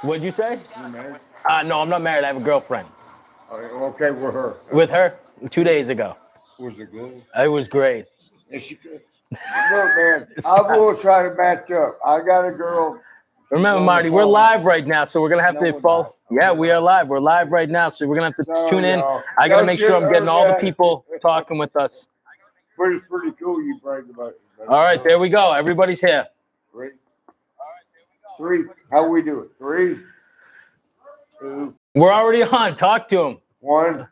What'd you say? You married? No, I'm not married. I have a girlfriend. Okay, with her. With her 2 days ago. Was it good? It was great. Is she good? Look, man, I will try to match up. I got a girl. Remember, Marty, we're live right now, so we're gonna have to follow. Yeah, we are live. We're live right now, so we're gonna have to tune in. I gotta make sure I'm getting all the people talking with us. But it's pretty cool you bragged about it. All right, there we go. Everybody's here. Ready? Three. How we do it? 3, 2, We're already on. Talk to him. 1.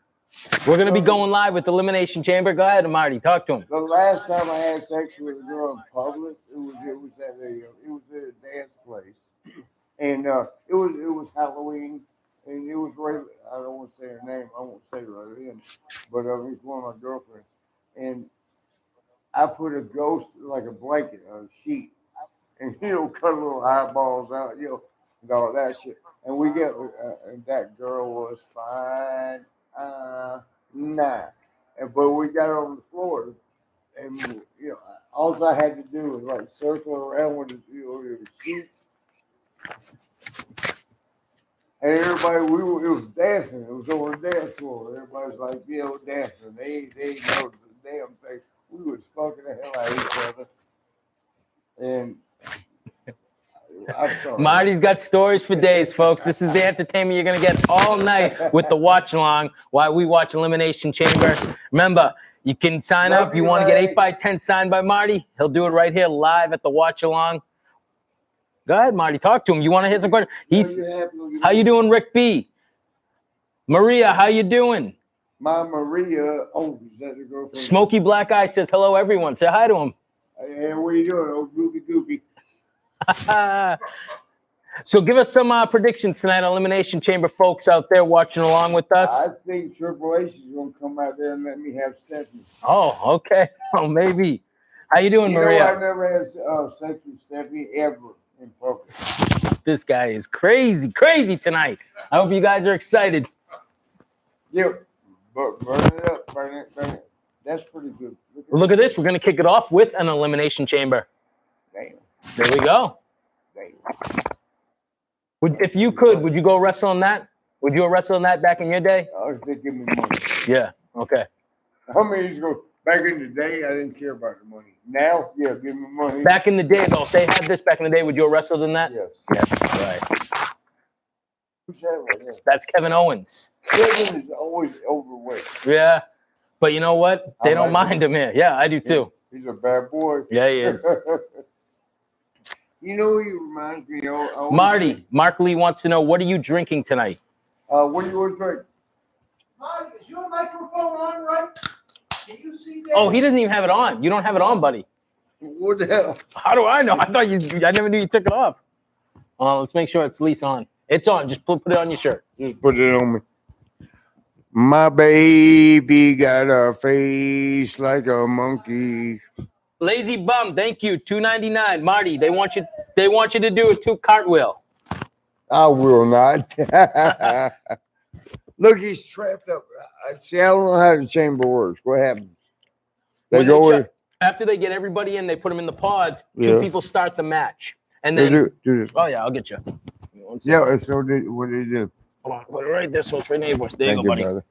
We're gonna be going live with Elimination Chamber. Go ahead, Marty. Talk to him. The last time I had sex with a girl in public, it was at a dance place, and it was Halloween, and it was right. I don't want to say her name. I won't say it right in, but it's one of my girlfriends, and I put a ghost like a blanket, a sheet, and cut little eyeballs out, and all that shit. And we get, and that girl was fine. Nah. But we got her on the floor, and all I had to do was like circle around with the sheets, and everybody it was dancing. It was over the dance floor. Everybody's like, dancing. They know the damn thing. We was fucking the hell out of each other, and I'm sorry. Marty's got stories for days, folks. This is the entertainment you're going to get all night with the watch along while we watch Elimination Chamber. Remember, you can sign up if you want to get 8x10 signed by Marty. He'll do it right here live at the watch along. Go ahead, Marty. Talk to him. You want to hear some questions? How you doing, Rick B? Maria, how you doing? My Maria. Oh, is that the girlfriend? Smoky Black Eye says hello, everyone. Say hi to him. Hey, what are you doing, old goopy? So give us some predictions tonight, Elimination Chamber folks out there watching along with us. I think Triple H is going to come out there and let me have Stephanie. Oh, okay. Oh, maybe. How you doing, Maria? I've never had sex with Stephanie ever in public. This guy is crazy tonight. I hope you guys are excited. Yeah, but burn it up, burn it. That's pretty good. Look at this. We're going to kick it off with an Elimination Chamber. Damn. There we go. If you could, would you go wrestle on that? Would you go wrestle on that back in your day? I was thinking, give me money. Yeah. Okay. How many years ago? Back in the day, I didn't care about the money. Now, yeah, give me money. Back in the day, though, if they had this back in the day, would you go wrestle in that? Yes. Yes. Right. Who's that right there? That's Kevin Owens. Kevin is always overweight. Yeah. But you know what? They don't mind him here. Yeah, I do too. He's a bad boy. Yeah, he is. You know who he reminds me of? Marty. Mark Lee wants to know, what are you drinking tonight? What do you want to drink? Marty, is your microphone on right? Can you see that? Oh, he doesn't even have it on. You don't have it on, buddy. What the hell? How do I know? I never knew you took it off. Let's make sure it's at least on. It's on. Just put it on your shirt. Just put it on me. My baby got a face like a monkey. Lazy Bum, thank you. $2.99. Marty, they want you to do a 2 cartwheel. I will not. Look, he's trapped up. See, I don't know how the chamber works. What happens? After they get everybody in, they put them in the pods. 2 people start the match. And then do this. Oh yeah, I'll get you. Yeah, so what do they do? Hold on, put it right this way. It's right in your voice. There you go, buddy. Brother.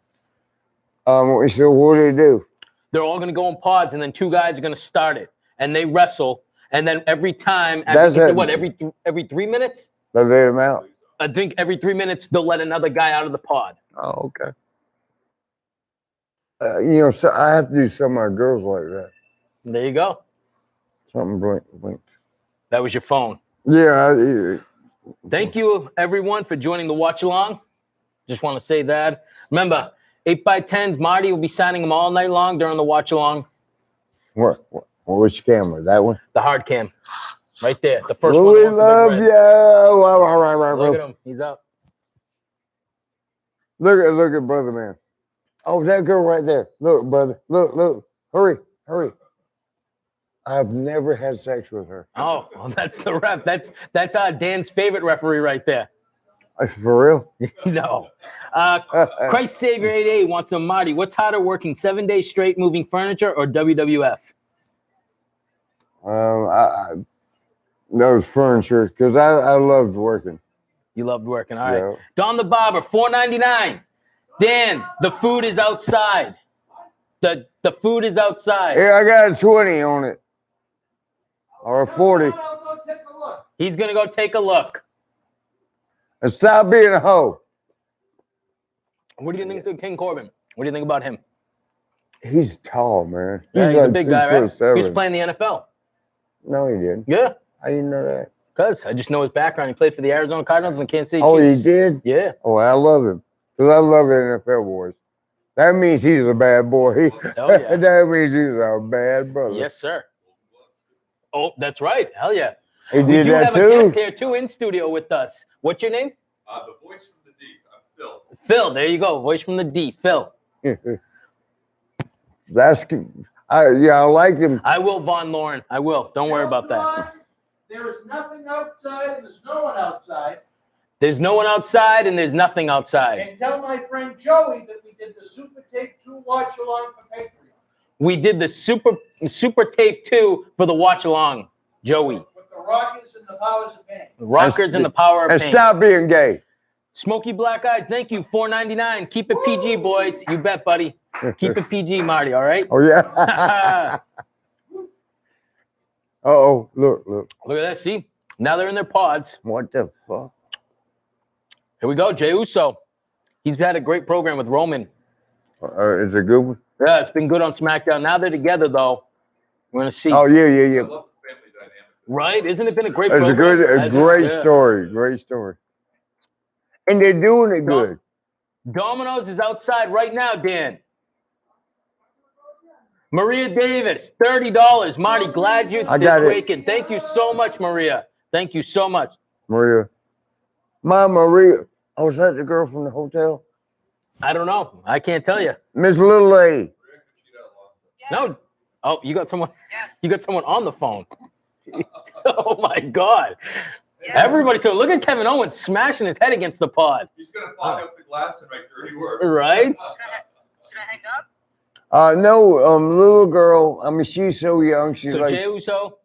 So what do they do? They're all going to go in pods, and then 2 guys are going to start it, and they wrestle. And then every time, every 3 minutes? They let them out. I think every 3 minutes they'll let another guy out of the pod. Oh, okay. So I have to do some of my girls like that. There you go. Something blinked. That was your phone. Yeah. Thank you, everyone, for joining the watch along. Just want to say that. Remember, 8x10s, Marty will be signing them all night long during the watch along. Which camera? That one? The hard cam. Right there. The first one. We love you. Look at him. He's up. Look at brother man. Oh, that girl right there. Look, brother. Look. Hurry. I've never had sex with her. Oh, well, that's the ref. That's Dan's favorite referee right there. For real? No. Christ Savior 88 wants to know, Marty, what's harder, working 7 days straight moving furniture or WWF? That was furniture because I loved working. You loved working. All right. Yeah. Don the Barber, $4.99. Dan, the food is outside. The food is outside. Yeah, I got a 20 on it. Or a 40. I'll go take a look. He's gonna go take a look. And stop being a hoe. What do you think of King Corbin? What do you think about him? He's tall, man. Yeah, he's like a big guy, right? 6'7". He was playing the NFL. No, he didn't. Yeah, How you know that? because I just know his background. He played for the Arizona Cardinals and Kansas City Oh, he Chiefs. did? Yeah. Oh, I love him. Because I love NFL boys. That means he's a bad boy. Oh, yeah. That means he's a bad brother. Yes, sir. Oh, that's right. Hell yeah. He We did do that have too. a guest here too in studio with us. What's your name? The voice from the deep. I'm Phil. Phil. There you go. Voice from the D. Phil. That's I like him. I will, Von Lauren. I will. Don't worry about that. Ron, there is nothing outside and there's no one outside. There's no one outside and there's nothing outside. And tell my friend Joey that we did the Super Tape 2 watch along for Patreon. We did the super tape 2 for the watch along, Joey. With the Rockers and the Powers of Pain. Rockers and the Power of And Pain. stop being gay. Smoky Black Eyes, thank you. $4.99. Keep it PG, boys. You bet, buddy. Keep it PG, Marty. All right. Oh, yeah. Uh-oh. Look. Look at that. See, now they're in their pods. What the fuck? Here we go. Jey Uso. He's had a great program with Roman. It's a good one? Yeah, it's been good on SmackDown. Now they're together, though. We're gonna see. Oh, yeah. I love the family dynamic. Right? Isn't it been a great It's a program? great Yeah. story. Great story. And they're doing it good. Domino's is outside right now, Dan. Maria Davis, $30. Marty, glad you I got did it. waking. Thank you so much, Maria. Thank you so much. Maria. My Maria. Oh, was that the girl from the hotel? I don't know. I can't tell you. Miss Little A. No. Oh, you got someone. You got someone on the phone. Oh my God. Everybody. So look at Kevin Owens smashing his head against the pod. He's going to fog up the glass and make dirty work. Right? Should I hang up? No, little girl. I mean, she's so young. She's So like, Jey Uso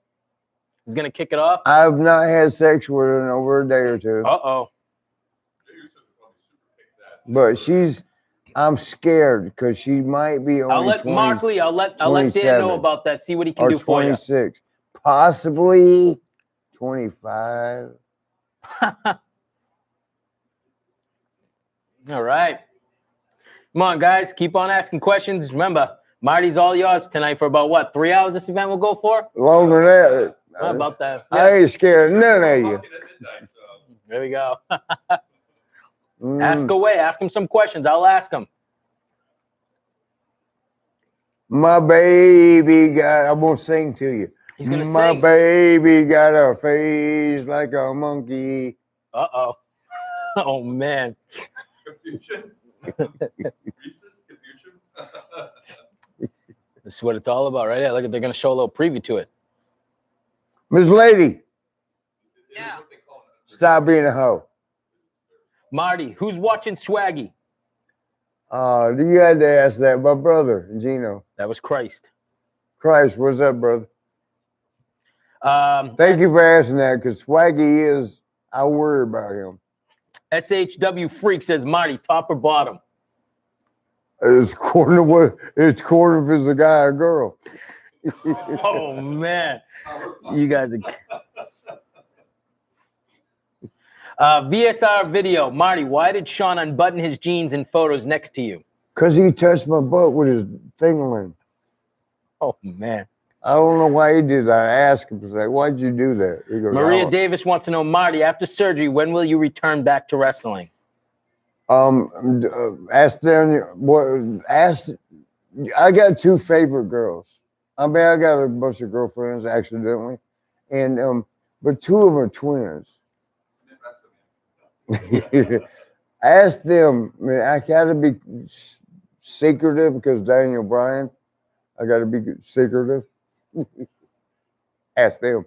is gonna kick it off. I've not had sex with her in over a day or two. Uh-oh. But I'm scared because she might be only I'll let 20, Markley, I'll let Dan 27 know about that. See what he can or do for you. 26, possibly 25. All right. Come on, guys. Keep on asking questions. Remember, Marty's all yours tonight for about what? 3 hours this event will go for? Longer than How that. about that? I ain't scared of none of you. There we go. Mm. Ask away. Ask him some questions. I'll ask him. My baby got, I won't sing to you. He's going to My sing. baby got a face like a monkey. Uh-oh. Oh, man. Confusion? Reese's confusion? This is what it's all about, right? Yeah, look, they're going to show a little preview to it. Miss Lady, Yeah. stop being a hoe. Marty, who's watching Swaggy? You had to ask that. My brother, Gino. That was Christ. Christ, what's up, brother? Thank you for asking that, because Swaggy is, I worry about him. SHW Freak says, Marty, top or bottom? It's according to what, it's according if it's a guy or girl. Oh, man. You guys are... VSR video. Marty, why did Sean unbutton his jeans in photos next to you? Because he touched my butt with his fingerling. Oh, man. I don't know why he did that. I asked him, like, why'd you do that? He goes, Maria "Oh." Davis wants to know, Marty, after surgery, when will you return back to wrestling? Ask them, I got two favorite girls. I mean, I got a bunch of girlfriends accidentally. And, but two of them are twins. Ask them. I mean, I gotta be secretive because Daniel Bryan. I gotta be secretive. Ask them.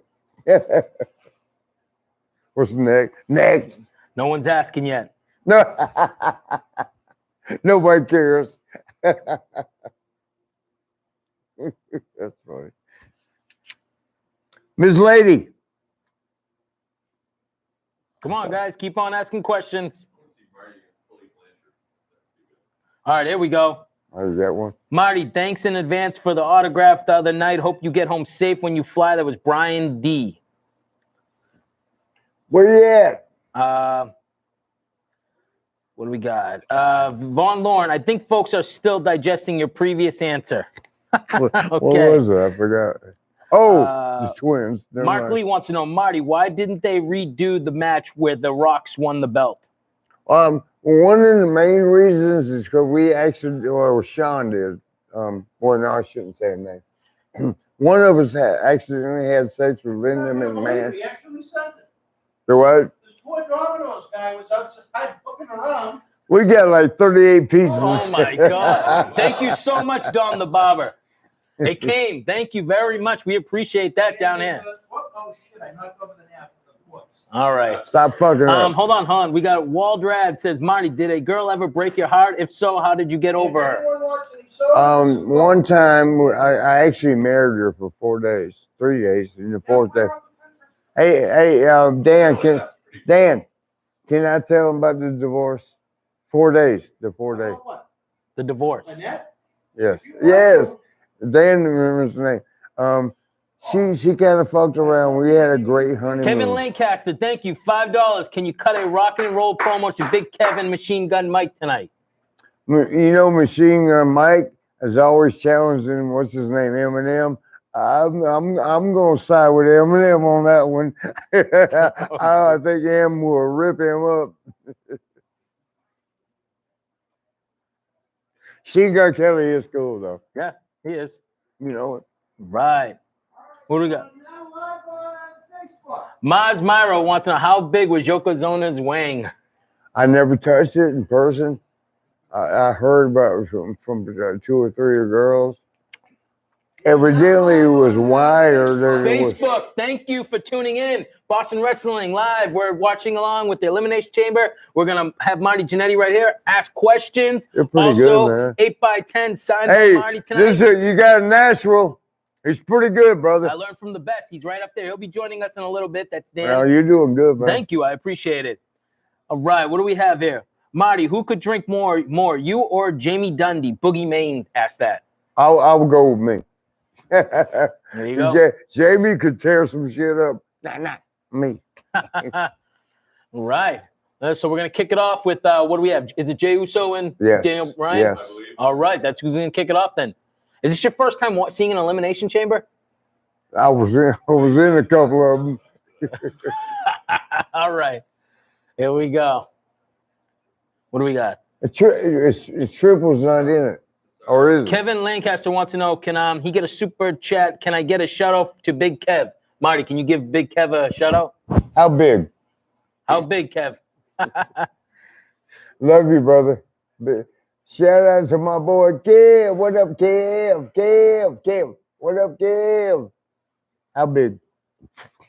What's next? Next. No one's asking yet. No. Nobody cares. That's funny. Miss Lady. Come on, guys. Keep on asking questions. I want to see Marty against Bully Blanchard. All right, here we go. How's that one? Marty, thanks in advance for the autograph the other night. Hope you get home safe when you fly. That was Brian D. Where you at? What do we got? Vaughn Lauren, I think folks are still digesting your previous answer. What Okay. was it? I forgot. Oh, Uh, the twins. Never Mark mind. Lee wants to know, Marty, why didn't they redo the match where the Rocks won the belt? One of the main reasons is because we actually, or Sean did. Well, no, I shouldn't say his name. One of us accidentally had sex with Linda McMahon. He actually said it. The what? This poor Domino's guy was outside looking around. We got like 38 pieces. Oh my God. Thank you so much, Don the Barber. They came. Thank you very much. We appreciate that down here. Oh shit! I knocked over the napkin. All right. Stop fucking up. Hold on. We got Waldrad says, Marty, did a girl ever break your heart? If so, how did you get over her? One time I actually married her for 4 days, 3 days, and the fourth day. Hey, Dan, can I tell him about the divorce? 4 days, the 4 days. The divorce. Yes. Dan remembers the name. She kind of fucked around. We had a great honeymoon. Kevin Lancaster, thank you. $5. Can you cut a rock and roll promo to Big Kevin Machine Gun Mike tonight? You know, Machine Gun Mike is always challenging. What's his name? Eminem. I'm gonna side with Eminem on that one. I think Em will rip him up. Machine Gun Kelly is cool though. Yeah, he is. You know it. Right. What do we got? Maz Myro wants to know, how big was Yokozuna's wang? I never touched it in person. I heard about it from 2 or 3 girls. Evidently, it was wider than it was. Facebook, thank you for tuning in. Boston Wrestling Live. We're watching along with the Elimination Chamber. We're going to have Marty Jannetty right here. Ask questions. You're pretty also, good, man. 8x10 signed Hey, by Marty tonight. you got a Nashville. He's pretty good, brother. I learned from the best. He's right up there. He'll be joining us in a little bit. That's Dan. Well, you're doing good, man. Thank you. I appreciate it. All right. What do we have here? Marty, who could drink more, you or Jamie Dundee? Boogie Maines asked that. I will go with me. There you go. Jamie could tear some shit up. Nah, me. Right. So we're going to kick it off with, what do we have? Is it Jey Uso and Daniel Bryan? Yes. All right. That's who's going to kick it off then. Is this your first time seeing an Elimination Chamber? I was in a couple of them. All right. Here we go. What do we got? Triple's not in it. Or is it? Kevin Lancaster wants to know, can he get a super chat? Can I get a shout out to Big Kev? Marty, can you give Big Kev a shout out? How big? How big, Kev? Love you, brother. Shout out to my boy Kev. What up, Kev? Kev. What up, Kev? How big?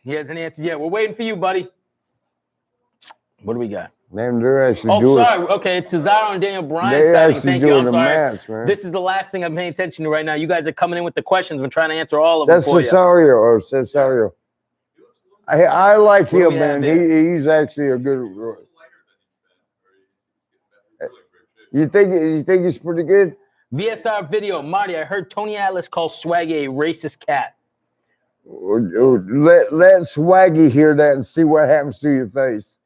He hasn't answered yet. We're waiting for you, buddy. What do we got? Man, they're actually doing. Oh, sorry. Okay, it's Cesaro and Daniel Bryan. They're Signing. actually Thank you. doing I'm the sorry. match, man. This is the last thing I'm paying attention to right now. You guys are coming in with the questions. We're trying to answer all of them That's for you. Cesario. I like What do him, we have man. there? He's actually a good. You think he's pretty good? VSR video. Marty, I heard Tony Atlas call Swaggy a racist cat. Let Swaggy hear that and see what happens to your face.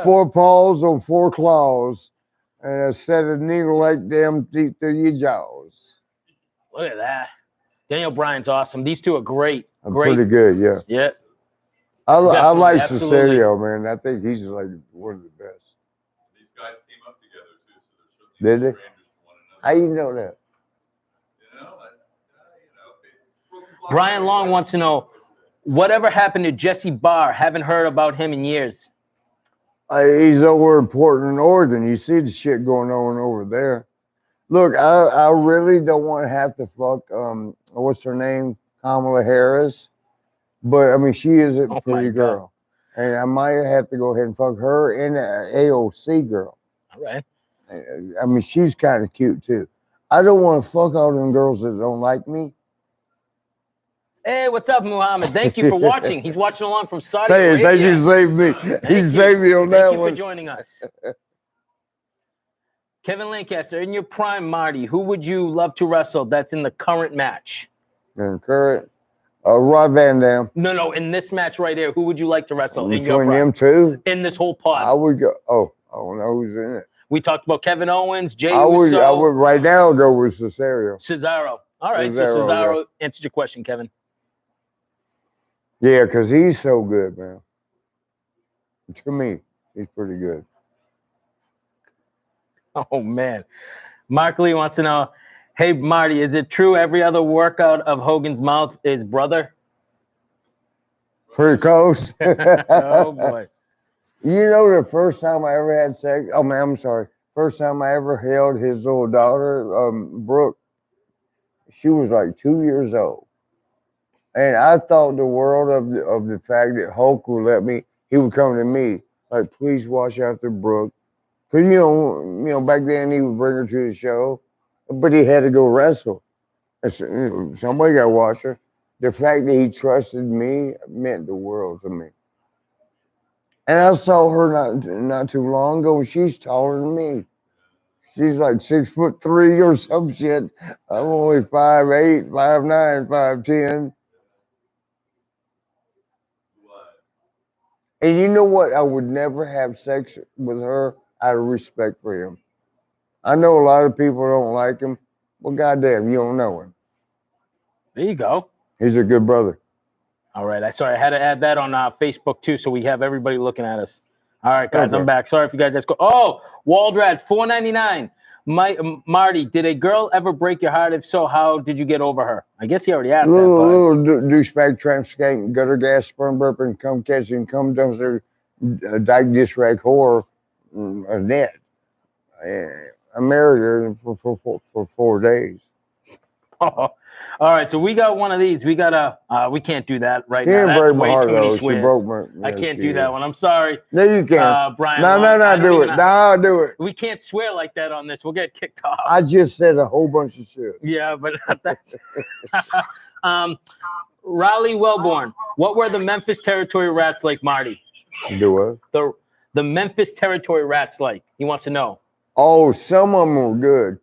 4 paws on 4 claws, and a set of needle like them deep through your jaws. Look at that. Daniel Bryan's awesome. These two are great. I'm Great. pretty good, yeah. Yeah. I like Absolutely. Cesario, man. I think he's like one of the best. These guys came up together too, so they're Did they? strangers to one another. How you know that? Brian Long wants to know, whatever happened to Jesse Barr? Haven't heard about him in years. He's over in Portland, Oregon. You see the shit going on over there. Look, I really don't want to have to fuck what's her name, Kamala Harris, but I mean she is a pretty girl, and I might have to go ahead and fuck her and the AOC girl. All right. I mean she's kind of cute too. I don't want to fuck all them girls that don't like me. Hey, what's up, Muhammad? Thank you for watching. He's watching along from Saudi Thank Arabia. you, saved me. He you. saved me on Thank that you one. for joining us. Kevin Lancaster, in your prime, Marty, who would you love to wrestle that's in the current match? And current, Rod Van Dam. No, in this match right here, who would you like to wrestle in your Between prime? them two, In this whole I pod. would go. Oh, I don't know who's in it. We talked about Kevin Owens, Jey I would Uso, right now go with Cesaro. Cesaro. All right, so Cesaro, Cesaro answered your question, Kevin. Yeah, because he's so good, man. To me, he's pretty good. Oh, man. Mark Lee wants to know, hey, Marty, is it true every other workout of Hogan's mouth is brother? Pretty close. Oh, boy. You know, the first time I ever had sex, oh, man, I'm sorry. First time I ever held his little daughter, Brooke, she was like 2 years old. And I thought the world of the fact that Hulk would let me, he would come to me, like, please watch after Brooke. Because, you know, back then he would bring her to the show, but he had to go wrestle. And so, somebody got to watch her. The fact that he trusted me meant the world to me. And I saw her not too long ago. She's taller than me. She's like 6'3" or some shit. I'm only 5'8", 5'9", 5'10". And you know what? I would never have sex with her out of respect for him. I know a lot of people don't like him, but goddamn, you don't know him. There you go. He's a good brother. All right. I had to add that on Facebook, too, so we have everybody looking at us. All right, guys, I'm back. Sorry if you guys asked. Oh, Waldrad, $4.99. Marty, did a girl ever break your heart? If so, how did you get over her? I guess he already asked that. Little douchebag, tramp, skank, gutter gas, sperm burping, cum catching, cum dumpster, dyke dish rag whore, a net. I married her for 4 days. Oh, all right, so we got one of these. We got we can't do that right She now. didn't That's break my way heart, too many though. She swears. broke my... I can't do that one. I'm sorry. No, you can't. Brian. No, do it. No, do it. We can't swear like that on this. We'll get kicked off. I just said a whole bunch of shit. Yeah, but Raleigh Wellborn, what were the Memphis Territory Rats like, Marty? Do what? The Memphis Territory Rats like? He wants to know. Oh, some of them were good.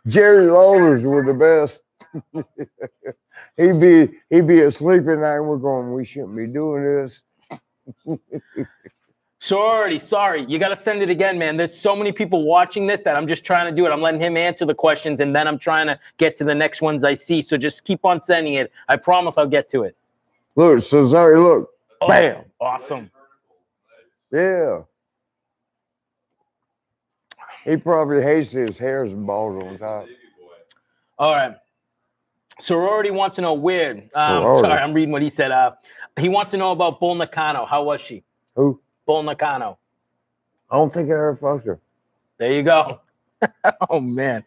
Jerry Lawler's were the best. he'd be asleep at night and we're going, we shouldn't be doing this. Sorry. You got to send it again, man. There's so many people watching this that I'm just trying to do it. I'm letting him answer the questions, and then I'm trying to get to the next ones I see. So just keep on sending it. I promise I'll get to it. Look, Cesaro, look. Oh, bam. Awesome. Yeah. He probably hates his hair's bald on top. All right. Sorority wants to know weird. Sorority. Sorry, I'm reading what he said. He wants to know about Bull Nakano. How was she? Who? Bull Nakano. I don't think I ever fucked her. There you go. Oh, man.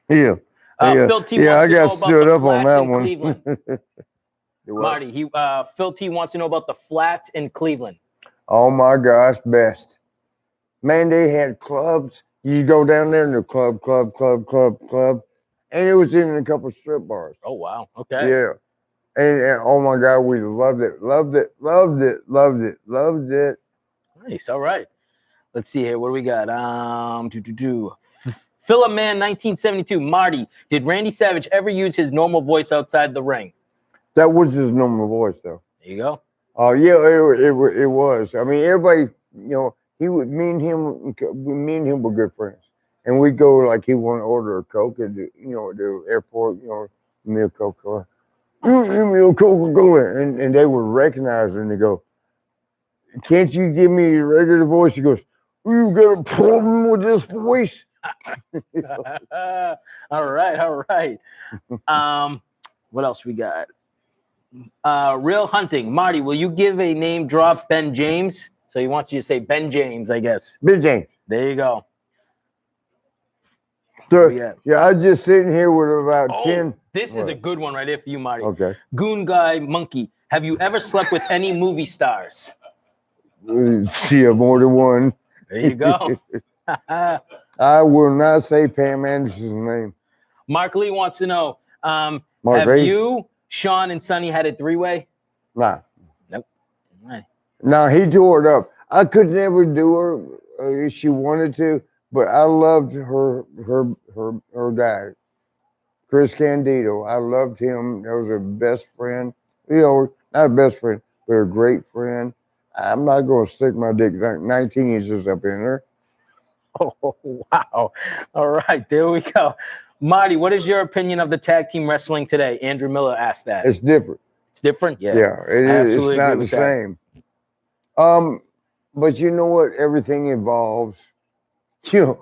Yeah. Phil T I wants to got know stood about up the on flats that in one. Cleveland. Marty, Phil T wants to know about the flats in Cleveland. Oh, my gosh, best. Man, they had clubs. You go down there in the club. And it was in a couple strip bars. Oh, wow. Okay. Yeah. And oh, my God, we loved it. Nice. All right. Let's see here. What do we got? Philoman 1972. Marty, did Randy Savage ever use his normal voice outside the ring? That was his normal voice, though. There you go. Oh, yeah, it was. I mean, everybody, you know, me and him were good friends. And we'd go, like, he wanted to order a Coke at the, you know, at the airport, you know, me a Coca-Cola. Me a Coca-Cola. And they would recognize her and they go, can't you give me a regular voice? He goes, you got a problem with this voice? All right. What else we got? Real Hunting. Marty, will you give a name drop? Ben James? So he wants you to say Ben James, I guess. Ben James. There you go. Yeah, I'm just sitting here with about 10. This is a good one right here for you, Marty. Okay. Goon Guy Monkey. Have you ever slept with any movie stars? Yeah, more than one. There you go. I will not say Pam Anderson's name. Mark Lee wants to know, Have Marty? you, Sean, and Sonny had a three-way? Nah. Nope. Right. No, he tore it up. I could never do her if she wanted to, but I loved her guy, Chris Candido. I loved him. That was her best friend. Not a best friend, but a great friend. I'm not going to stick my dick 19 inches up in her. Oh, wow. All right, there we go. Marty, what is your opinion of the tag team wrestling today? Andrew Miller asked that. It's different. It's different? Yeah. Yeah, it's absolutely not agree the with that. same. But you know what? Everything evolves. A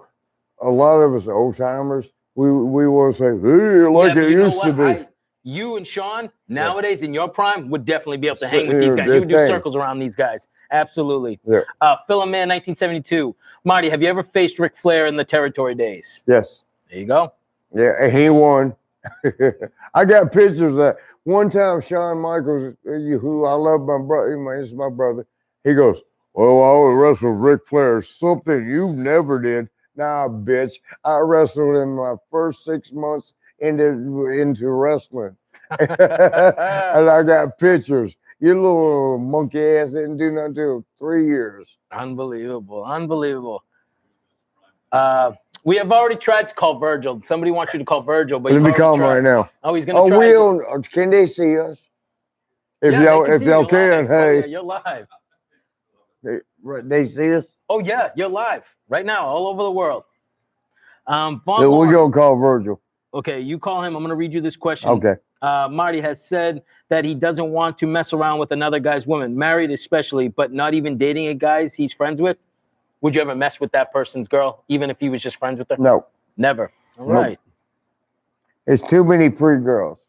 lot of us old timers, we want to say, hey, like but it you know used to what? be. You and Sean, nowadays in your prime, would definitely be able to hang with these guys. You would do circles around these guys. Absolutely. Yeah. Phil and Man, 1972. Marty, have you ever faced Ric Flair in the territory days? Yes. There you go. Yeah, and he won. I got pictures of that. One time, Shawn Michaels, who I love, my brother, this is my brother, he goes, well, I would wrestle Ric Flair, something you never did. Nah, bitch. I wrestled in my first 6 months into wrestling. And I got pictures. Your little monkey ass didn't do nothing until 3 years. Unbelievable. Unbelievable. We have already tried to call Virgil. Somebody wants you to call Virgil, but Let me call him right now. Oh, he's going to try. Oh, can they see us? If y'all can, hey. Oh, yeah, you're live. They see us? Oh, yeah, you're live right now all over the world. We're going to call Virgil. Okay, you call him. I'm going to read you this question. Okay. Marty has said that he doesn't want to mess around with another guy's woman, married especially, but not even dating a guy he's friends with. Would you ever mess with that person's girl, even if he was just friends with her? No. Never. All Nope. right. It's too many free girls.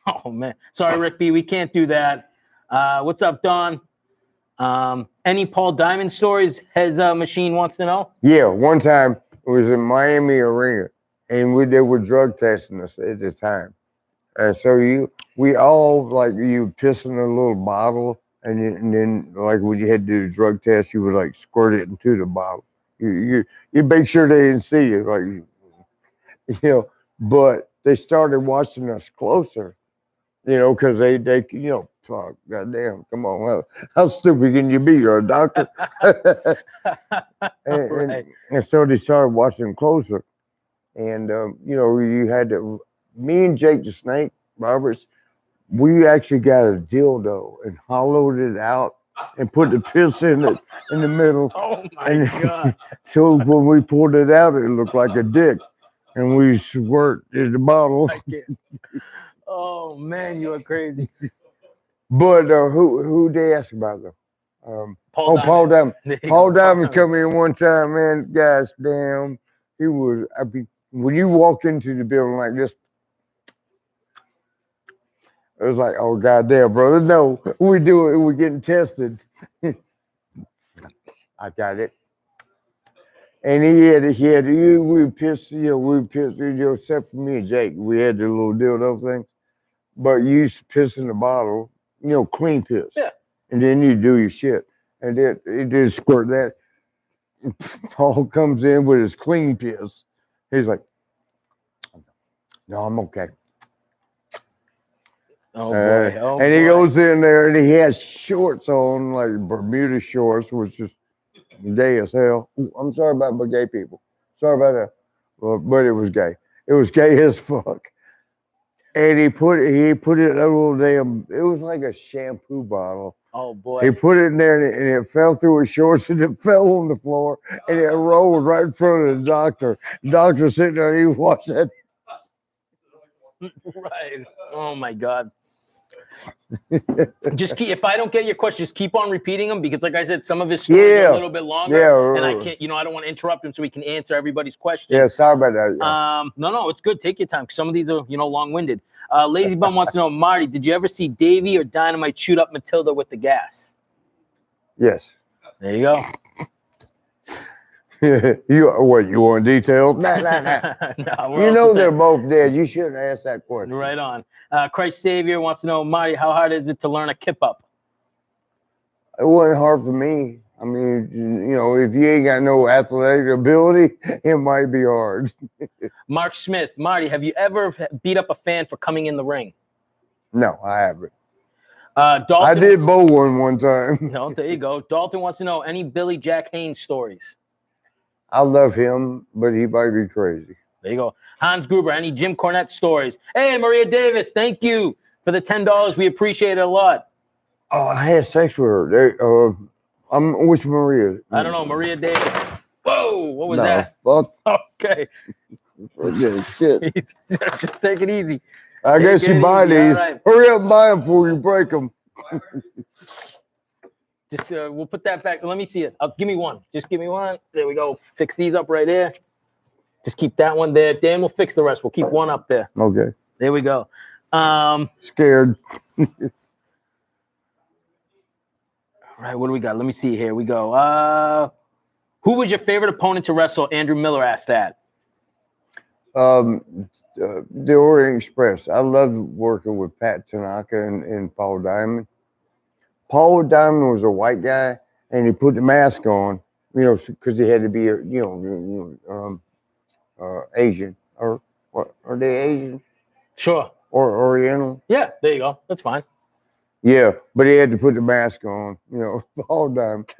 Oh, man. Sorry, Rick B. We can't do that. What's up, Don? Any Paul Diamond stories his machine wants to know? Yeah, one time it was in Miami Arena, and they were drug testing us at the time. And so we all, like, you piss in a little bottle, and then, like, when you had to do the drug test, you would, like, squirt it into the bottle. You make sure they didn't see you, like, but they started watching us closer, because they fuck, goddamn, come on, how stupid can you be? You're a doctor. and so they started watching closer. And, you had to, me and Jake the Snake Roberts, we actually got a dildo and hollowed it out and put the piss in it in the middle. Oh, my God. So when we pulled it out, it looked like a dick. And we squirt in the bottle. Oh, man, you are crazy. But who they asked about them? Paul Diamond. Paul Diamond. Paul Diamond Diamond. come in one time, man. Gosh damn, he was. When you walk into the building like this, it was like, oh goddamn, brother, no, we do it. We're getting tested. I got it. And we pissed, except for me and Jake. We had the little dildo thing, but you used to piss in the bottle, clean piss. Yeah. And then you do your shit. And then it did squirt that. Paul comes in with his clean piss. He's like, no, I'm okay. Oh, boy. And he goes in there and he has shorts on, like Bermuda shorts, which is gay as hell. I'm sorry about my gay people. Sorry about that. But it was gay. It was gay as fuck. And he put it in a little damn, it was like a shampoo bottle. Oh, boy. He put it in there and it fell through his shorts and it fell on the floor and it rolled right in front of the doctor. The doctor sitting there and he watched that. Right. Oh, my God. If I don't get your question, just keep on repeating them because, like I said, some of his stories are a little bit longer. Yeah. And I can't, I don't want to interrupt him so he can answer everybody's question. Yeah, sorry about that. Yeah. No, it's good. Take your time because some of these are, long-winded. Lazy Bum wants to know, Marty, did you ever see Davey or Dynamite shoot up Matilda with the gas? Yes. There you go. You want details? Nah. No, they're both dead. You shouldn't ask that question. Right on. Christ Savior wants to know, Marty, how hard is it to learn a kip up? It wasn't hard for me. I mean, if you ain't got no athletic ability, it might be hard. Mark Smith, Marty, have you ever beat up a fan for coming in the ring? No, I haven't. Dalton, I did bowl one time. No, there you go. Dalton wants to know any Billy Jack Haynes stories. I love him, but he might be crazy. There you go. Hans Gruber, any Jim Cornette stories? Hey, Maria Davis, thank you for the $10. We appreciate it a lot. Oh, I had sex with her. I'm which Maria? I don't know, Maria Davis. Whoa, what was No, that? fuck. Okay. Yeah, shit. Just take it easy. I guess Take it you buy easy, all these. right. Hurry up, buy them before you break them. Just we'll put that back. Let me see it. Give me one. Just give me one. There we go. Fix these up right there. Just keep that one there. Dan will fix the rest. We'll keep one up there. Okay. There we go. Scared. All right, what do we got? Let me see. Here we go. Who was your favorite opponent to wrestle? Andrew Miller asked that. The Orient Express. I loved working with Pat Tanaka and Paul Diamond. Paul Diamond was a white guy, and he put the mask on, because he had to be, Asian, or what? Are they Asian Sure. or Oriental? Yeah, there you go. That's fine. Yeah, but he had to put the mask on, Paul Diamond.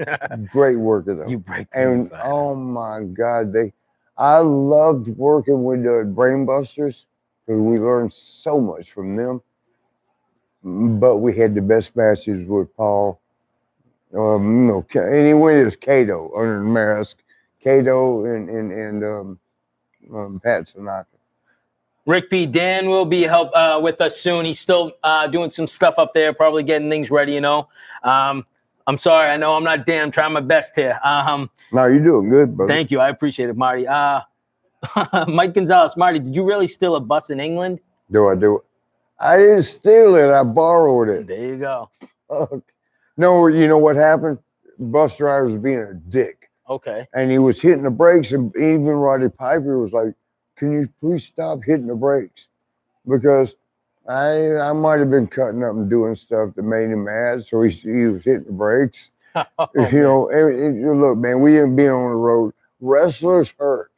Great worker though. You break. And oh my God, I loved working with the Brainbusters because we learned so much from them. But we had the best matches with Paul. And he went as Kato under the mask. Kato and Pat Tanaka. Rick B. Dan will be with us soon. He's still doing some stuff up there, probably getting things ready, I'm sorry. I know I'm not Dan. I'm trying my best here. No, you're doing good, brother. Thank you. I appreciate it, Marty. Mike Gonzalez. Marty, did you really steal a bus in England? Do I do it? I didn't steal it. I borrowed it. There you go. No, you know what happened? Bus driver was being a dick. Okay. And he was hitting the brakes, and even Roddy Piper was like, "Can you please stop hitting the brakes?" Because I might have been cutting up and doing stuff that made him mad, so he was hitting the brakes. Look, man, we ain't been on the road. Wrestlers hurt.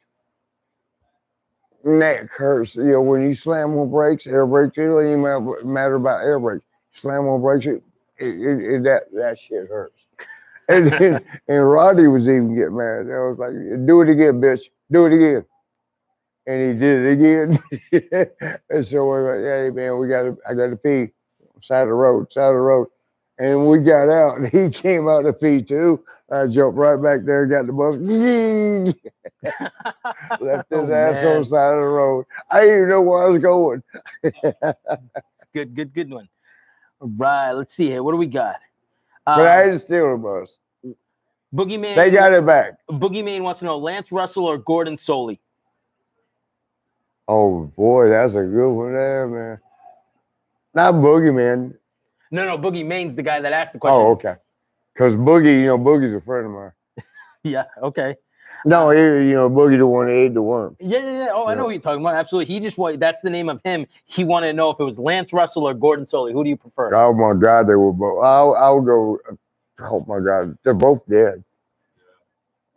Neck hurts. When you slam on brakes, air brakes, it don't even matter about air brakes. Slam on brakes, that shit hurts. And Roddy was even getting mad. I was like, "Do it again, bitch. Do it again." And he did it again. And so we're like, "Hey man, I gotta pee. Side of the road. And we got out, and he came out to pee too. I jumped right back there, got the bus. Left his ass on the side of the road. I didn't even know where I was going. Good one. All right, let's see here. What do we got? But I didn't steal the bus. Boogeyman. They got it back. Boogeyman wants to know Lance Russell or Gordon Soley. Oh boy, that's a good one there, man. Not Boogeyman. No, Boogeyman's the guy that asked the question. Oh, okay. Because Boogie, Boogie's a friend of mine. Yeah, okay. No, Boogie the one that ate the worm. Yeah. Oh, I know what you're talking about. Absolutely. He just that's the name of him. He wanted to know if it was Lance Russell or Gordon Soley. Who do you prefer? Oh my God, they were both. I'll go. Oh my God, they're both dead.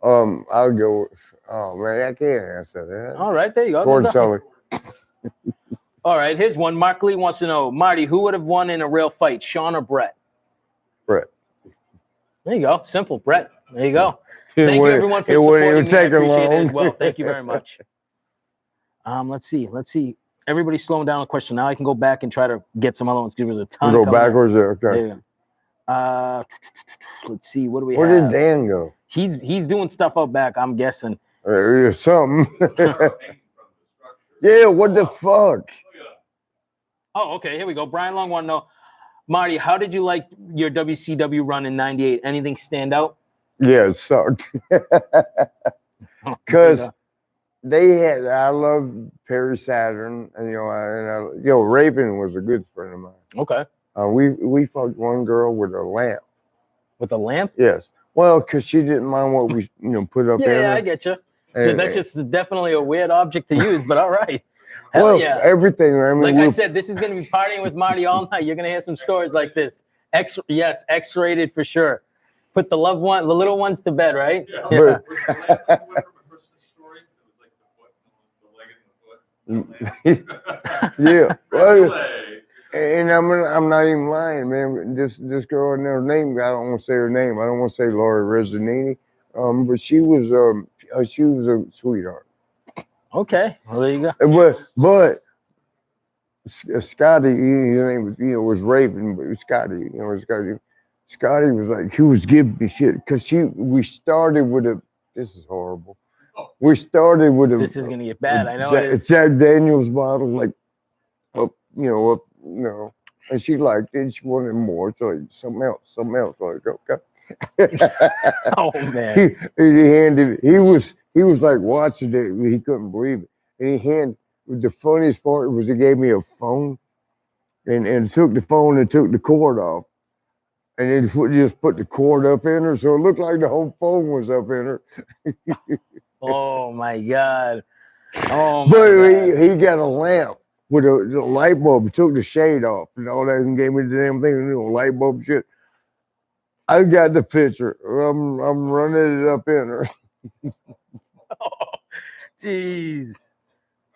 I'll go. Oh man, I can't answer that. All right, there you go. Gordon Soley. All right, here's one. Mark Lee wants to know, Marty, who would have won in a real fight, Sean or Brett? Brett. There you go. Simple, Brett. There you go. Thank you, everyone, for supporting me. I appreciate it as well. Thank you very much. Let's see. Everybody's slowing down a question. Now I can go back and try to get some other ones. There was a ton. Go backwards there. Okay. There you go. Let's see. What do we Where have? did Dan go? He's doing stuff out back, I'm guessing. Something. Yeah, what the fuck? Oh, okay. Here we go. Brian Long want to know, Marty, how did you like your WCW run in '98? Anything stand out? Yeah, it sucked. Because I love Perry Saturn, and Raven was a good friend of mine. Okay. We fucked one girl with a lamp. With a lamp? Yes. Well, because she didn't mind what we put up in Yeah, her. I get you. That's just definitely a weird object to use, but all right. Hell yeah. Everything. I mean, I said, this is going to be partying with Marty all night. You're going to hear some stories like this. Yes, X-rated for sure. put the loved one, the little ones to bed, right? Yeah. Yeah. Was the last one from a Christmas story? It was like the foot, the leg and the foot. Yeah. Well, Delay. and I'm not even lying, man. This girl, and her name, I don't want to say her name. I don't want to say Laura Rezzanini. But she was a sweetheart. Okay, well there you go. But Scotty, his name was, was Raven, but it was Scotty, Scotty was like, he was giving me shit because we started with a, this is horrible. We started with a, This is gonna get bad. I know it is. Jack Daniels bottle, like, and she liked it. She wanted more, so like, something else. Like, okay. Oh man. He was like watching it. He couldn't believe it. And the funniest part was he gave me a phone and took the phone and took the cord off. And then just put the cord up in her. So it looked like the whole phone was up in her. Oh my God. Oh my But God. he got a lamp with a light bulb. He took the shade off and all that and gave me the damn thing, light bulb shit. I got the picture. I'm running it up in her. Oh, jeez.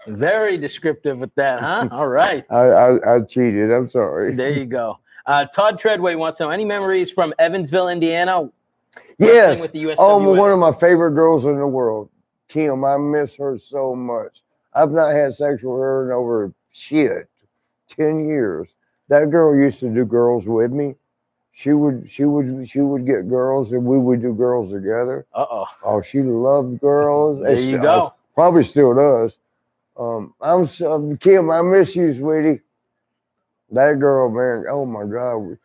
Very descriptive with that, huh? All right. I cheated. I'm sorry. There you go. Todd Treadway wants to know any memories from Evansville, Indiana? Yes. With the USWA? One of my favorite girls in the world, Kim. I miss her so much. I've not had sex with her in over 10 years. That girl used to do girls with me. She would get girls and we would do girls together. Uh-oh. Oh, she loved girls. There you go. Probably still does. Kim, I miss you, sweetie. That girl, man, oh my God.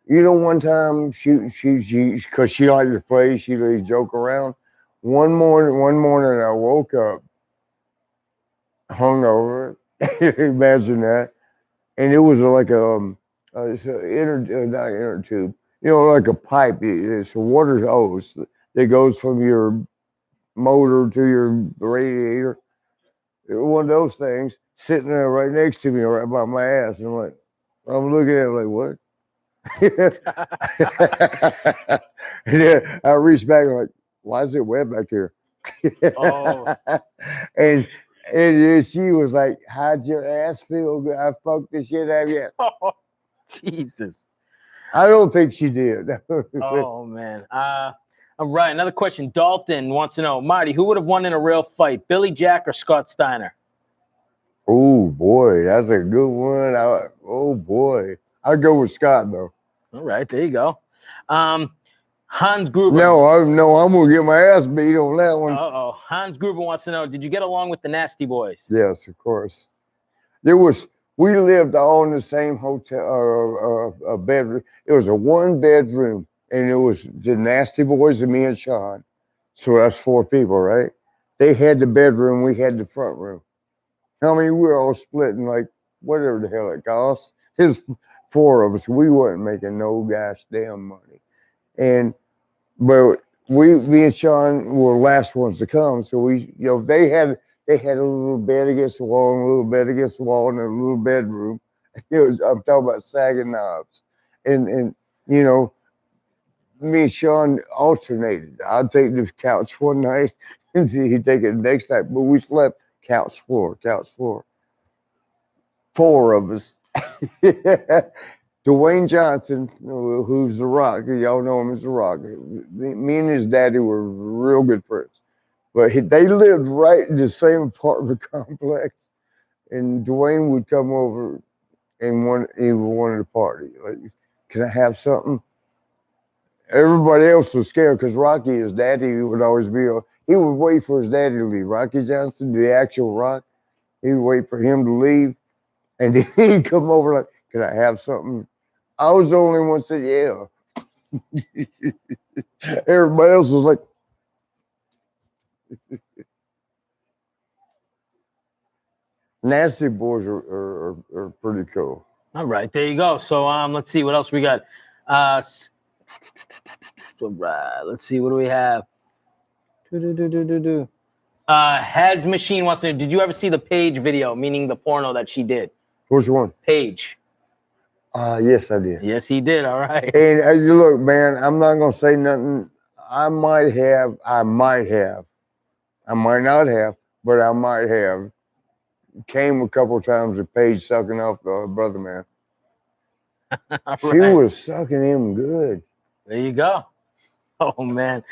One time she because she liked to play, she would joke around. One morning I woke up hungover. Imagine that. And it was like it's not inner tube, like a pipe. It's a water hose that goes from your motor to your radiator. One of those things sitting there right next to me, right by my ass. And I'm looking at it like, what? And then I reached back and like, why is it wet back here? Oh. and she was like, how'd your ass feel? I fucked the shit out of you. Oh, Jesus. I don't think she did. Oh, man. All right, another question. Dalton wants to know, Marty, who would have won in a real fight, Billy Jack or Scott Steiner? Oh, boy, that's a good one. Oh, boy. I'd go with Scott, though. All right, there you go. Hans Gruber. No, I'm going to get my ass beat on that one. Uh-oh. Hans Gruber wants to know, did you get along with the Nasty Boys? Yes, of course. We lived all in the same hotel, bedroom. It was a 1-bedroom, and it was the Nasty Boys and me and Sean. So that's 4 people, right? They had the bedroom, we had the front room. I mean, we were all splitting like whatever the hell it cost. There's 4 of us. We wasn't making no gosh damn money. But me and Sean were last ones to come. So they had a little bed against the wall and a little bed against the wall in a little bedroom. I'm talking about sagging knobs. And me and Sean alternated. I'd take the couch one night and he'd take it the next night. But we slept couch floor. 4 of us. Dwayne Johnson, who's The Rock, y'all know him as The Rock. Me and his daddy were real good friends. But they lived right in the same apartment complex. And Dwayne would come over and he wanted to party. Like, can I have something? Everybody else was scared because Rocky, his daddy, would always he would wait for his daddy to leave. Rocky Johnson, the actual Rock, he would wait for him to leave. And then he'd come over like, can I have something? I was the only one that said, yeah. Everybody else was like, Nasty Boys are pretty cool. All right, there you go. So let's see what else we got. Let's see, what do we have? Has Machine wants to know, did you ever see the Paige video, meaning the porno that she did? Which one? Paige. Yes, I did. Yes, he did. All right. And you look, man, I'm not gonna say nothing. I might not have, but I might have. Came a couple times to Paige sucking off the brother man. All She right. was sucking him good. There you go. Oh man,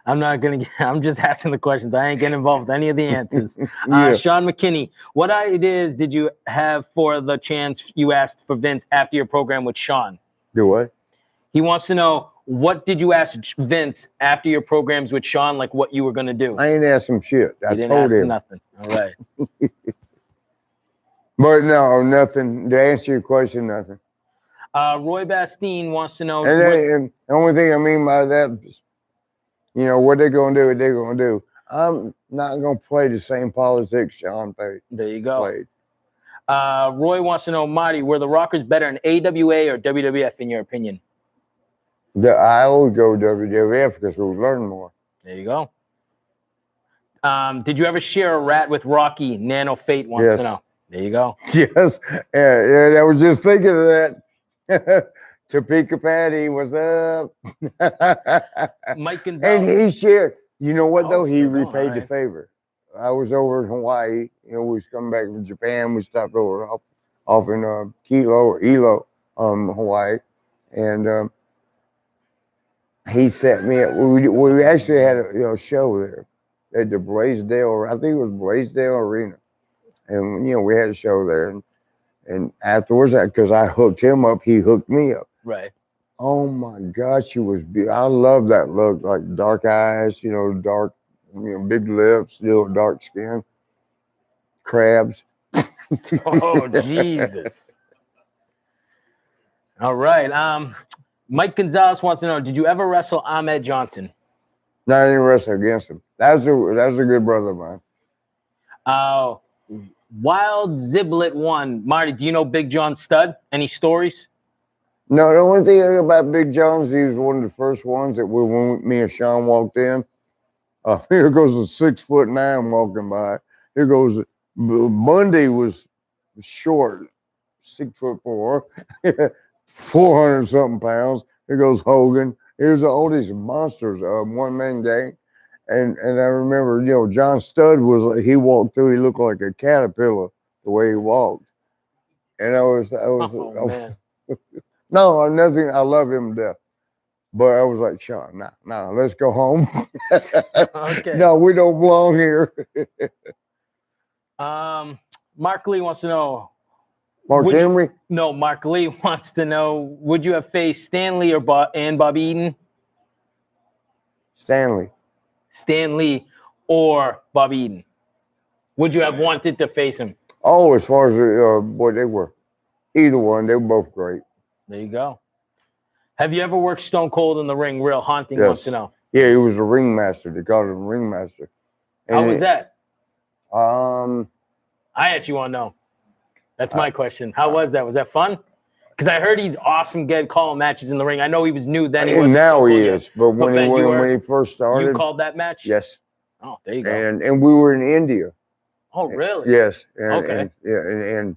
I'm not gonna. I'm just asking the questions. I ain't getting involved with any of the answers. Yeah. Sean McKinney, what ideas did you have for the chance you asked for Vince after your program with Sean? Do what? He wants to know, what did you ask Vince after your programs with Sean, like what you were gonna do? I ain't asked him shit. I You didn't told ask him nothing. All right. But no, nothing. To answer your question, nothing. Roy Bastine wants to know. And the only thing I mean by that is, you know, what they're gonna do, what they're gonna do. I'm not gonna play the same politics Sean played. There you go. Played. Roy wants to know, Marty, were the Rockers better in AWA or WWF in your opinion? I always go WWF because we learn more. There you go. Did you ever share a rat with Rocky? Nano Fate wants to know. There you go. Yes, yeah, I was just thinking of that. Topeka Patty, what's up? Mike Gonzalez. And he shared. You know what though? Oh, He so repaid the right. favor. I was over in Hawaii. You know, we was coming back from Japan. We stopped over off in Kilo or Ilo, Hawaii, and he set me up. We actually had a show there at the Blaisdell. I think it was Blaisdell Arena, and you know we had a show there. And afterwards, because I hooked him up, he hooked me up. Right. Oh my God, she was beautiful. I love that look, like dark eyes, you know, dark, big lips, dark skin, crabs. Oh, Jesus. All right. Mike Gonzalez wants to know, did you ever wrestle Ahmed Johnson? Not any wrestle against him. That's a good brother of mine. Wild Ziblet 1. Marty, do you know Big John Studd? Any stories? No, the only thing about Big John's, he was one of the first ones that when me and Sean walked in. Here goes a 6'9" walking by. Here goes Bundy was short, 6'4", 400 something pounds. Here goes Hogan. Here's all these monsters, one man gang. And I remember, John Studd he walked through, he looked like a caterpillar the way he walked. And Man. no, nothing. I love him to death. But I was like, Sean, nah, let's go home. Okay. No, we don't belong here. Mark Lee wants to know. Mark Henry? No, Mark Lee wants to know, would you have faced Stanley and Bobby Eaton? Stanley. Stanley or Bobby Eaton? Would you have wanted to face him? Oh, as far as what they were. Either one, they were both great. There you go. Have you ever worked Stone Cold in the ring? Real Haunting Yes. wants to know. Yeah, he was a ringmaster. They called him ringmaster. And How was that? I actually want to know. That's my question. How was that? Was that fun? Because I heard he's awesome calling matches in the ring. I know he was new then. And now he is. But when he first started. You called that match? Yes. Oh, there you go. And we were in India. Oh, really? Yes. Okay. And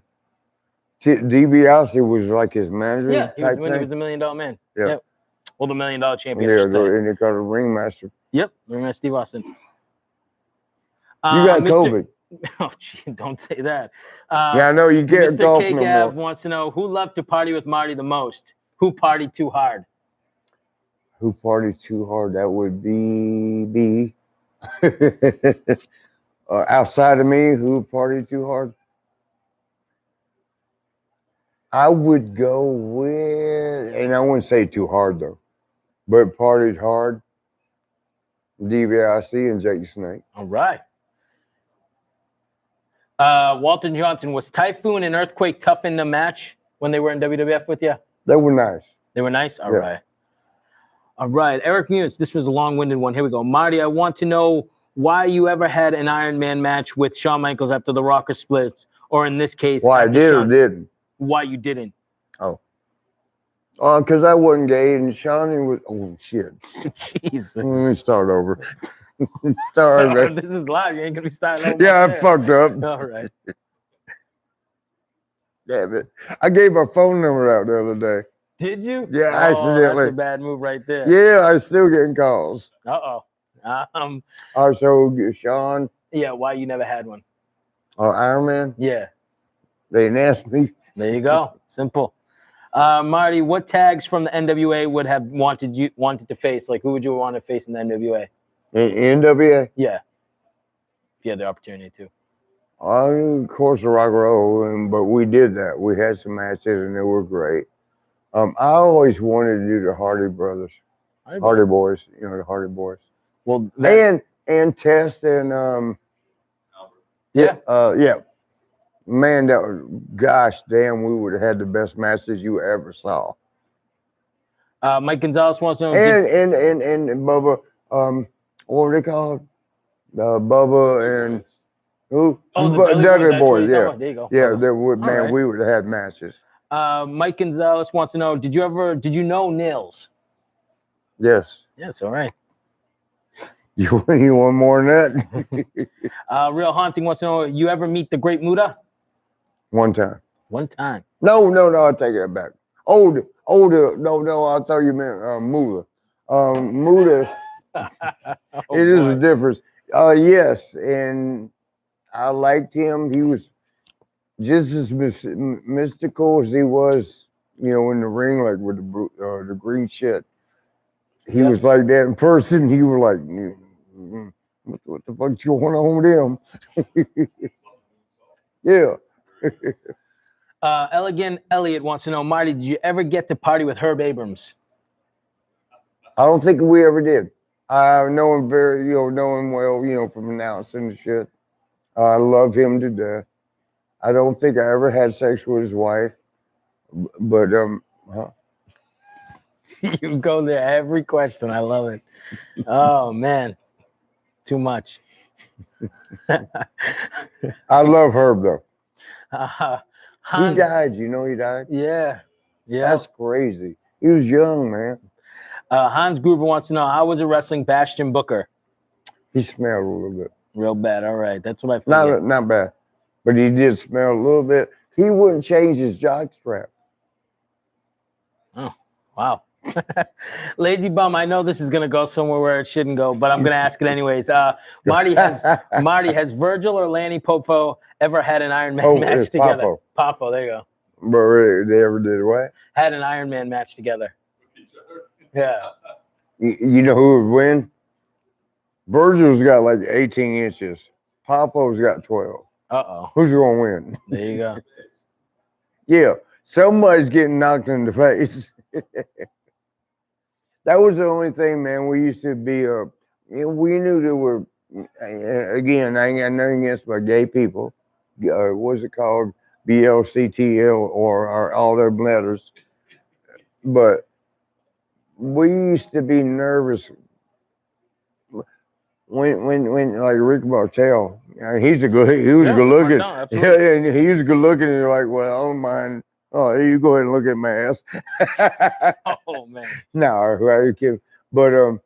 DiBiase was like his manager. Yeah, he type was when he thing. was the $1 Million Man. Yeah. Yep. Well, the $1 Million Champion. Yeah, and they called him ringmaster. Yep. Ringmaster Steve Austin. You got COVID. Oh, gee, don't say that. Yeah, I know you can't Mr. golf K. no Gav more. wants to know, who loved to party with Marty the most? Who partied too hard? Who partied too hard? That would be me. Outside of me, who partied too hard? I would go with, and I wouldn't say too hard though, but partied hard. DiBiase and Jake Snake. All right. Walton Johnson, was Typhoon and Earthquake tough in the match when they were in WWF with you? They were nice. They were nice? All right. All right. Eric Muse, this was a long-winded one. Here we go. Marty, I want to know why you ever had an Iron Man match with Shawn Michaels after the Rocker splits, or in this case, why I did or didn't. Why you didn't? Oh. Because I wasn't gay and Shawnee was, oh, shit. Jesus. Let me start over. Sorry, man. This is live. You ain't going to be starting over. Yeah, I fucked up. All right. Damn it. I gave my phone number out the other day. Did you? Yeah, Oh, accidentally. that's a bad move right there. Yeah, I'm still getting calls. Uh-oh. Also, Sean, Yeah, why you never had one? Iron Man, Yeah, they didn't ask me. there you go. Simple. Marty, what tags from the NWA would have wanted to face? Like, who would you want to face in the NWA? In NWA? Yeah, if you had the opportunity to. Of course, the Rock and Roll, but we did that. We had some matches, and they were great. I always wanted to do the Hardy Brothers, Hardy Boys. You know, the Hardy Boys. Well, and Test and yeah. Man, gosh damn, we would have had the best matches you ever saw. Mike Gonzalez wants to know. And Bubba, what were they called? Bubba and who? Oh, the Dudley Boys. Yeah, there you go. yeah. Bubba. They would, man. Right. We would have had matches. Mike Gonzalez wants to know. Did you know Nils? Yes. Yes. All right. You want more than that? Real Haunting wants to know. You ever meet the Great Muda? One time. One time. No, I'll take it back. Older. No, I thought you meant Muda. Muda. It is a difference. Yes, and I liked him. He was just as mystical as he was, you know, in the ring, like with the green shit. He was like that in person. He was like, what the fuck's going on with him? Yeah. Elegant Elliot wants to know, Marty, did you ever get to party with Herb Abrams? I don't think we ever did. I know him know him well, from announcing the shit. I love him to death. I don't think I ever had sex with his wife, but You go there every question. I love it. Oh man, too much. I love Herb though. Hans, he died. You know he died? Yeah. That's crazy. He was young, man. Hans Gruber wants to know, how was it wrestling Bastion Booker? He smelled a little bit. Real bad. All right. That's what I figured. Not bad. But he did smell a little bit. He wouldn't change his jockstrap. Oh, wow. Lazy Bum, I know this is going to go somewhere where it shouldn't go, but I'm going to ask it anyways. Marty, has Virgil or Lanny Poffo ever had an Iron Man match together? Poffo, there you go. But they ever did what? Had an Iron Man match together. Yeah. You know who would win? Virgil's got like 18 inches. Poffo's got 12. Uh-oh. Who's going to win? There you go. Yeah. Somebody's getting knocked in the face. That was the only thing, man. We used to be, we knew there were, again, I ain't got nothing against my gay people. What's it called? BLCTL or all their letters. But we used to be nervous when like Rick Martel, he was good looking. Yeah, and he was good looking, and you're like, well, I don't mind. Oh, you go ahead and look at my ass. Oh man. No, are you kidding? But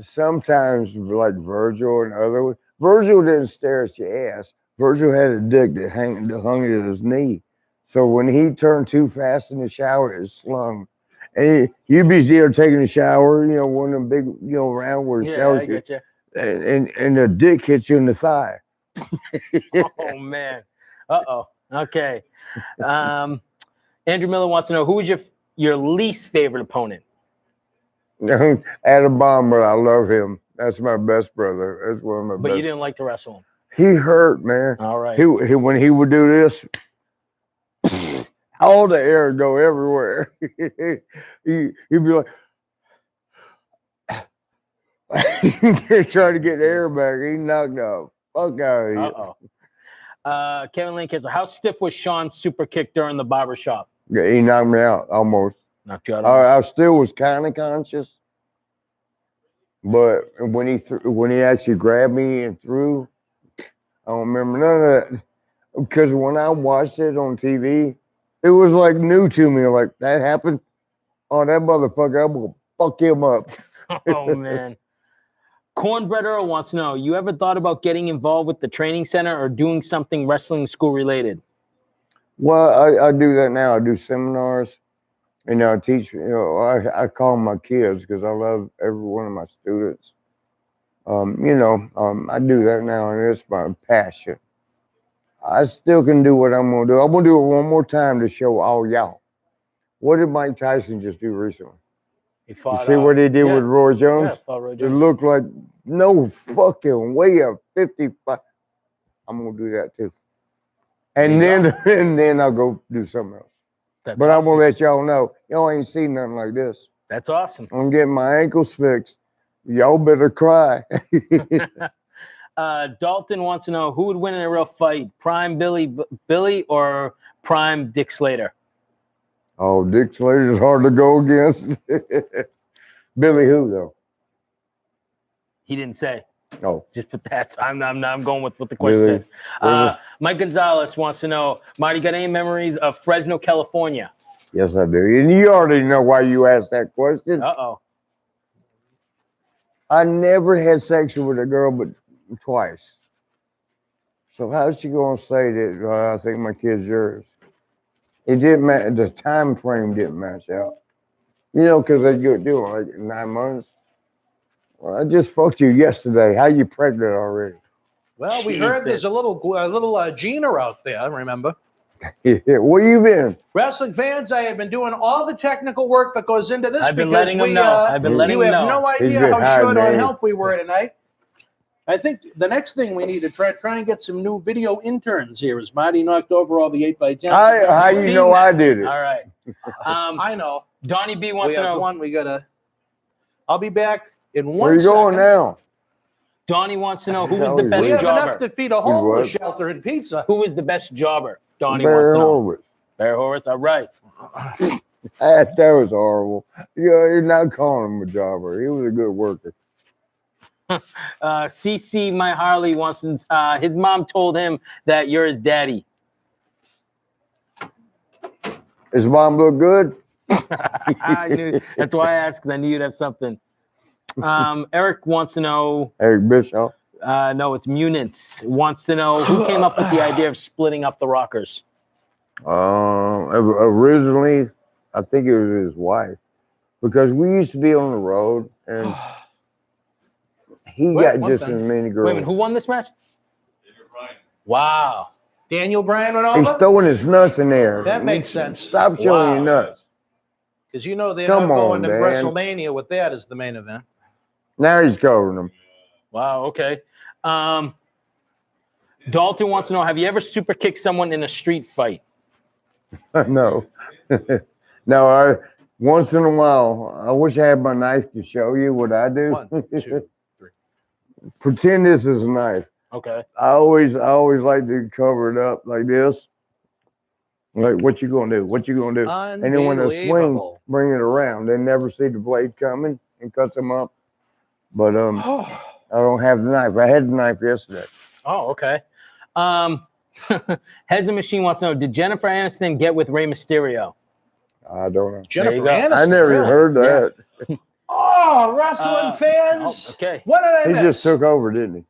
sometimes like Virgil and Virgil didn't stare at your ass. Virgil had a dick that hung at his knee. So when he turned too fast in the shower, it slung. And you'd be there taking a shower, one of them big, round where showers you. And the dick hits you in the thigh. Oh man. Uh-oh. Okay. Andrew Miller wants to know, who was your least favorite opponent? Adam Bomber, I love him. That's my best brother. That's one of my best. But you didn't like to wrestle him. He hurt, man. All right. When he would do this, all the air would go everywhere. He'd be like, trying to get the air back. He knocked the fuck out of you. Uh-oh. Kevin Lancaster, how stiff was Sean's super kick during the barber shop? Yeah, he knocked me out almost. Knocked you out. I still was kind of conscious, but when he actually grabbed me and threw, I don't remember none of that. Because when I watched it on TV, it was like new to me. Like, that happened? Oh, that motherfucker, I'm gonna fuck him up. Oh man. Cornbread Earl wants to know, you ever thought about getting involved with the training center or doing something wrestling school related? Well, I do that now. I do seminars, and I teach. I call them my kids because I love every one of my students. I do that now, and it's my passion. I still can do what I'm gonna do. I'm gonna do it one more time to show all y'all. What did Mike Tyson just do recently? He fought, You see what he did yeah. with Roy Jones? Yeah, fought Roy It Jones. looked like no fucking way of 55. I'm gonna do that too. And then I'll go do something else. That's But I'm awesome. gonna let y'all know, y'all ain't seen nothing like this. That's awesome. I'm getting my ankles fixed. Y'all better cry. Dalton wants to know who would win in a real fight, Prime Billy or Prime Dick Slater? Oh, Dick Slater's hard to go against. Billy who though? He didn't say. Oh, Just put that. I'm going with what the question Really? says. Mike Gonzalez wants to know, Marty, got any memories of Fresno, California? yes, I do. And you already know why you asked that question. Uh-oh. I never had sex with a girl but twice. So how's she gonna say that I think my kid's yours? It didn't match. The time frame didn't match out. Because they go doing like 9 months. Well, I just fucked you yesterday. How you pregnant already? Well, we heard there's a little Gina out there, remember? Yeah, where you been? Wrestling fans, I have been doing all the technical work that goes into this I've been because letting them know. I've been letting you them have know. no He's idea been how hiding short on there. help we were tonight. I think the next thing we need to try and get some new video interns here is Marty knocked over all the 8x10. How you seen know that? I did it? All right. I know. Donnie B We wants to have know. one. I'll be back in 1 Where you second. going now? Donnie wants to know who was the We best We have enough jobber. to feed a homeless what? shelter and pizza. Who was the best jobber? Donnie Barry wants to know. Horowitz. Barry Horowitz. All right. That was horrible. You're not calling him a jobber. He was a good worker. CC My Harley wants to, his mom told him that you're his daddy. His mom look good? I knew, that's why I asked, because I knew you'd have something. Eric wants to know, Eric Bischoff. no, it's Munitz, wants to know who came up with the idea of splitting up the Rockers. Originally, I think it was his wife, because we used to be on the road, and he got one just thing. as many Wait a girls. minute, who won this match? David Bryan. Wow. Daniel Bryan went He's over? throwing his nuts in there. That makes sense. Stop showing your Wow. nuts. Because they're Come not going on, to man. WrestleMania with that as the main event. Now he's covering them. Wow, okay. Dalton wants to know, have you ever super kicked someone in a street fight? No. No, once in a while, I wish I had my knife to show you what I do. 1, 2, 3. Pretend this is a knife. Okay. I always like to cover it up like this. Like, what you gonna do? What you gonna do? And then when I swing, Unbelievable. bring it around. They never see the blade coming and cut them up. But I don't have the knife. I had the knife yesterday. Oh, okay. Heads and Machine wants to know, did Jennifer Aniston get with Rey Mysterio? I don't know. Jennifer There you go. Aniston. I never really? heard that. Oh, wrestling fans. Oh, okay. What did I He miss? just took over, didn't he?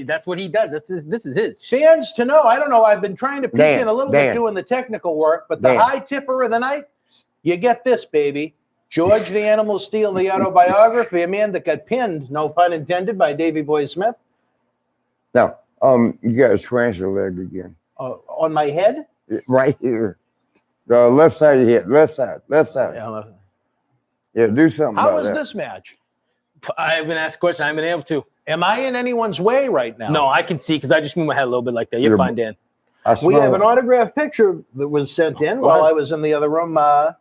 That's what he does. This is his. Fans to know. I don't know. I've been trying to peek Dan, in a little bit Dan. doing the technical work, but the Dan. high tipper of the night, you get this, baby. George the Animal Steel, the autobiography, a man that got pinned, no pun intended, by Davey Boy Smith. No. You got to scratch your leg again. On my head. Right here. The left side of your head. Left side. Yeah, do something How about was that. this match? I haven't asked a question. I haven't been able to. Am I in anyone's way right now? No, I can see because I just moved my head a little bit like that. You're fine, Dan. I We smell have an it. autographed picture that was sent in Go while ahead. I was in the other room. Go ahead,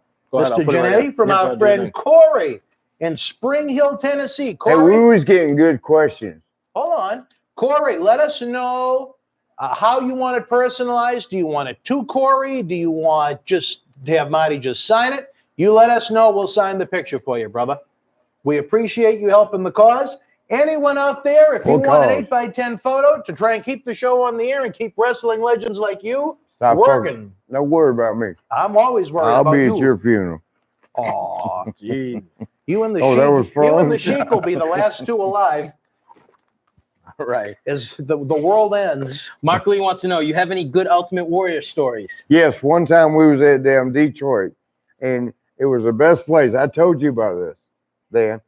I'll Mr. put it right Jannetty there. from Yeah, go our ahead, do your friend thing. Corey in Spring Hill, Tennessee. Hey, Corey, we was getting good questions. hold on. Corey, let us know how you want it personalized. Do you want it to Corey? Do you want just to have Marty just sign it? You let us know. We'll sign the picture for you, brother. We appreciate you helping the cause. Anyone out there, if you What want an cause? 8x10 photo to try and keep the show on the air and keep wrestling legends like you Stop working. talking. Don't worry about me. I'm always worried I'll about be you. at your funeral. Aw, Jeez. you and the Oh, that was Sheik. You and strong. the Sheik will be the last two alive. Right. As the world ends. Mark Lee wants to know, you have any good Ultimate Warrior stories? Yes, one time we was at damn Detroit, and it was the best place. I told you about this, Dan.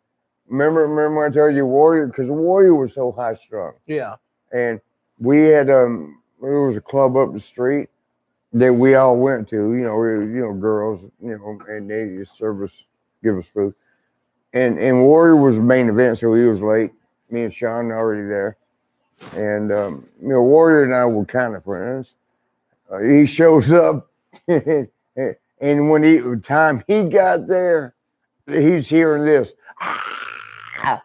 Remember when I told you Warrior? Because Warrior was so high strung. Yeah. And we had there was a club up the street that we all went to. Girls, and they just give us food. And Warrior was the main event, so he was late. Me and Sean already there, and Warrior and I were kind of friends. He shows up, and when he got there, he's hearing this. And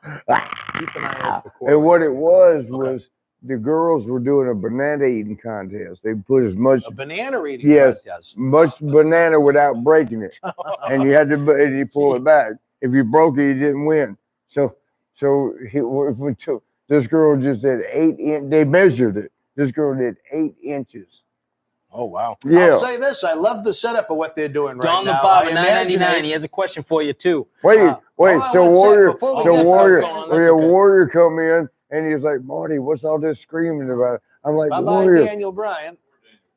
what it was the girls were doing a banana eating contest. They put as much A banana eating contest. much banana without breaking it, and you pull it back. If you broke it, you didn't win. So this girl just did 8 inches. They measured it. This girl did 8 inches. Oh, wow. Yeah. I'll say this. I love the setup of what they're doing right Don the now. Bob, I imagine $9.99. He has a question for you, too. Wait. hold on So one Warrior, second before we get Warrior, started going, that's okay. Warrior come in, and he's like, Marty, what's all this screaming about? I'm like, Bye-bye, Warrior. Daniel Bryan.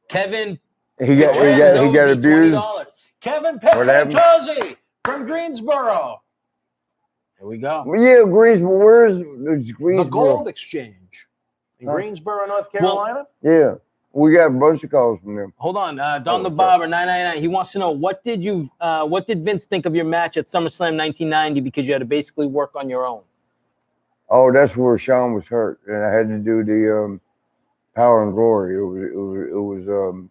Kevin. He got abused. $20. Kevin What happened? Petrotozzi from Greensboro. Here we go. Yeah, Greensboro. Where's Greensboro? The Gold Exchange in Huh? Greensboro, North Carolina. Yeah, we got a bunch of calls from them. Hold on. Don the Bobber, $9.99. He wants to know, what did Vince think of your match at SummerSlam 1990 because you had to basically work on your own? Oh, that's where Sean was hurt, and I had to do the Power and Glory. It was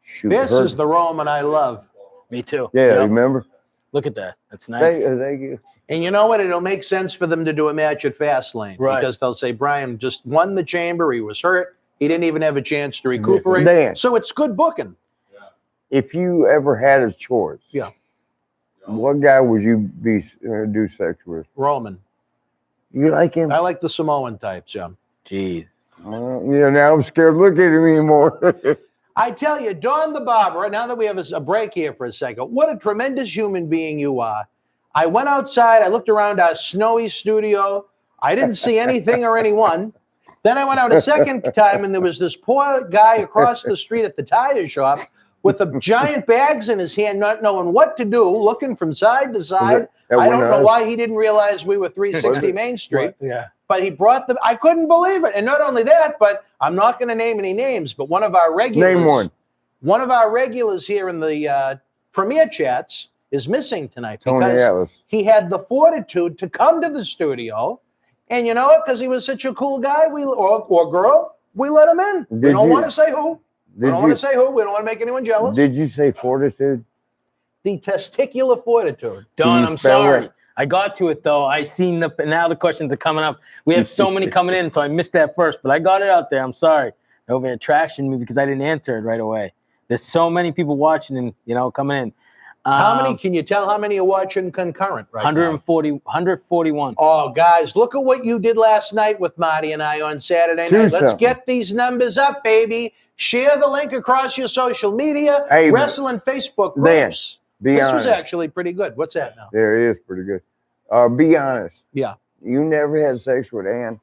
shoot. This hurt. is the Roman I love. Me too. Yeah, Yep. remember? Look at that. That's nice. Thank you. And you know what? It'll make sense for them to do a match at Fastlane. Right. Because they'll say Bryan just won the chamber. He was hurt. He didn't even have a chance to recuperate. Dan, So it's good booking. if you ever had a choice, Yeah. what guy would you do sex with? Roman. You like him? I like the Samoan types, yeah. Jeez. Now I'm scared to look at him anymore. I tell you, Don the Barber, now that we have a break here for a second, what a tremendous human being you are. I went outside. I looked around our snowy studio. I didn't see anything or anyone. Then I went out a second time, and there was this poor guy across the street at the tire shop with the giant bags in his hand, not knowing what to do, looking from side to side. I don't know why he didn't realize we were 360 Main Street. Yeah. But he brought I couldn't believe it. And not only that, but I'm not going to name any names, but one of our regulars. Name one. One of our regulars here in the premiere chats is missing tonight Tony because Atlas. he had the fortitude to come to the studio. And you know what? Because he was such a cool guy, or girl, we let him in. We don't want to say who. We don't want to say who. We don't want to make anyone jealous. Did you say fortitude? The testicular fortitude. Don, you I'm spell sorry. it? I got to it, though. I seen now the questions are coming up. We have so many coming in, so I missed that first. But I got it out there. I'm sorry. Over here trashing me because I didn't answer it right away. There's so many people watching and, coming in. How many? Can you tell how many are watching concurrent right 141. Oh, guys, look at what you did last night with Marty and I on Saturday night. Let's get these numbers up, baby. Share the link across your social media, Wrestle and Facebook groups. This honest. was actually pretty good. What's that now? There it is pretty good. Be honest. Yeah. You never had sex with Ann?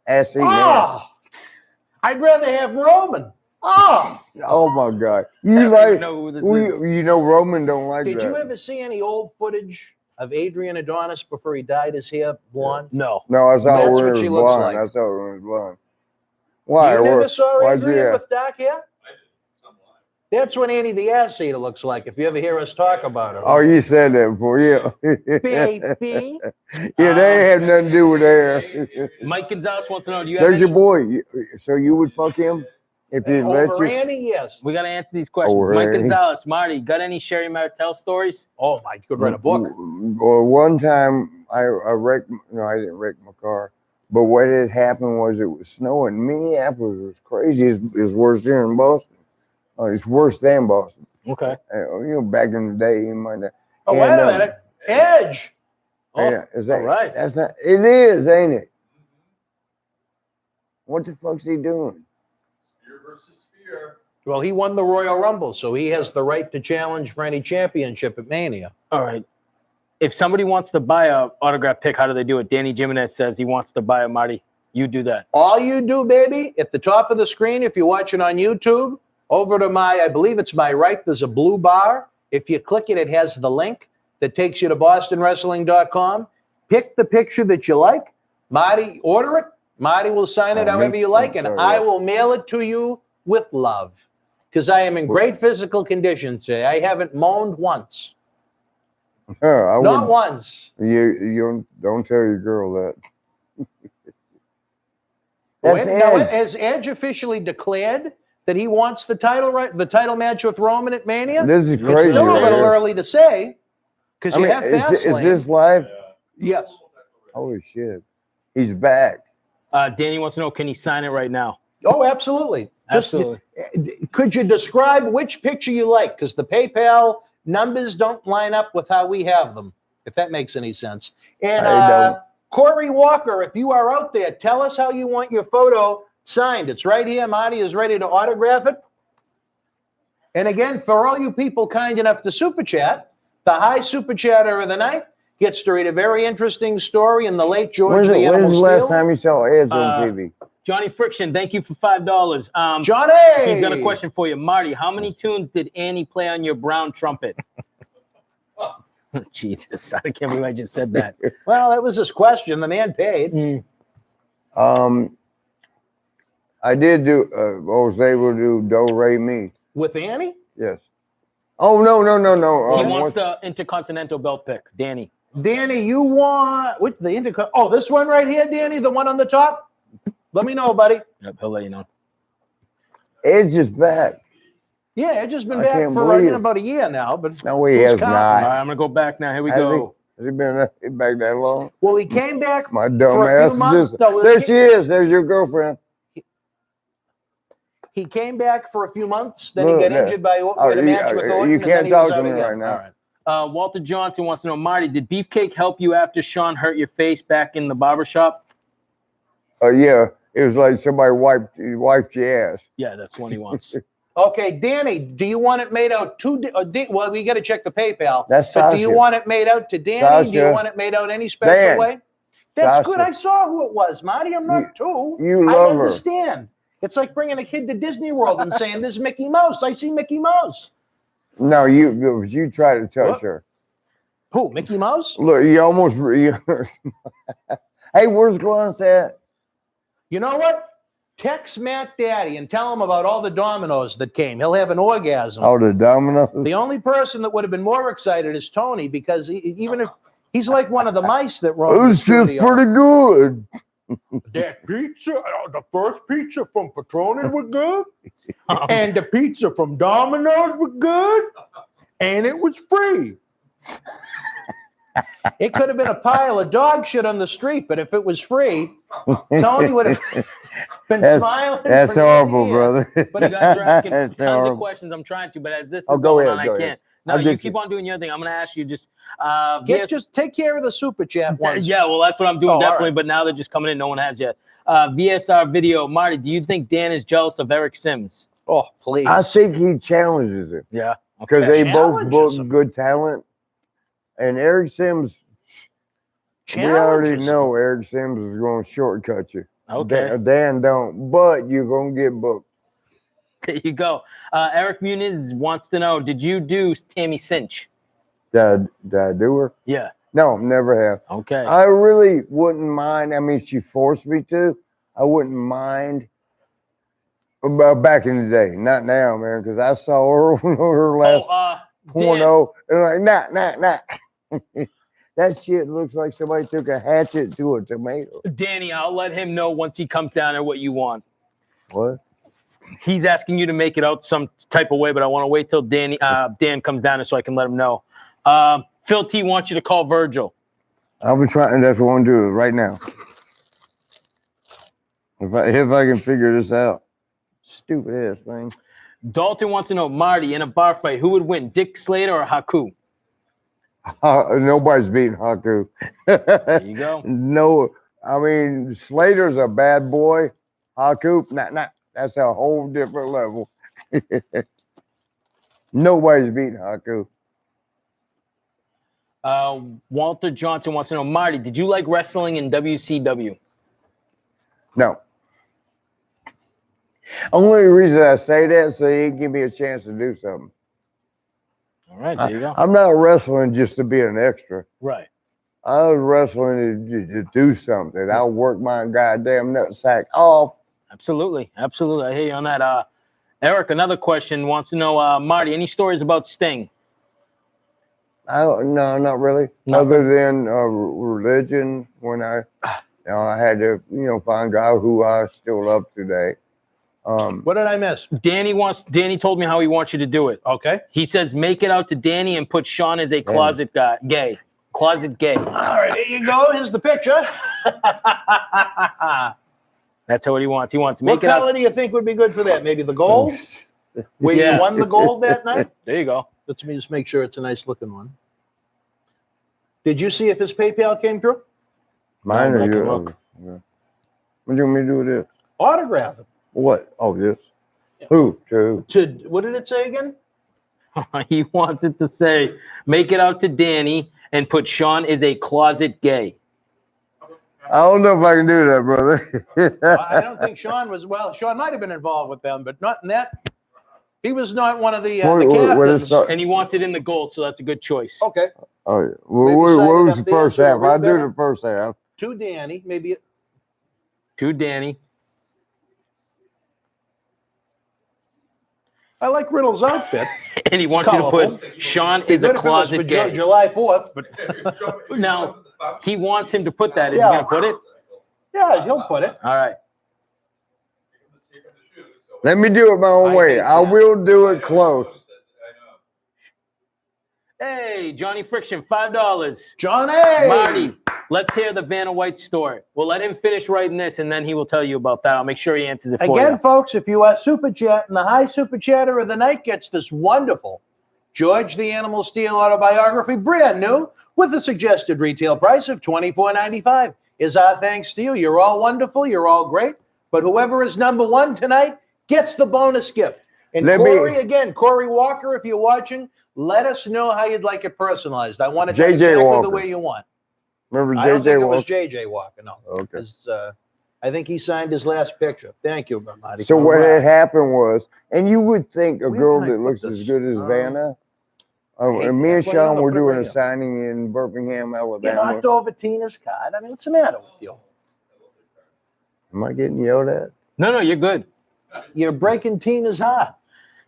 Ask Ann. Oh, I'd rather have Roman. Oh my God! You know Roman don't like that. Did you ever see any old footage of Adrian Adonis before he dyed his hair blonde? No. No, I saw That's her what she was looks blonde. like. I saw her was blonde. Why? You never saw why'd Adrian you with dark hair? That's what Annie the ass eater looks like. If you ever hear us talk about her. Oh, you said that before, yeah. Baby. Yeah, they have nothing to do with hair. Mike Gonzalez wants to know, do you have There's your boy. So you would fuck him if he let Over you? Annie, yes. We got to answer these questions. Over Mike Annie. Gonzalez, Marty, got any Sherry Martel stories? Oh, my, you could write a book. Or one time I wrecked. No, I didn't wreck my car. But what had happened was it was snowing. Minneapolis was crazy. It's worse here in Boston. It's worse than Boston. Okay. Back in the day, you might not. Oh, wait a minute. Edge. Oh, Yeah, is that, all right. That's not. It is, ain't it? What the fuck's he doing? Spear versus spear. Well, he won the Royal Rumble, so he has the right to challenge for any championship at Mania. All right. If somebody wants to buy a autograph pick, how do they do it? Danny Jimenez says he wants to buy a Marty. You do that. All you do, baby, at the top of the screen, if you're watching on YouTube, over to I believe it's my right, there's a blue bar. If you click it, it has the link that takes you to bostonwrestling.com. Pick the picture that you like. Marty, order it. Marty will sign it however you like, and I will mail it to you with love. Because I am in great physical condition today. I haven't moaned once. Not once. You don't tell your girl that. Has Edge officially declared that he wants the title match with Roman at Mania? This is crazy. It's still a little early to say because you have Fastlane. Is this live? Yes. Holy shit. He's back. Danny wants to know, can he sign it right now? Oh, absolutely. Absolutely. Could you describe which picture you like? Because the PayPal numbers don't line up with how we have them, if that makes any sense. And Corey Walker, if you are out there, tell us how you want your photo signed. It's right here. Marty is ready to autograph it. And again, for all you people kind enough to super chat, the high super chatter of the night gets to read a very interesting story in the late George the Animal When's the Steel. last time you saw Edge on TV? Johnny Friction, thank you for $5. Johnny! He's got a question for you. Marty, how many tunes did Annie play on your brown trumpet? Jesus, I can't believe I just said that. Well, that was his question. The man paid. I did do, I was able to do Do, Re, Mi. With Annie? Yes. Oh, no. He wants the Intercontinental belt pick, Danny. Danny, you want, which the Intercontinental? Oh, this one right here, Danny, the one on the top? Let me know, buddy. Yep, he'll let you know. Edge is back. Yeah, Edge has been I back can't for believe it. about a year now. But No, he who's has counting? All not. right, I'm going to go back now. Here we Has go. Has he been back that long? Well, he came back My dumb for a ass few is months. just, No, there she is. There's your girlfriend. He came back for a few months. Then Look, he got injured by a match with Orton. you and can't then he was talk to out me again. right now. All right. Walter Johnson wants to know, Marty, did Beefcake help you after Sean hurt your face back in the barbershop? Yeah, it was like somebody wiped your ass. Yeah, that's what he wants. Okay, Danny, do you want it made out to? Well, we got to check the PayPal. That's But do you Sasha. want it made out to Danny? Do you Sasha. want it made out any special Dan. way? That's Sasha. good. I saw who it was, Marty. I'm not two. You I love her. understand. It's like bringing a kid to Disney World and saying, "This is Mickey Mouse. I see Mickey Mouse." No, you tried to touch her. Who? Mickey Mouse? Look, you almost. Hey, where's Glance at? You know what? Text Matt Daddy and tell him about all the dominoes that came. He'll have an orgasm. Oh, the dominoes. The only person that would have been more excited is Tony, because even if he's like one of the mice that roam the It's just studio. pretty good. That pizza, the first pizza from Patroni was good, and the pizza from Domino's was good, and it was free. It could have been a pile of dog shit on the street, but if it was free, Tony would have been smiling. That's from ear to horrible, ear. brother. But you guys are asking That's tons of horrible. questions. I'm trying to, but as this is Oh, go going ahead, on, go I ahead. can't. No, I'll you get keep on doing your thing. I'm going to ask you just. Just take care of the super chat once. Yeah, well, that's what I'm doing, Oh, all definitely. right. But now they're just coming in. No one has yet. VSR video. Marty, do you think Dan is jealous of Eric Sims? Oh, please. I think he challenges him Yeah. because Okay. they both Challenges him. good talent. And Eric Sims, we already Challenges know Eric Sims is going to shortcut you. Okay. Dan don't, but you're going to get booked. There you go. Eric Muniz wants to know, did you do Tammy Cinch? Did I do her? Yeah. No, never have. Okay. I really wouldn't mind. I mean, she forced me to. I wouldn't mind. Back in the day, not now, man, because I saw her her last porno, and like, nah. That shit looks like somebody took a hatchet to a tomato. Danny, I'll let him know once he comes down there what you want. What? He's asking you to make it out some type of way, but I want to wait till Dan comes down there so I can let him know. Phil T wants you to call Virgil. I'll be trying. That's what I want to do right now. If I can figure this out. Stupid ass thing. Dalton wants to know, Marty, in a bar fight, who would win, Dick Slater or Haku? Nobody's beating Haku. There you go. No, I mean, Slater's a bad boy. Haku, nah, that's a whole different level. Nobody's beating Haku. Walter Johnson wants to know, Marty, did you like wrestling in WCW? No. Only reason I say that so he can give me a chance to do something. All right, there you go. I'm not wrestling just to be an extra. Right. I was wrestling to do something. I'll work my goddamn nutsack off. Absolutely. Absolutely. I hear you on that. Eric, another question wants to know, Marty, any stories about Sting? No, not really. Nothing. Other than religion, when I had to, find out who I still love today. What did I miss? Danny told me how he wants you to do it. Okay. He says, make it out to Danny and put Sean as a closet gay. Closet gay. All right, here you go. Here's the picture. That's what he wants. He wants to make What it out. color do you think would be good for that? Maybe the gold? Where Yeah. you won the gold that night? There you go. Let me just make sure it's a nice looking one. Did you see if his PayPal came through? Mine No, or I can yours? look. Yeah. What do you want me to do with this? Autograph it. What? Oh, this. Who? To What did it say again? He wants it to say, make it out to Danny and put Sean is a closet gay. I don't know if I can do that, brother. I don't think Sean was. Well, Sean might have been involved with them, but not in that. He was not one of the What is captains. And he wants it in the gold, so that's a good choice. Okay. Oh, yeah. Maybe What sign it was up the there first so half? read I'll do better. the first half. To Danny, maybe. To Danny. I like Riddle's outfit. And he wants colorful. you to put Sean is Good a if it was closet for gay. July 4th, but Now, he wants him to put that. Is Yeah. he going to put it? yeah, he'll put it. All right. Let me do it my own I way. hate I that. will do it close. Hey, Johnny Friction, $5. Johnny! Marty, let's hear the Vanna White story. We'll let him finish writing this, and then he will tell you about that. I'll make sure he answers it for Again, you. folks, if you are super chat, and the high super chatter of the night gets this wonderful George the Animal Steel autobiography, brand new, with a suggested retail price of $24.95. Is our thanks to you. You're all wonderful. You're all great. But whoever is number one tonight gets the bonus gift. And Corey Walker, if you're watching, let us know how you'd like it personalized. I want it done JJ exactly Walker. the way you want. Remember I don't think JJ it was Walker? JJ Walker, no. Okay. I think he signed his last picture. Thank you, Marty. So what had happened was, and you would think a Where girl can I that put looks this? as good as Vanna. hate And me that. and Well, Sean no, were put it doing right a here. signing in Birmingham, You Alabama. knocked over Tina's card. I mean, what's the matter with you? Am I getting yelled at? No, you're good. You're breaking Tina's heart.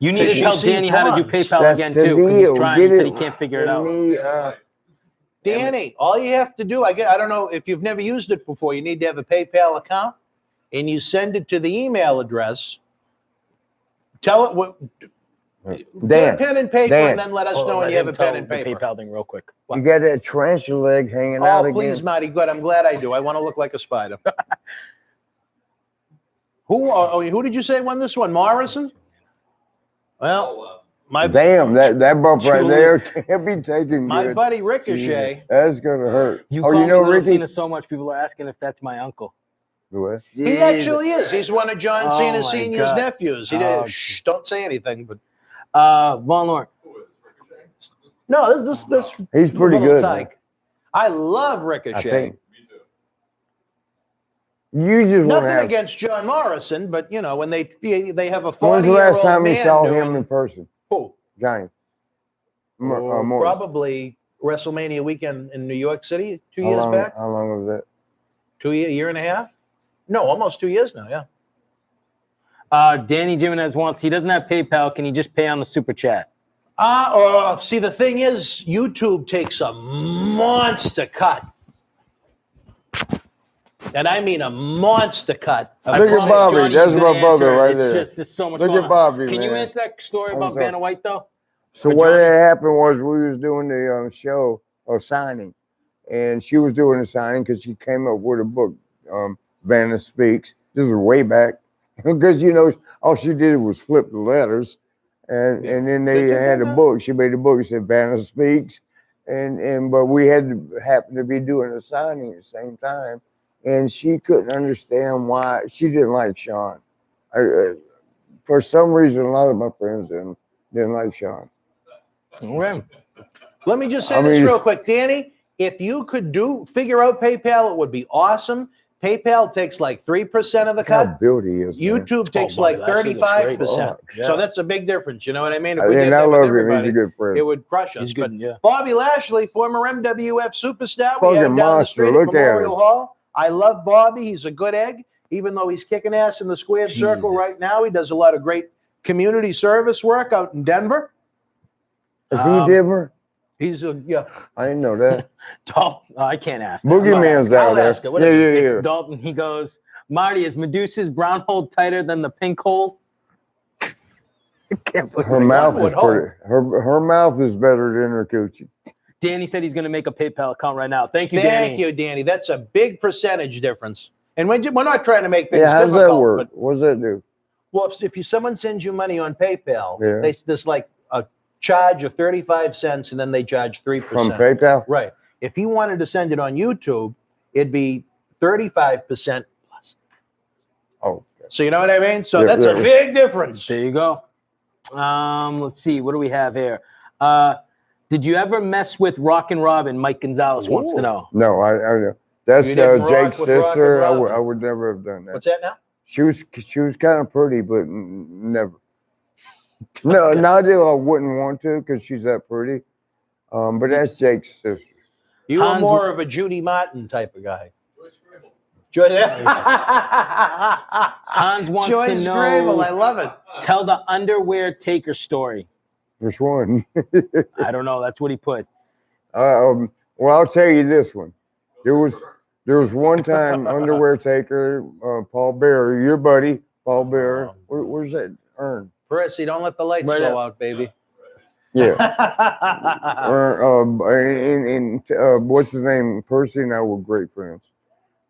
You need Does to she tell see Danny how to do fawns? PayPal That's again, the too, because he's deal. trying. Get He said it he can't figure it to out. me, Danny, all you have to do, I don't know if you've never used it before, you need to have a PayPal account, and you send it to the email address. Tell it what. Get a pen and paper, and then let us know when you have a pen and the paper. PayPal thing real quick. you got that tarantula leg hanging out Oh, again. please, Marty. Good. I'm glad I do. I want to look like a spider. Who did you say won this one? Morrison? Well, my Damn, that bump right Julie. there can't be taken my good. buddy Ricochet. Jesus, that's gonna hurt. You Oh, call you me know Little Ricky? Cena so much, people are asking if that's my uncle. What? He actually is. He's one of John Oh, Cena my Sr.'s God. nephews. He Oh, did. Shh, don't say anything. But Von Lorne. no, this He's pretty little good. tyke. I love I Ricochet. think. You just want to Nothing have. against John Morrison, but you know when they have a 40-year-old When's the last time you man saw doing, him in person, Who? Johnny? Oh, Morris. probably WrestleMania weekend in New York City 2 How years long, back. How long was that? A year and a half? No, almost 2 years now. Yeah. Danny Jimenez wants, he doesn't have PayPal. Can he just pay on the super chat? See, the thing is, YouTube takes a monster cut. And I mean a monster cut. Look at promise, Bobby. Johnny, That's he's my gonna brother answer it. right It's there. just, there's so much Look going at on. Bobby, Can you man. answer that story I'm about sorry. Vanna White, though? So For what Johnny? had happened was we was doing the show or signing, and she was doing the signing because she came up with a book, Vanna Speaks. This was way back because all she did was flip the letters, and then they had a book. She made a book. It said Vanna Speaks, but we had to happen to be doing a signing at the same time, and she couldn't understand why she didn't like Sean. For some reason, a lot of my friends didn't like Sean. Okay. Let me just say this real quick, Danny. If you could figure out PayPal, it would be awesome PayPal takes like 3% of the Look how cut. built he is. man. YouTube takes Bobby like Lashley looks great. 35%. Yeah. So that's a big difference. You know what I mean? If we And did I that with love him. He's everybody, a good friend. it would crush us. He's But good, yeah. Bobby Lashley, former MWF superstar, we Fucking had him down the monster. street at Look at Memorial him. Hall. I love Bobby. He's a good egg. Even though he's kicking ass in the squared circle Jesus. right now, he does a lot of great community service work out in Denver. Is he Denver? He's a I didn't know that. Dalton, I can't ask that. Boogie I'm not Man's asking. out I'll there. ask it. Whatever. Yeah. It's Dalton. He goes, Marty, is Medusa's brown hole tighter than the pink hole? I can't believe Her it. mouth would is pretty. Her mouth is better than her coochie. Danny said he's going to make a PayPal account right now. Thank you, Danny. Thank you, Danny. That's a big percentage difference. And we're not trying to make things Yeah, how's difficult. that work? But, What does that do? well, if someone sends you money on PayPal, Yeah. there's like a charge of 35 cents, and then they charge 3%. From PayPal? Right. If he wanted to send it on YouTube, it'd be 35% plus. Oh. So you know what I mean? So Yeah, that's yeah. a big difference. There you go. Let's see. What do we have here? Did you ever mess with Rockin' Robin? Mike Gonzalez wants to know. No, I know. That's You didn't rock Jake's with Rock sister. and I Robin. would never have done that. What's that now? She was kind of pretty, but never. No, not that I wouldn't want to because she's that pretty. But that's Jake's sister. You were Hans- more of a Judy Martin type of guy. Joyce Grable. Hans wants Joyce to Grable, I know. love it. Tell the underwear taker story. Which one? I don't know. That's what he put. Well, I'll tell you this one. There was one time underwear taker, Paul Bearer, your buddy, Paul Bearer. Where's that urn? Percy, don't let the lights Right go up. out, baby. Yeah. What's his name? Percy and I were great friends.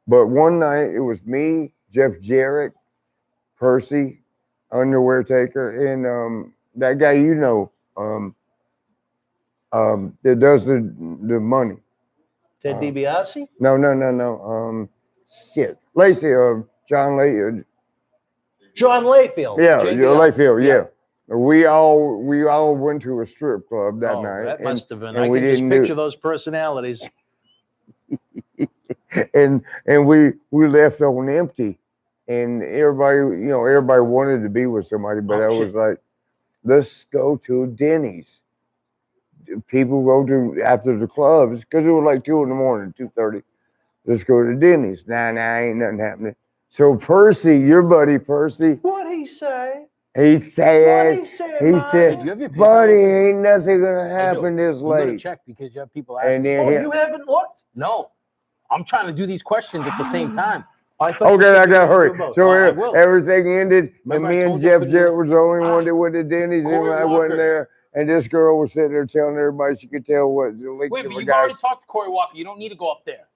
But one night it was me, Jeff Jarrett, Percy, underwear taker, and that guy that does the money. Ted DiBiase? No. Shit. Lacey, John Lacey. John Layfield. Yeah, JBL. Layfield, yeah. We all went to a strip club that night. That must have been. and I we can just didn't do- picture those personalities. and we left on empty, and everybody wanted to be with somebody, but I was like, let's go to Denny's. People go to after the clubs because it was like 2 in the morning, 2:30. Let's go to Denny's. Nah, ain't nothing happening. So Percy, your buddy Percy, What'd he say? he said, Did Did you have your buddy, PayPal? ain't nothing gonna happen this You better late. check because you have people asking. And then Oh, he- you haven't looked? No, I'm trying to do these questions at the same time. I thought you okay, said I you gotta were hurry. doing both. So I will. everything ended, Remember and I me and told you I Jeff couldn't Jarrett do- was the only one that went to Denny's, Corey and I Walker. wasn't there. And this girl was sitting there telling everybody she could tell what the length Wait, of but a you've guy's. already talked to Corey Walker. You don't need to go up there.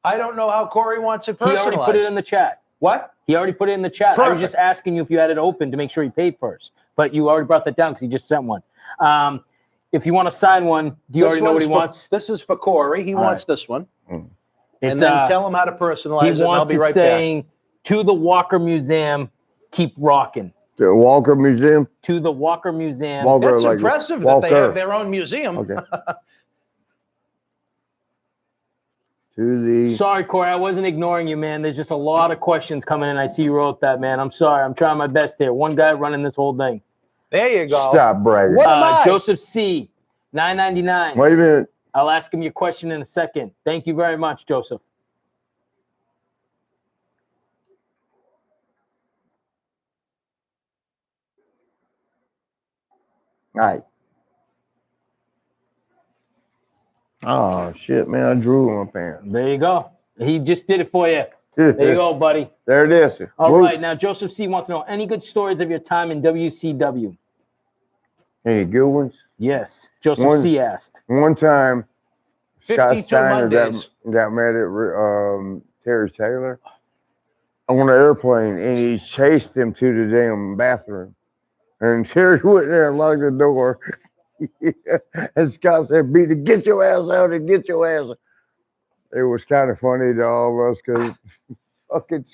I don't know how Corey wants it He personalized. already put it in the chat. What? He already put it in the chat. I was Perfect. just asking you if you had it open to make sure he paid first. But you already brought that down because he just sent one. If you want to sign one, do you already know what he wants? This is for Corey. He All wants this one. And It's then tell him how to personalize he it, and I'll wants be it right back. saying, to the Walker Museum, keep rocking. The Walker Museum. To the Walker Museum. Walker, That's like impressive that Walker. they have their own museum. Okay. To the. Sorry, Corey, I wasn't ignoring you, man. There's just a lot of questions coming in. I see you wrote that, man. I'm sorry. I'm trying my best here. One guy running this whole thing. There you go. Stop bragging. What am I? Joseph C. $9.99. Wait a minute. I'll ask him your question in a second. Thank you very much, Joseph. All right. Oh shit, man! I drew on my pants. There you go. He just did it for you. There you go, buddy. There it is. All right, now Joseph C. wants to know any good stories of your time in WCW. Any good ones? Yes, Joseph One- C. asked. One time, Scott 52 Steiner Mondays. got mad at Terry Taylor on an airplane, and he chased him to the damn bathroom. And Terry went there and locked the door. And Scott said, "Beat it, get your ass out and get your ass out." It was kind of funny to all of us because fucking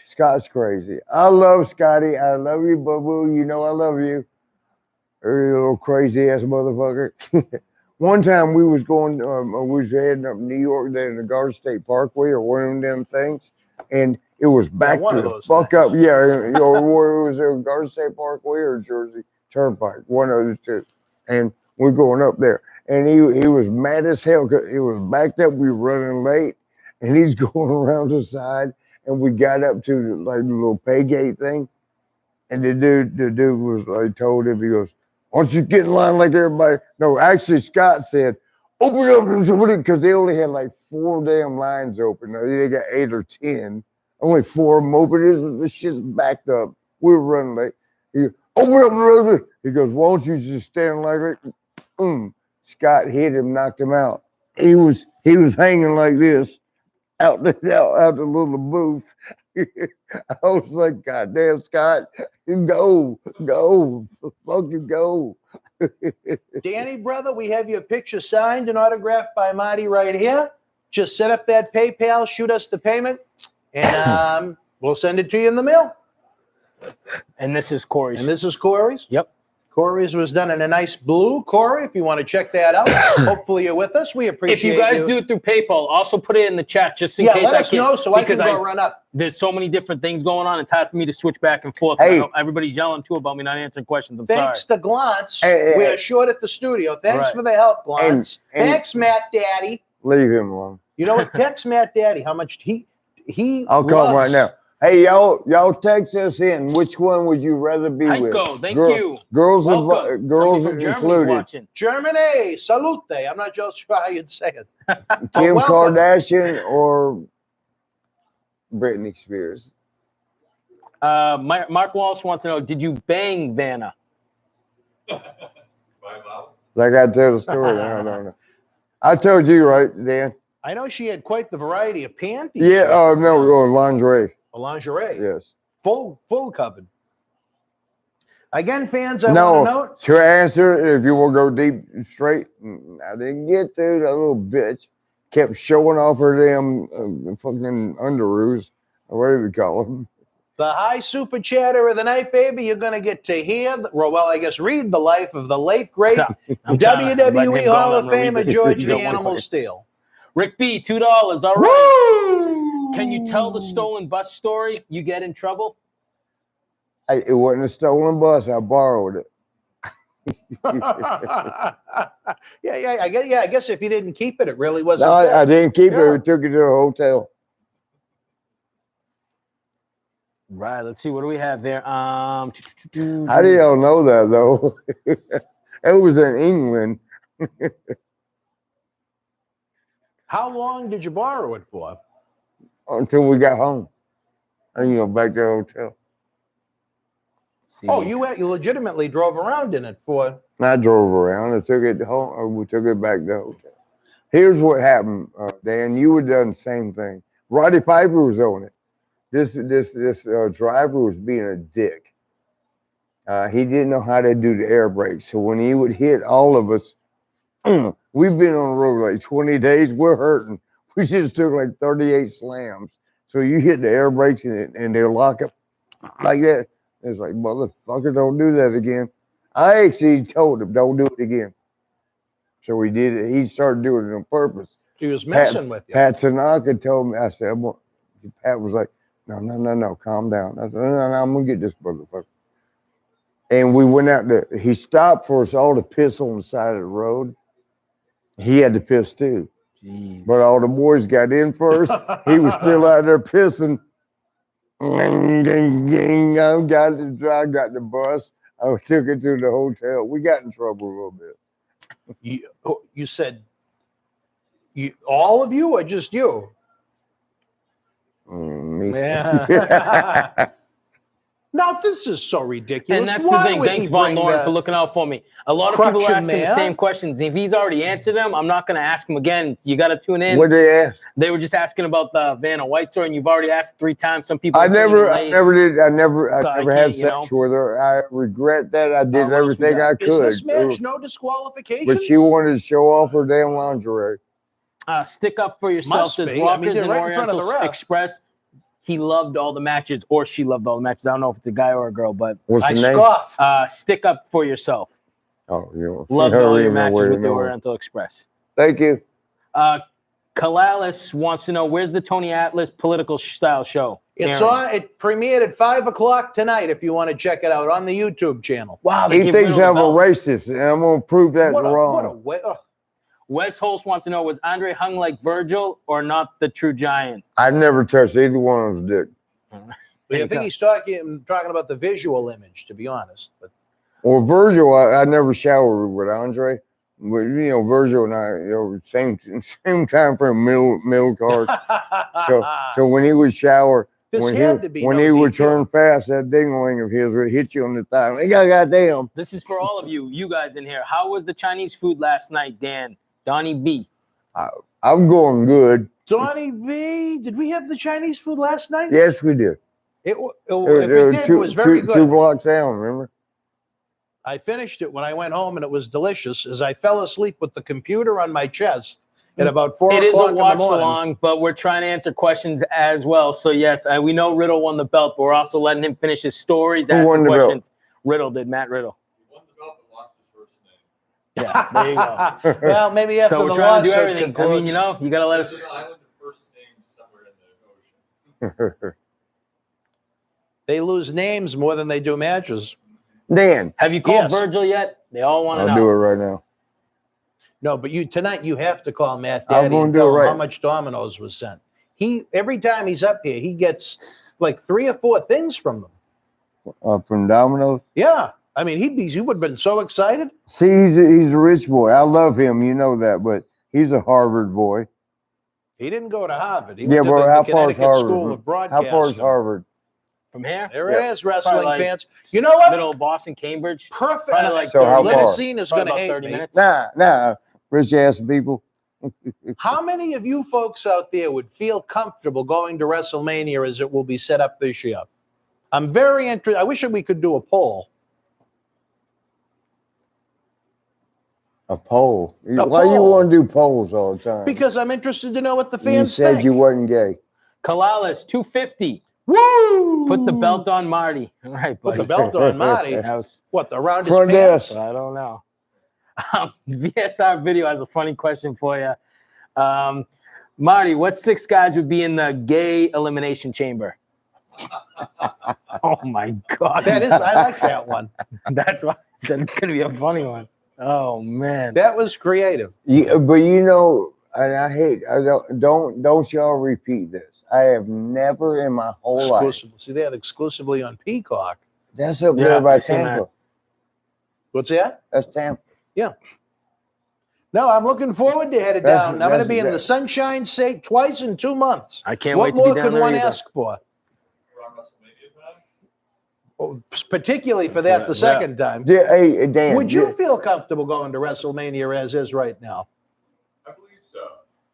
Scott's crazy. I love Scotty. I love you, boo-boo. You know I love you. You little crazy ass motherfucker. One time we was going, we was heading up New York there in the Garden State Parkway or one of them things, and it was back one to of the those fuck things. up. Yeah, you know, where it was a Garden State Parkway or Jersey Turnpike, one of the two. And we're going up there, and he was mad as hell because it was backed up. We were running late, and he's going around the side, and we got up to the, like the little pay gate thing, and the dude was like told him, he goes, "Why don't you get in line like everybody?" No, actually, Scott said, "Open up," because they only had like 4 damn lines open. Now, they got 8 or 10. Only 4 of them open. This shit's backed up. We were running late. He goes, "Open up." He goes, "Why don't you just stand like that?" Scott hit him, knocked him out. He was hanging like this out the little booth. I was like, "God damn, Scott, go, fucking go." Danny, brother, we have your picture signed and autographed by Marty right here. Just set up that PayPal, shoot us the payment, and we'll send it to you in the mail. And this is Corey's. And this is Corey's? Yep. Corey's was done in a nice blue. Corey, if you want to check that out, hopefully you're with us. We appreciate If you guys do it through PayPal, also put it in the chat just in case let I us can't. know so I can because go run up. There's so many different things going on. It's hard for me to switch back and forth. Hey. I know everybody's yelling too about me not answering questions. I'm Thanks sorry. to Glantz. Hey, we are short at the studio. Thanks Right. for the help, Glantz. And- Thanks, Matt Daddy. Leave him alone. You know what? Text Matt Daddy how much he I'll call him loves- right now. Hey, y'all text us in. Which one would you rather be with? Heiko, thank you. Girls, Welcome. girls Somebody from Germany's included. watching. Germany, salute. I'm not just sure how you'd say it. Kim welcome. Kardashian or Britney Spears? Mark Walsh wants to know, did you bang Vanna? My mouth. Like I tell the story. I don't know. I told you, right, Dan? I know she had quite the variety of panties. Yeah. Oh no, lingerie. A lingerie. Yes. Full covered. Again, fans, I want No. to note. To answer, if you will go deep straight, I didn't get to that little bitch. Kept showing off her damn fucking underoos, or whatever you call them. The high super chatter of the night, baby. You're going to get to hear, I guess, read the life of the late, great I'm trying. I'm letting WWE him go. Hall I'm of gonna read Famer this. George You the don't wanna Animal fucking- Steele. Rick B, $2. All right. Can you tell the stolen bus story? You get in trouble? It wasn't a stolen bus. I borrowed it. I guess if you didn't keep it, it really wasn't. No, I there. didn't keep Yeah. it. We took it to a hotel. Right. Let's see. What do we have there? How do y'all know that though? It was in England. How long did you borrow it for? Until we got home. And back to the hotel. Oh, you legitimately drove around in it for. I drove around and took it home, or we took it back to the hotel. Here's what happened, Dan. You would have done the same thing. Roddy Piper was on it. This driver was being a dick. He didn't know how to do the air brakes. So when he would hit all of us, we've been on the road like 20 days. We're hurting. We just took like 38 slams. So you hit the air brakes and they'll lock up like that. It's like, motherfucker, don't do that again. I actually told him, don't do it again. So we did it. He started doing it on purpose. He was messing with you. Pat Tanaka told me, I said, Pat was like, no, calm down. I said, no, I'm going to get this motherfucker. And we went out there. He stopped for us all to piss on the side of the road. He had to piss too. Jeez. But all the boys got in first. He was still out there pissing. I got the bus. I took it to the hotel. We got in trouble a little bit. You said all of you or just you? Me. Yeah. Now, this is so ridiculous. And that's Why the thing. would Thanks, he Von bring Lauren, that? for looking out for me. A lot of people are Crutchin' asking the man. same questions. If he's already answered them, I'm not going to ask him again. You got to tune in. What they ask? They were just asking about the Vanna White story, and you've already asked 3 times. Some people. I are tuning never in late. did. I So never I had can't, you sex with her. I regret that. I did what else we everything got? I Is could. this match no disqualification? But she wanted to show off her damn lingerie. Stick up for yourself. Must There's be. I mean, Rockers they're and right in front of the Oriental ref. Express. He loved all the matches, or she loved all the matches. I don't know if it's a guy or a girl, but What's I the name? scoff. stick up for yourself. Oh, you know. Loved I all already your know matches where to with the know. Oriental Express. Thank you. Kalalis wants to know, where's the Tony Atlas political style show? It's Aaron. on. It premiered at 5:00 tonight. If you want to check it out on the YouTube channel. Wow, they He give thinks Riddle I'm the a belt. racist, and I'm gonna prove that's wrong. Wes Holst wants to know, was Andre hung like Virgil or not the true giant? I never touched either one of his dick. I think he's talking about the visual image, to be honest. But Or Virgil, I never showered with Andre. But, you know, Virgil and I, you know, same time frame, middle card. So when he would shower, when he would turn fast, that ding-a-ling of his would hit you on the thigh. Hey, goddamn. This is for all of you guys in here. How was the Chinese food last night, Dan? Donnie B. I'm going good. Donnie B, did we have the Chinese food last night? Yes, we did. If we did, it was very good. 2 blocks down, remember? I finished it when I went home, and it was delicious. As I fell asleep with the computer on my chest at about 4 o'clock It is a in the watch morning. along, but we're trying to answer questions as well. So yes, we know Riddle won the belt, but we're also letting him finish his stories, Who won asking the belt? questions. Riddle did, Matt Riddle. He won the belt but lost his first name. Yeah, there you go. Well, maybe after So the we're trying to do lawsuit everything. I concludes. mean, you know, you gotta let There's us. an island of first names somewhere in the ocean. They lose names more than they do matches. Dan, Have you called Yes. Virgil yet? They all want to I'll know. do it right now. No, but tonight you have to call Matt I'm Daddy gonna and do it tell him right. how much Domino's was sent. Every time he's up here, he gets like 3 or 4 things from them. From Domino's. Yeah, I mean, he would have been so excited. See, he's a rich boy. I love him, you know that, but he's a Harvard boy. He didn't go to Harvard. He Yeah, went to but the how far is Connecticut School Harvard? of Broadcasting. How far is Harvard? From here? There Yeah. it is, wrestling Probably like fans. You know what? Middle of Boston, Cambridge. Perfect. Probably like So how 30 far? minutes. Limousine is Probably going to about hate 30 me. minutes. Nah, rich ass people. How many of you folks out there would feel comfortable going to WrestleMania as it will be set up this year? I'm very interested. I wish we could do a poll. A poll. A Why you poll. want to do polls all the time? Because I'm interested to know what the you fans said think. you wasn't gay. Kalalis, 250. Woo! Put the belt on Marty. All right, Put buddy. the belt on Marty. That was, What, around Front his pants? desk. I don't know. VSR video has a funny question for you. Marty, what 6 guys would be in the gay elimination chamber? Oh my God. I like that one. That's why I said it's gonna be a funny one. Oh man. That was creative. But you know, and don't y'all repeat this. I have never in my whole life. Exclusive. See that exclusively on Peacock. That's up Yeah, there by I seen that. Tampa. What's that? That's Tampa. No, I'm looking forward to head it That's- down. I'm going to that's- be in the that- Sunshine State twice in 2 months. I can't What wait to more be down could there one either. ask for? We're on WrestleMania, man. Oh, particularly for that Yeah, the second time. Hey, Dan. Would you feel comfortable going to WrestleMania as is right now? I believe so.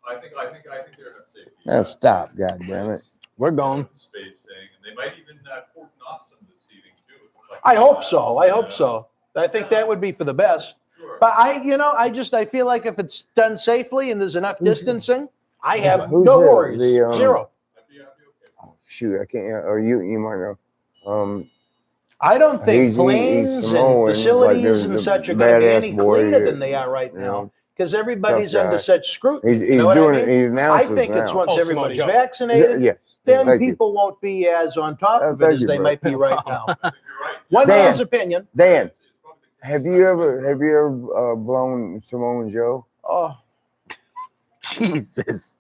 I think they're enough safety. Now stop, goddammit. We're going. Space thing, and they might even cordon off some of the seating too. Like, I hope so. I hope so. I think that would be for the best. Sure. But I feel like if it's done safely and there's enough distancing, I have Who's no that? worries. The, Zero. I'd be okay. Oh, shoot, I can't. Or you might know. I don't think He's planes Samoan, and facilities like and the such are going to be badass any boy, cleaner than they are right you now know, because everybody's tough under guy. such scrutiny. He's You know what I doing mean? it. He I announces think it's now. once Oh, everybody's Samoa Joe. vaccinated, Yes. then Thank you. people won't be as on top of it Thank as you, they bro. might be right now. I think you're right. One Dan. man's opinion. Dan, It's probably the- have you ever blown Samoan Joe? Oh, Jesus.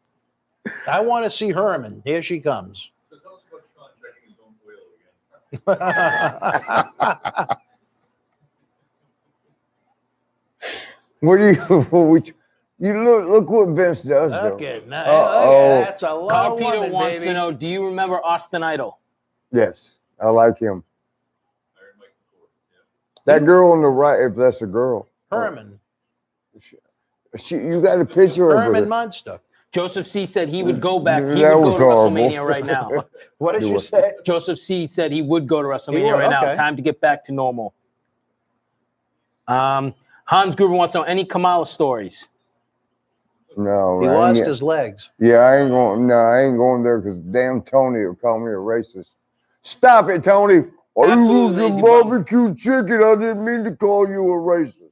I want to see Herman. Here she comes. So tell us about Sean checking his own whale again. What do you look what Vince does? though. Okay, now Uh-oh. that's a lot Carl of Peter woman, wants baby. to know, do you remember Austin Idol? Yes, I like him. Iron Mike McCord, yeah. That girl on the right, if that's a girl. Herman. You got a picture of Herman her. Munster. Joseph C said he would go back. He That would go was to horrible. WrestleMania right now. What did Do you it. say? Joseph C said he would go to WrestleMania would, right now. okay. Time to get back to normal. Hans Gruber wants to know any Kamala stories. No, He I ain't lost get- his legs. Yeah, I ain't going. No, I ain't going there because damn Tony will call me a racist. Stop it, Tony. I Absolutely, used lazy a bum. barbecue chicken. I didn't mean to call you a racist.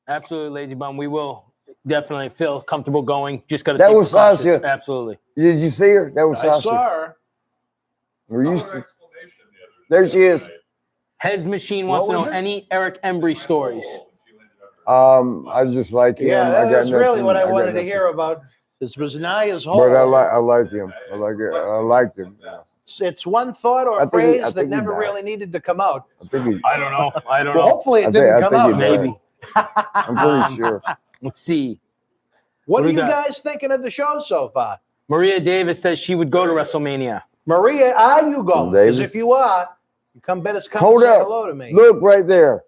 Absolutely, Lazy Bum. We will definitely feel comfortable going. Just got to. That was Sasha. Absolutely. Did you see her? That was I Sasha. saw her. We're How used about to. exclamation the other There she is. night? Hez Machine wants to What know was it? any Eric Embry stories. Cool. When she landed on her- I just like him. Yeah, I got that's really nothing- what I got wanted to nothing. hear about. This was Naya's whole. But I like him. I liked him. It's one thought or I think phrase I that think he never died. really needed to come out. I think he, I don't know. I don't Well, know. hopefully it I think- didn't I come think he out. died. Maybe. I'm pretty Um, sure. Let's see. What What are do you we got? guys thinking of the show so far? Maria Davis says she would go to WrestleMania. Maria, are you going? Because Davis? if you are, you better come Hold and say up. hello to me. Look right there.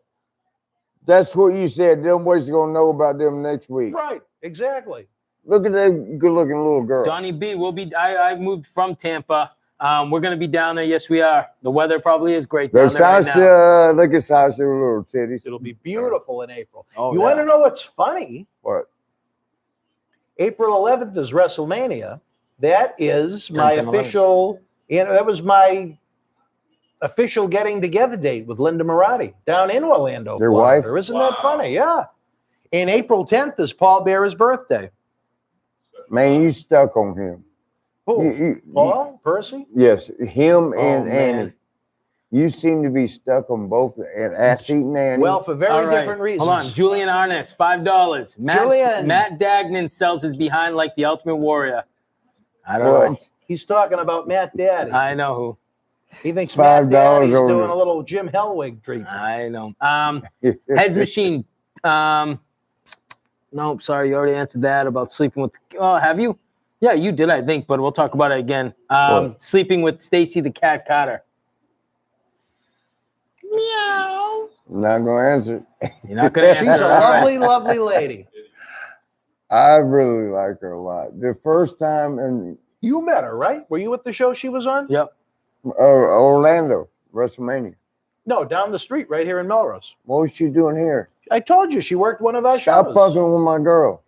That's what you said. Them boys are gonna know about them next week. Right, exactly. Look at that good-looking little girl. Donnie B will be. I moved from Tampa. We're gonna be down there. Yes, we are. The weather probably is great down There's there right now. Sasha. Look at Sasha, her little titties. It'll be beautiful in April. Oh, You yeah. want to know what's funny? What? April 11th is WrestleMania. That is my 10th and 11th. official, that was my official getting together date with Linda Moratti down in Orlando. Their Florida. wife? Isn't that funny? Yeah. And April 10th is Paul Bearer's birthday. Man, you stuck on him. Who? You- Paul? Percy? yes, him Oh, and man. Annie. You seem to be stuck on both, and ass eating Annie. Well, for very All right. different reasons. Hold on, Julian Arness, $5. Julian. Matt Dagnan sells his behind like the Ultimate Warrior. I don't know. what? He's talking about Matt Daddy. I know who. He thinks Matt $5 Daddy's only. doing a little Jim Hellwig treatment. I know. Hez Machine. Nope, sorry, you already answered that about sleeping with. Oh, have you? Yeah, you did, I think, but we'll talk about it again. What? Sleeping with Stacy the Cat Carter. Meow. I'm not gonna answer. You're not gonna answer. She's a All right. lovely, lovely lady. I really like her a lot. The first time in You met her, right? Were you at the show she was on? Yep. Orlando, WrestleMania. No, down the street, right here in Melrose. What was she doing here? I told you she worked one of our Stop shows. fucking with my girl.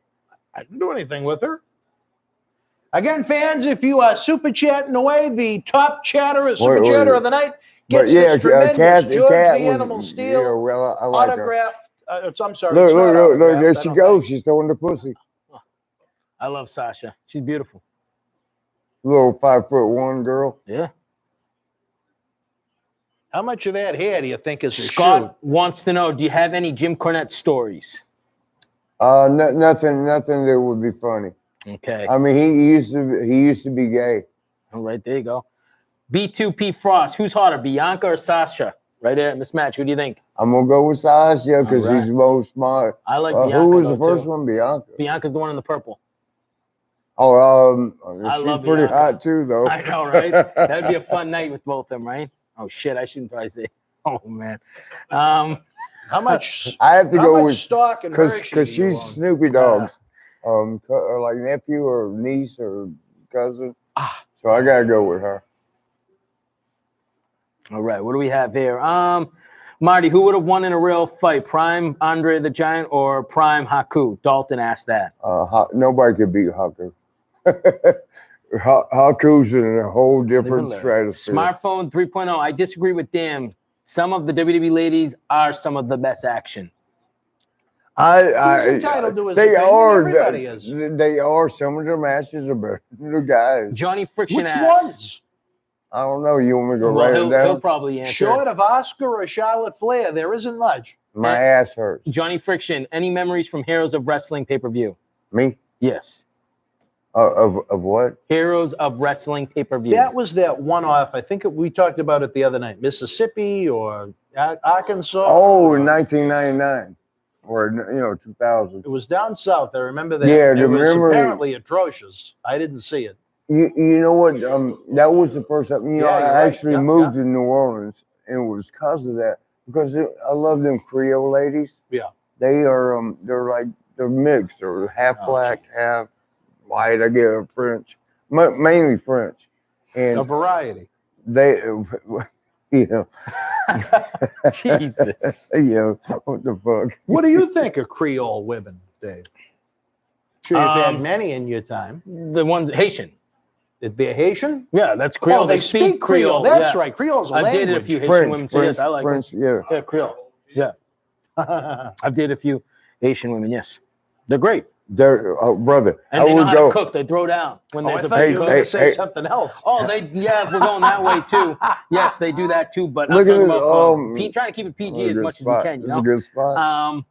I didn't do anything with her. Again, fans, if you are super chatting away, the top chatter, super Wait. chatter of the night gets But yeah, this tremendous Cat George the was- Animal Steel Yeah, well, I like her. autograph. I'm sorry. Look, it's not look, autographed, there I she don't goes. think. She's throwing the pussy. I love Sasha. She's beautiful. Little 5'1" girl. Yeah. How much of that hair do you think is a Scott wants to know, do you have any Jim Cornette stories? Nothing that would be funny. Okay. I mean, he used to be gay. All right, there you go. B2P Frost. Who's hotter, Bianca or Sasha? Right there in this match. Who do you think? I'm gonna go with Sasha because All right. she's most smart. I like Bianca. Who was the though, first too. one? Bianca. Bianca's the one in the purple. Oh, I she's love pretty Bianca. hot too, though. I know, right? That'd be a fun night with both of them, right? Oh shit, I shouldn't probably say. Oh man. How much? I have to How go much with stock and Hershey because do you she's own? Snoopy Dogg's like nephew or niece or cousin. So I gotta go with her. All right, what do we have here? Marty, who would have won in a real fight? Prime Andre the Giant or Prime Haku? Dalton asked that. Nobody could beat Haku. Haku's in a whole different stratosphere. Smartphone 3.0. I disagree with Dan. Some of the WWE ladies are some of the best action. He's entitled to his they opinion. are. Everybody is. They are. Some of their matches are better than the guys. Johnny Friction Which asks. ones? I don't know. You want me to go Well, write it he'll down? probably answer. Short of Oscar or Charlotte Flair, there isn't much. My ass hurts. Johnny Friction. Any memories from Heroes of Wrestling pay-per-view? Me? Yes. Of what? Heroes of Wrestling pay-per-view. That was that one-off. I think we talked about it the other night. Mississippi or Arkansas. Oh, in 1999 or 2000. It was down south. I remember that. Yeah, it the was memory- apparently atrocious. I didn't see it. You know what? That was the first time. Yeah, I you're right. actually Yeah, moved to New Orleans, and it was because of that. Because I love them Creole ladies. Yeah. They are. They're mixed. They're half Oh, black, half white. I get French, mainly French, A and variety. they, Jesus. what the fuck? What do you think of Creole women, Dave? Sure, you've had Um, many in your time. The ones Haitian. It'd be a Haitian? Yeah, that's Creole. Oh, they speak Creole. That's yeah. right. Creole's a I've language. dated a few Haitian French, women. So yes, I like French. Yeah. it. Yeah, Creole. Yeah, I've dated a few. Asian women, yes. They're great. They're brother. And I they know would how go. to cook. They throw down when Oh, I there's a thought big you were cook. going to say hey. something else. Oh, yeah, we're going that way too. Yes, they do that too. But I'm Look at talking it, about trying to keep it That's PG a as good much as spot. we can. You It's know. a good spot.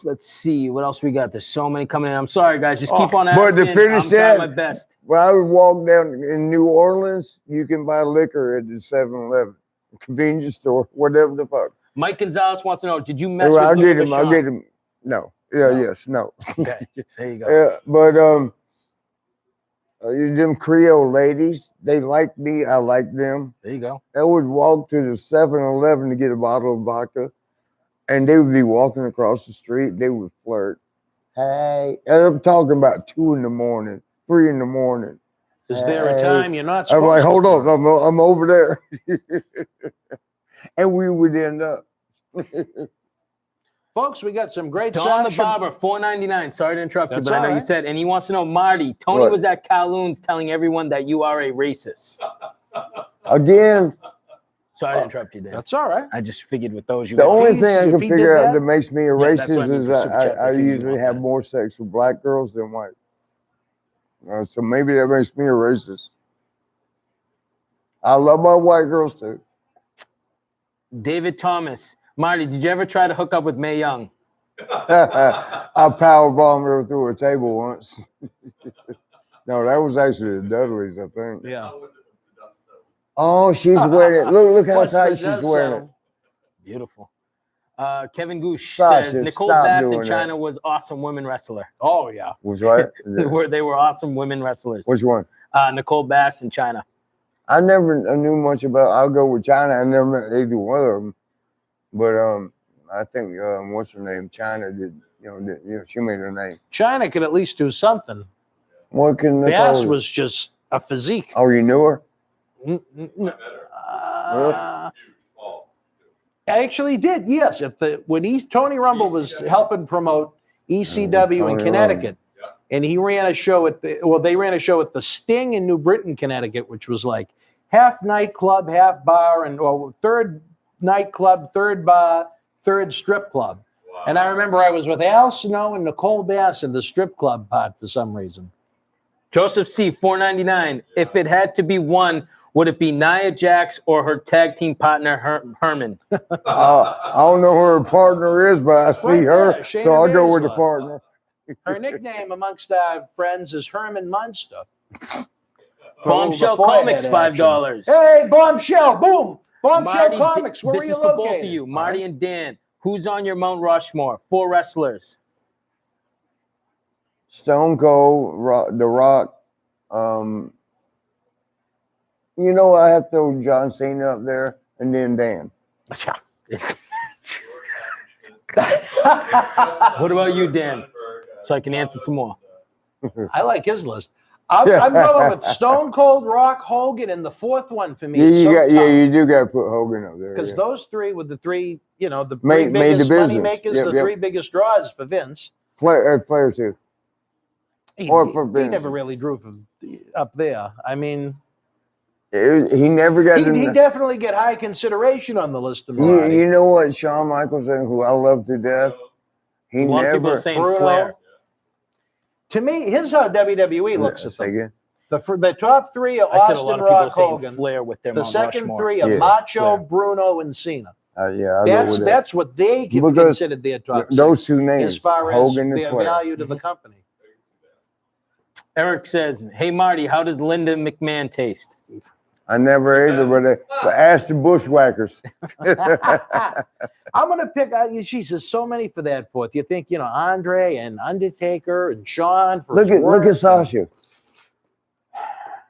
Let's see what else we got. There's so many coming in. I'm sorry, guys. Just keep on but asking. to finish I'm that- trying my best. When I would walk down in New Orleans, you can buy liquor at the 7-Eleven, convenience store, whatever the fuck. Mike Gonzalez wants to know: did you mess Well, with Louis I'll Vuitton? get him. No. Yeah. No. Yes. No. Okay, there you go. Yeah. But them Creole ladies, they like me. I like them. There you go. I would walk to the 7-Eleven to get a bottle of vodka, and they would be walking across the street. They would flirt. Hey, and I'm talking about 2 in the morning, 3 in the morning. Is there a Hey. time you're not I'm supposed like, to hold on, flirt? I'm over there. And we would end up. Folks, we got some great Don the sound. Barber, $4.99. Sorry to interrupt you, That's but I know all you right. said, and he wants to know, Marty, Tony What? was at Kowloon's telling everyone that you are a racist. Again, Sorry to interrupt you, Dan. That's all right. I just figured with those you the would- only he- thing I if can he figure did out that- that makes me a Yeah, that's what I racist mean is for Super Chats. I I figured you usually want have that. more sex with black girls than white. So maybe that makes me a racist. I love my white girls too. David Thomas, Marty, did you ever try to hook up with Mae Young? I powerbombed her through a table once. No, that was actually the Dudleys, I think. Yeah. How was it with the dust settled? Oh, she's wearing it. Look how Once the tight she's dust wearing it. settled. Beautiful. Kevin Goosh Sasha, says Nicole stop Bass doing in that. China was awesome women wrestler. Oh, yeah. Was right. They were awesome women wrestlers. Which one? Nicole Bass in China. I never knew much about. I'll go with China. I never met either one of them, but I think what's her name? China did. She made her name. China could at least do something. What can Bass Nicole? was just a physique. Oh, you knew her? N- n- n- Better. uh, Huge. Tall. I actually did, yes. When Tony Rumble was helping promote ECW in Tony Connecticut, Yeah. and he ran a show they ran a show at the Sting in New Britain, Connecticut, which was like half nightclub, half bar, and third nightclub, third bar, third strip club. Wow. And I remember I was with Al Snow and Nicole Bass in the strip club part for some reason. Joseph C, $4.99. If it had to be one, would it be Nia Jax or her tag team partner Herman? I don't know who her partner is, but I see Right her, there, Shayna so I'll go with the Baszler. partner. Her nickname amongst our friends is Herman Munster. Bombshell Before I Comics, had $5. Hey, Bombshell, boom! Bombshell Marty, Comics, where this are you is for both located? of you, Marty and Dan. Who's on your Mount Rushmore? 4 wrestlers. Stone Cold, The Rock. I have to throw John Cena up there, and then Dan. What about you, Dan? So I can answer some more. I like his list. I'm going with Stone Cold, Rock, Hogan, and the fourth one for me. You do got to put Hogan up there. Because yeah. those three were the three, the Made three biggest the money business. makers, Yep, the yep. three biggest draws for Vince. Player too. He, Or for he Vince. never really drew from up there. I mean, He never got he definitely get high consideration on the list of You Marty. know what, Shawn Michaels, who I love to death, he A lot of people are never. saying Bruno. Flair. To me, here's how WWE looks at Say them. again? The top three are I said a lot Austin, of people are Rock, saying Hogan. Flair with their The Mount second Rushmore. three are Yeah. Macho, Flair. Bruno, and Cena. Yeah, I'll go with that. That's what they Because considered their top Those six, two names, as far Hogan as and their Flair. value to the company. Eric says, "Hey Marty, how does Linda McMahon taste?" I never ate her, but ask the Bushwhackers. I'm gonna pick out. Geez, there's so many for that fourth. You think Andre and Undertaker and Shawn. For Look his at work. Sasha.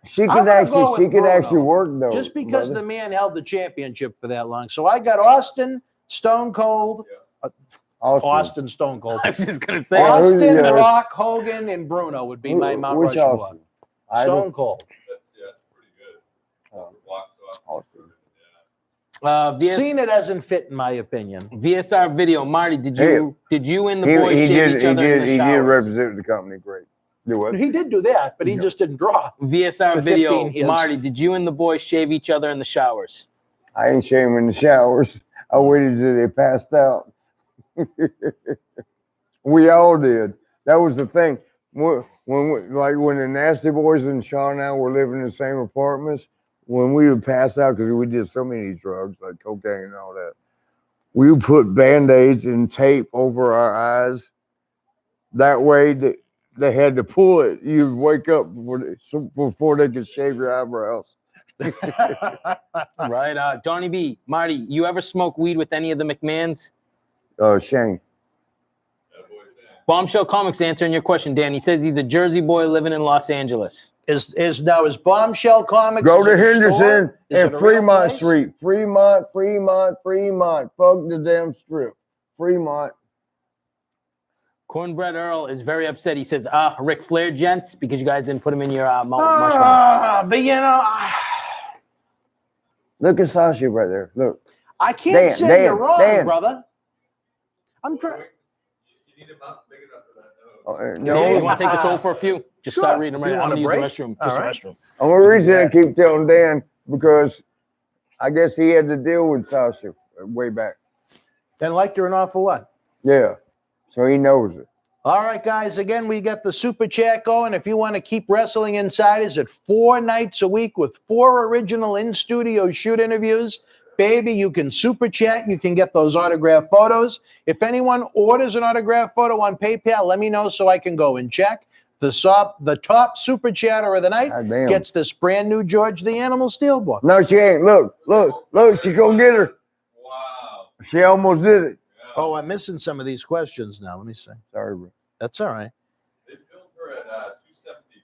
She I'm could gonna actually go with Bruno, work though. just because brother. the man held the championship for that long. So I got Austin, Stone Cold, Austin, Stone Cold. I was just gonna say, Yeah, who's Austin, the other? Rock, Hogan, and Bruno would be my Mount Which Rushmore. Austin? Idol? Stone Cold. That's pretty good. Walks off. Austin. Cena doesn't fit in my opinion. VSR video, Marty, did you and the He boys shave each other in the did showers? represent the company great. Do what? He did do that, but he just didn't draw. VSR For video, 15 years. Marty, did you and the boys shave each other in the showers? I ain't shaving in the showers. I waited till they passed out. We all did. That was the thing. When the Nasty Boys and Shaw now were living in the same apartments, when we would pass out, because we did so many drugs, like cocaine and all that, we would put Band-Aids and tape over our eyes. That way they had to pull it. You'd wake up before they could shave your eyebrows. Right. Donnie B, Marty, you ever smoke weed with any of the McMahons? Shane. Bombshell Comics answering your question, Dan. He says he's a Jersey boy living in Los Angeles. Is Bombshell Comics? Go to Henderson store? and Fremont Street. Fremont. Fuck the damn strip. Fremont. Cornbread Earl is very upset. He says, Ric Flair, gents, because you guys didn't put him in your Marshmallow. But you know, look at Sasha right there. Look. I can't say you're wrong, brother. I'm trying. You need a mouth big enough for that. No. You want to take this over for a few? Just start reading them right now. I'm going to use the restroom. Just right. the restroom. I'm going to reason I keep telling Dan because I guess he had to deal with Sasha way back. Then liked her an awful lot. Yeah. So he knows it. All right, guys. Again, we got the super chat going. If you want to keep Wrestling Insiders at 4 nights a week with 4 original in-studio shoot interviews, baby, you can super chat. You can get those autographed photos. If anyone orders an autographed photo on PayPal, let me know so I can go and check. The top super chatter of the night gets this brand new George the Animal Steelbook. No, she ain't. Look. She's going to get her. Wow. She almost did it. Oh, I'm missing some of these questions now. Let me see. Sorry, bro. That's all right. They built her at 272.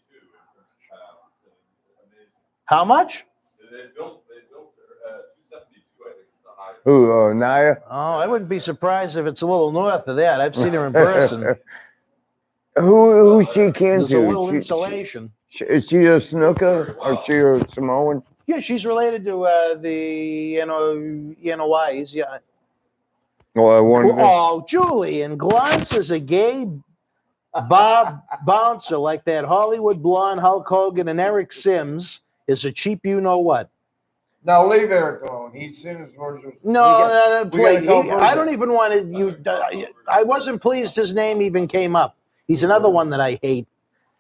Amazing. How much? They built her at 272. I think it's the highest. Who, Naya? Oh, I wouldn't be surprised if it's a little north of that. I've seen her in person. Who she can There's to? a little insulation. Is she a Snuka or is she a Samoan? Yeah, she's related to the Yanowais. Yeah. Well, I wonder. Oh, Julian Glantz is a gay Bob bouncer like that Hollywood blonde Hulk Hogan, and Eric Sims is a cheap you-know-what. Now leave Eric alone. He's seen his version. No, please. go I don't even want to. I wasn't pleased his name even came up. He's another one that I hate.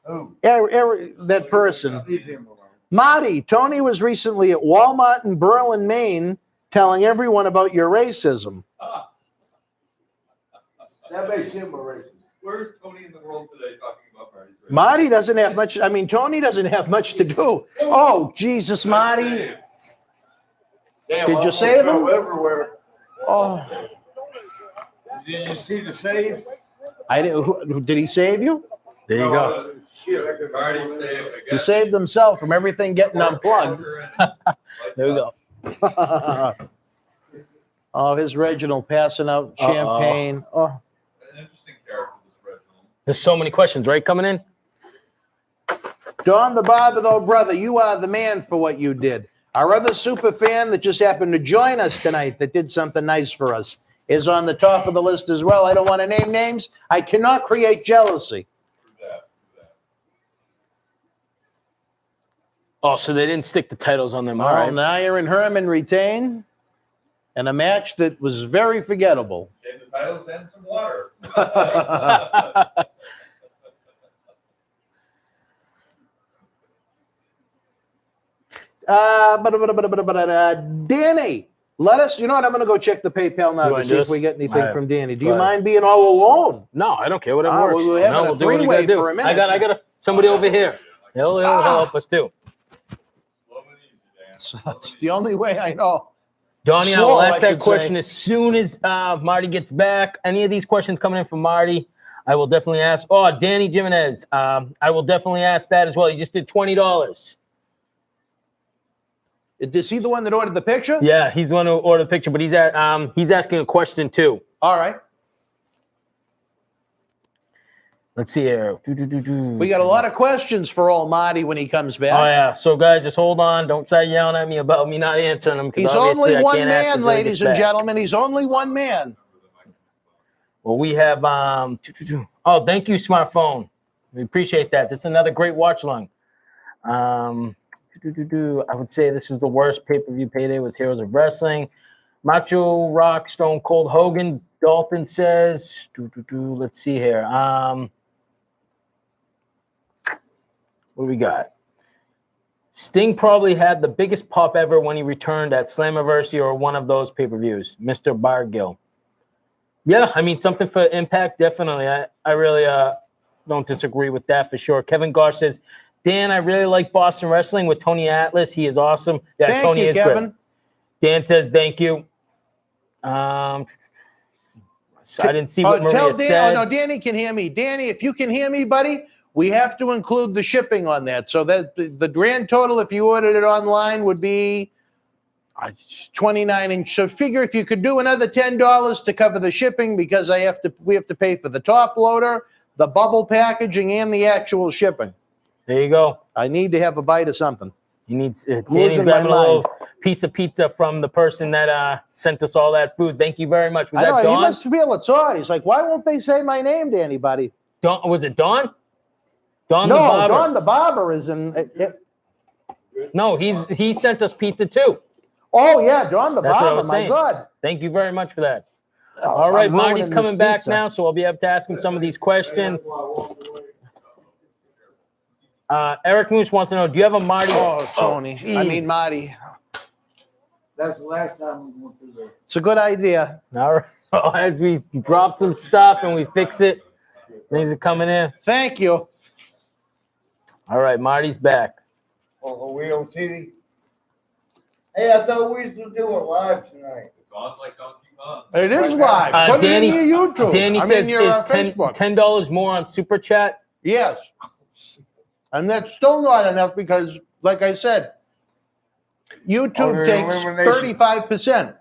Who? That person. Leave him alone. Marty, Tony was recently at Walmart in Berlin, Maine, telling everyone about your racism. That makes him a racist. Where's Tony in the world today talking about Marty's race? Marty doesn't have much. I mean, Tony doesn't have much to do. Oh, Jesus, Marty. Did you save him? Everywhere. Oh, Did you see the save? I didn't. Did he save you? There you go. Marty saved. He saved himself from everything getting unplugged. There we go. Oh, his Reginald passing out champagne. Oh, An interesting character, this Reginald. There's so many questions, right, coming in? Don the Barber, though, brother, you are the man for what you did. Our other super fan that just happened to join us tonight that did something nice for us is on the top of the list as well. I don't want to name names. I cannot create jealousy. Oh, so they didn't stick the titles on them. All Well, right. Nair and Herman retain, and a match that was very forgettable. Gave the titles and some water. Danny, let us. You know what? I'm going to go check the PayPal now You to wanna see do if this? we get anything All right. from Danny. Do Go you ahead. mind being all alone? No, I don't care. Whatever Ah, works. well, we're having No, a we'll do what you three-way gotta do. for a minute. I got somebody over here. He'll help us too. Slow and easy, Dan. So that's the only way I know. Donnie, I Slow, will I ask that should question say. as soon as Marty gets back. Any of these questions coming in from Marty, I will definitely ask. Oh, Danny Jimenez, I will definitely ask that as well. He just did $20. Is he the one that ordered the picture? Yeah, he's the one who ordered the picture, but he's asking a question too. All right. Let's see here. We got a lot of questions for old Marty when he comes back. Oh yeah. So guys, just hold on. Don't start yelling at me about me not answering them. 'Cause He's obviously only I one can't ask man, until he ladies gets and back. gentlemen. He's only one man. Well, we have oh, thank you, smartphone. We appreciate that. This is another great watch along. I would say this is the worst pay-per-view payday was Heroes of Wrestling. Macho Rock, Stone Cold Hogan. Dalton says, let's see here. What do we got? Sting probably had the biggest pop ever when he returned at Slammiversary or one of those pay-per-views. Mr. Bargill. Yeah, I mean, something for Impact, definitely. I really don't disagree with that for sure. Kevin Gosh says, Dan, I really like Boston Wrestling with Tony Atlas. He is awesome. Yeah, Thank Tony you, is Kevin. great. Dan says, thank you. I didn't see what Maria Tell Dan, said. no, Danny can hear me. Danny, if you can hear me, buddy, we have to include the shipping on that. So that the grand total, if you ordered it online, would be 29. And so figure if you could do another $10 to cover the shipping, because we have to pay for the top loader, the bubble packaging, and the actual shipping. There you go. I need to have a bite of something. He needs Danny's Losing my grabbing a little mind. piece of pizza from the person that sent us all that food. Thank you very much. Was I that know, he Dawn? must feel it's odd. He's like, why won't they say my name to anybody? Dawn? Was it Dawn? Dawn the No, barber. Don the barber is in. No, he sent us pizza too. Oh yeah, Don the That's what I barber. was My saying. God. Thank you very much for that. Oh, All right, I'm Marty's ruining coming this back pizza. now, so I'll be able to ask him some of these questions. Eric Moose wants to know, do you have a Marty? Oh, Tony. geez. I mean, Marty. That's the last time we went through there. It's a good idea. All right. As we drop some stuff and we fix it, things are coming in. Thank you. All right, Marty's back. Oh, are we on TV? Hey, I thought we used to do it live tonight. It's on like Donkey Kong. It is live. Put Danny, it in your YouTube. Danny I says, mean, your, is Facebook. $10 more on Super Chat? Yes. And that's still not enough because, like I said, YouTube Oh, takes Elimination. 35%.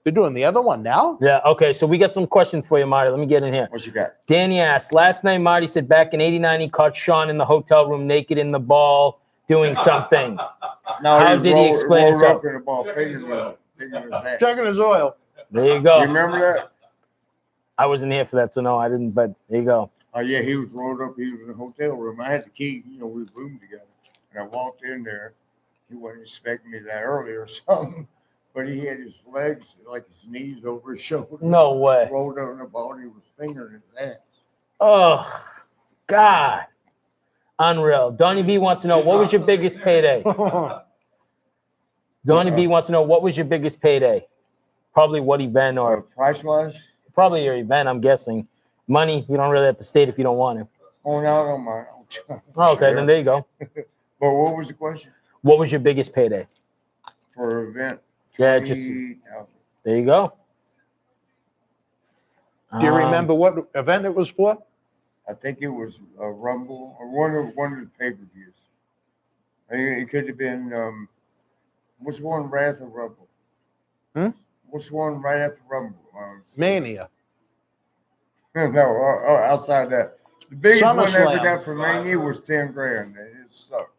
They're doing the other one now? Yeah, okay, so we got some questions for you, Marty. Let me get in here. What you got? Danny asked, last night Marty said back in '89 he caught Sean in the hotel room naked in the ball doing something. No, How did he explain rolled himself? up in the ball, fingering his ass. Checking his oil. There you You go. remember that? I wasn't here for that, so no, I didn't, but there you go. Oh, yeah, he was rolled up. He was in the hotel room. I had the key. You know, we roomed together. And I walked in there. He wasn't expecting me that early or something. But he had his legs, like his knees over his shoulders. No way. Rolled up in the ball. And he was fingering his ass. Oh, God. Unreal. Donnie B wants to know, what was your biggest payday? Donnie B wants to know, what was your biggest payday? Probably what event or Price-wise? probably your event, I'm guessing. Money, you don't really have to state if you don't want to. Oh, no, I don't mind. Oh, okay, then there you go. But what was the question? What was your biggest payday? For an event? Yeah, just 20,000. there you go. Do you remember what event it was for? I think it was a Rumble or one of the pay-per-views. It could have been what's one right after Rumble? What's one right after Rumble? Mania. No, outside that. The biggest one I ever SummerSlam. got for Mania was 10 grand. It sucked.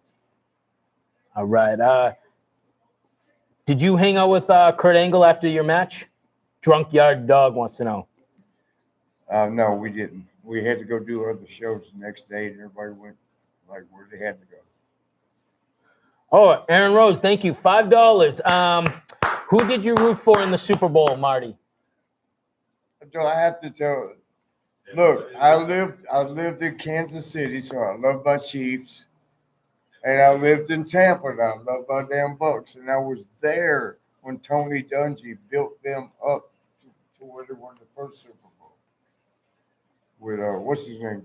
All right. Did you hang out with Kurt Angle after your match? Drunk Yard Dog wants to know. No, we didn't. We had to go do other shows the next day, and everybody went like where they had to go. Oh, Aaron Rose, thank you. $5. Who did you root for in the Super Bowl, Marty? Do I have to tell? Look, I lived in Kansas City, so I love my Chiefs. And I lived in Tampa, and I love my damn Bucks. And I was there when Tony Dungy built them up to where they won the first Super Bowl. With what's his name,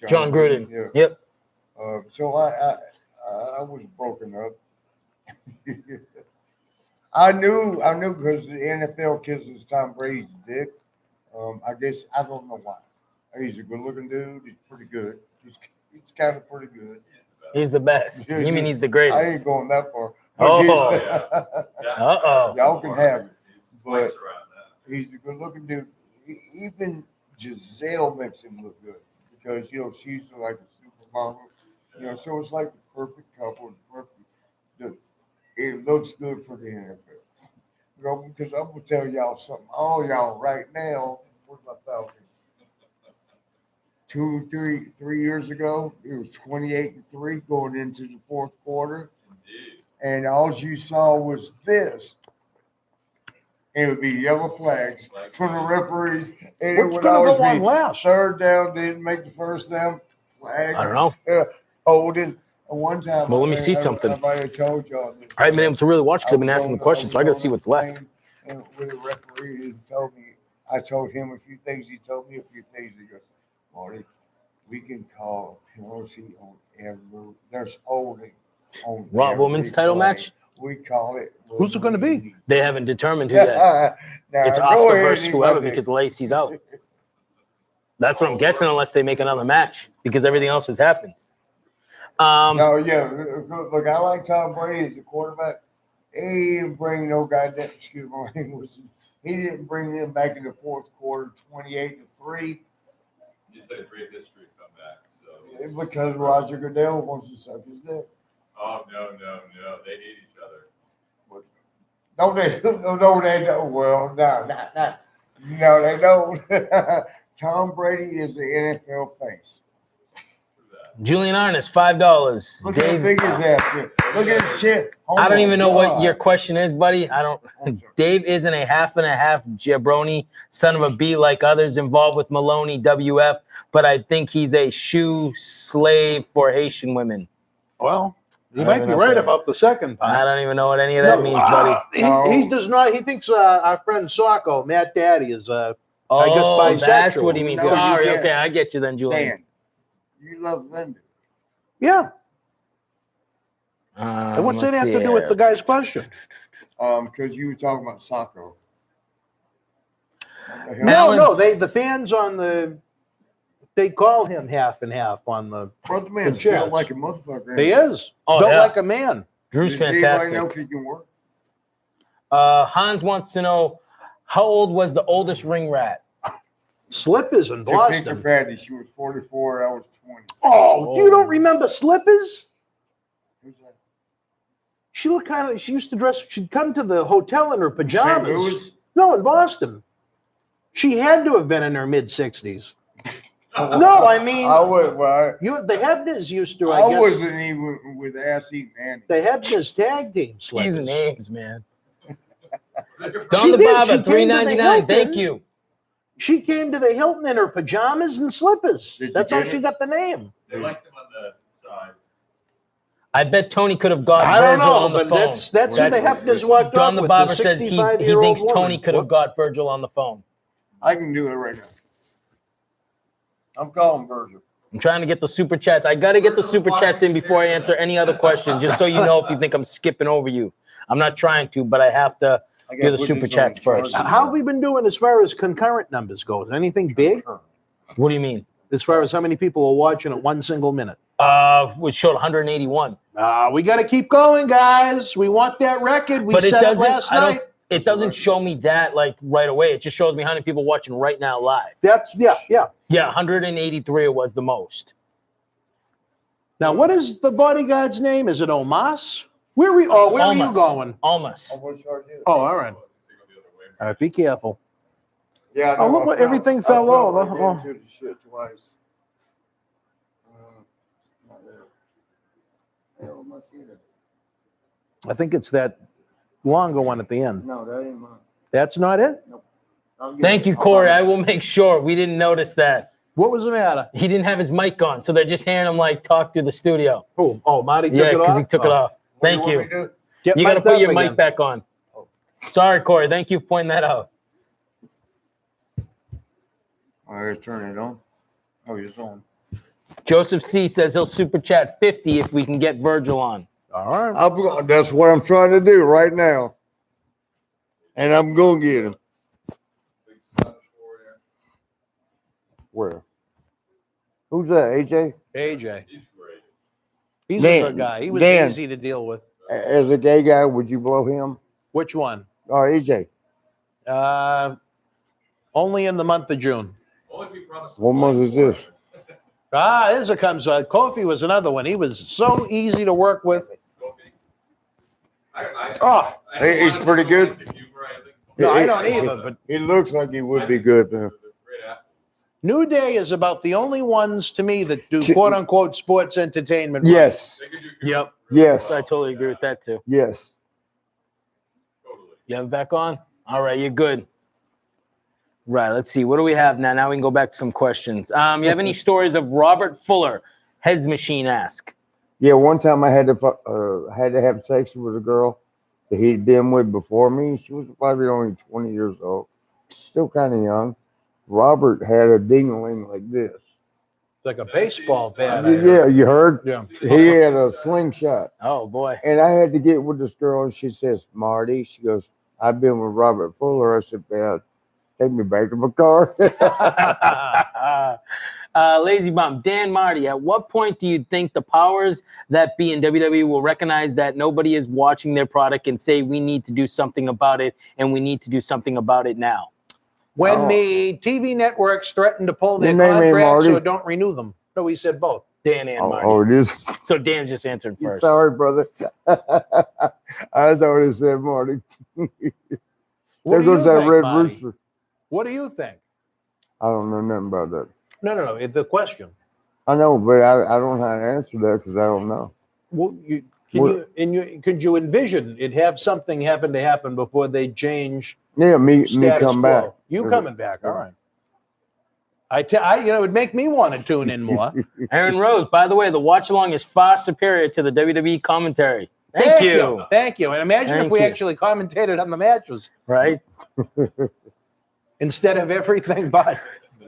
John Gruden. Yeah. Yep. So I was broken up. I knew because the NFL kisses Tom Brady's dick. I guess I don't know why. He's a good-looking dude. He's pretty good. He's kind of pretty good. He's the best. You mean he's the greatest? I ain't going that far. Oh. Uh-oh. Y'all can have it. But he's a good-looking dude. Even Giselle makes him look good because, she's like a supermodel. So it's like the perfect couple. It looks good for the NFL. Because I'm going to tell y'all something. All y'all right now, where's my Falcons? 3 years ago, it was 28-3 going into the fourth quarter. And all you saw was this. and it would be yellow flags from the referees, and it What's would gonna always go on be last? third down, didn't make the first down, flag. I don't know. Holding. One time, Well, let me see something. I might have told y'all this. I haven't been able to really watch because I've been asking the questions, so I got to see what's left. And with the referee, he told me, I told him a few things. He told me a few things. He goes, Marty, we can call penalty on every. There's holding on Raw every women's title play. match? We call it. Who's it gonna be? They haven't determined who yet. It's Oscar versus whoever because Lacey's out. That's what I'm guessing, unless they make another match because everything else has happened. No, yeah. Look, I like Tom Brady as a quarterback. He didn't bring no goddamn, excuse my language. He didn't bring them back in the fourth quarter, 28-3. He's had a great history of comebacks. So. Because Roger Goodell wants to suck his dick. Oh, no. They hate each other. No, they don't. Well, no, they don't. Tom Brady is the NFL face. Julian Arness, $5. Look how Dave, big his ass is. Look at his shit. Oh I don't my even know what God. your question is, buddy. I don't. I'm sorry. Dave isn't a half and a half jabroni, son of a B like others involved with Maloney, WF, but I think he's a shoe slave for Haitian women. Well, you I might don't be know. right about the second part. I don't even know what any of that means, buddy. He does not. He thinks our friend Socko, Matt Daddy, is I guess bisexual. That's what he means. No, you Sorry, can't. okay, I get you then, Julian. Dan, you love Linda. Yeah. And what's that let's have see to do here. with the guy's question? Because you were talking about soccer. No. The fans on they call him half and half on the. Brother man's chats. built like a motherfucker. He is. Oh, Built yeah. like a man. Drew's Does anybody know fantastic. if he can work? Hans wants to know, how old was the oldest ring rat? Slippers in To pick her Boston. patty, she was 44. I was 20. Oh, you don't remember Slippers? Who's that? She looked kind of. She used to dress. She'd come to the hotel in her St. pajamas. Louis? No, in Boston. She had to have been in her mid-60s. No, I mean, I would. Well, the Hebners used to. I I guess wasn't even with ass eating Andy. the Hebners tag team These Slippers. names, man. She Don the did. She Barber, came to the $3.99. Thank Hilton. you. She came to the Hilton in her pajamas and slippers. Did you That's how get she it? got the name. They like them on the side. I bet Tony could have got I don't Virgil know, on the but phone. that's who the Hebners walked Don up the with. Barber says he 65-year-old thinks woman. Tony could have What? got Virgil on the phone. I can do it right now. I'm calling Virgil. I'm trying to get the super chats. I got to get the super chats in before I answer any other question, just so you know if you think I'm skipping over you. I'm not trying to, but I have to I do gotta the put super this on chats the charger. first. How have we been doing as far as concurrent numbers goes? Anything big? What do you mean? As far as how many people are watching at one single minute? We showed 181. We got to keep going, guys. We want that record. We But it said it doesn't. last I don't. night. It doesn't show me that like right away. It just shows me how many people watching right now live. That's yeah. Yeah, 183 was the most. Now, what is the bodyguard's name? Is it Omas? Where are you Almost. going? Almost. I'm gonna charge you. Oh, all right. All right, be careful. Yeah. Oh, look what everything fell over. I Oh. into the shit twice. Not there. Hell, am I seeing it? I think it's that longer one at the end. No, that ain't mine. That's not it? I'll get Thank it. you, Corey. I will make sure. We didn't notice that. What was the matter? He didn't have his mic on, so they're just hearing him like talk through the studio. Oh, Marty took Yeah, it off? because he took it off. What do Thank want you. me to do? Get You got to mic'd put up your again. mic back on. Sorry, Corey. Thank you for pointing that out. All right, turn it on. Oh, it's on. Joseph C says he'll super chat 50 if we can get Virgil on. All right. That's what I'm trying to do right now. And I'm going to get him. Where? Who's that, AJ? AJ. He's great. He's Dan, a good guy. He was Dan. easy to deal with. As a gay guy, would you blow him? Which one? Oh, AJ. Only in the month of June. Only if we promise to What month is this? Here it comes. Kofi was another one. He was so easy to work with. Oh, He's pretty good. no, I don't either. But He looks like he would be good, man. New Day is about the only ones to me that do quote unquote sports entertainment. right. Yes. Yep. Yes. I totally agree with that too. Yes. You have it back on? All right, you're good. Right, let's see. What do we have now? Now we can go back to some questions. You have any stories of Robert Fuller? Hez Machine ask. Yeah, one time I had to have sex with a girl that he'd been with before me. She was probably only 20 years old, still kind of young. Robert had a ding-a-ling like this. It's like a baseball bat. Yeah, you heard? Yeah. He had a slingshot. Oh boy. And I had to get with this girl, and she says, Marty, she goes, I've been with Robert Fuller. I said, man, take me back to my car. Lazy Bum, Dan Marty, at what point do you think the powers that be in WWE will recognize that nobody is watching their product and say we need to do something about it, and we need to do something about it now? When the TV networks threaten to pull their Your name ain't contracts Marty? or don't renew them. No, he said both. Dan and Marty. Oh, it is. So Dan's just answered first. Sorry, brother. I thought it said Marty. What There do goes you that think, red Marty? rooster. What do you think? I don't know nothing about that. No. The question. I know, but I don't know how to answer that because I don't know. Well, What- could you envision it have something happen before they change Yeah, me status come quo? back. You coming back? All right. It would make me want to tune in more. Aaron Rose, by the way, the watch along is far superior to the WWE commentary. Thank you. Thank you. And imagine if Thank we you. actually commentated on the matches Right? instead of everything but.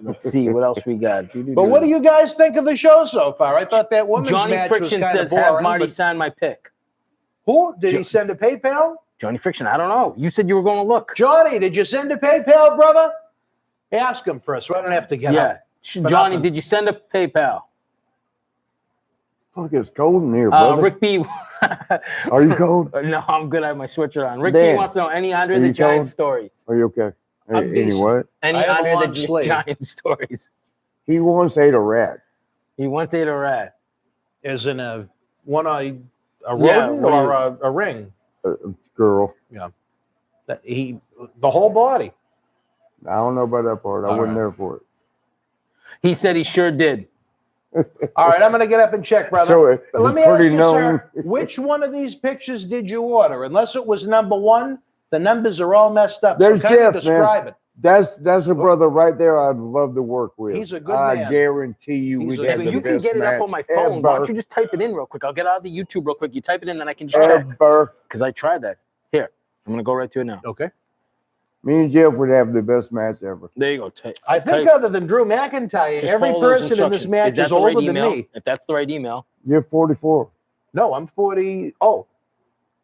Let's see what else we got. But what do you guys think of the show so far? I thought that women's Johnny match was Friction kind of says, have boring. Marty But sign my pick. who? Did he send a PayPal? Johnny Friction, I don't know. You said you were going to look. Johnny, did you send a PayPal, brother? Ask him first so I don't have to get Yeah. up. For Johnny, nothing. did you send a PayPal? Fuck, it's cold in here, brother. Rick B. Are you cold? No, I'm good. I have my sweatshirt on. Rick B Dan, wants to know any Andre are the you Giant cold? stories. Are you okay? I'm Any decent. what? Any I have a Andre long the sleeve. Giant stories. He once ate a rat. He once ate a rat. As in a rodent Yeah, or a ring? Girl. The whole body. I don't know about that part. I All wasn't right. there for it. He said he sure did. All right, I'm going to get up and check, brother. So it's But let me ask pretty you, known. sir, which one of these pictures did you order? Unless it was number one, the numbers are all messed up. There's so kind Jeff, of describe it. That's a brother right there I'd love to work with. He's a good I man. guarantee you He's we'd a- have the You can best get it up on my phone. Why don't you just type it in real quick? I'll get out of the YouTube real quick. You type it in, then I can just check. Ever. Because I tried that. Here, I'm going to go right to it now. Okay. Me and Jeff would have the best match ever. There you go. I think other than Drew McIntyre, Just every follow those person in this instructions. match that is the right older than email? me. If that's the right email. You're 44. No, I'm 40. Oh.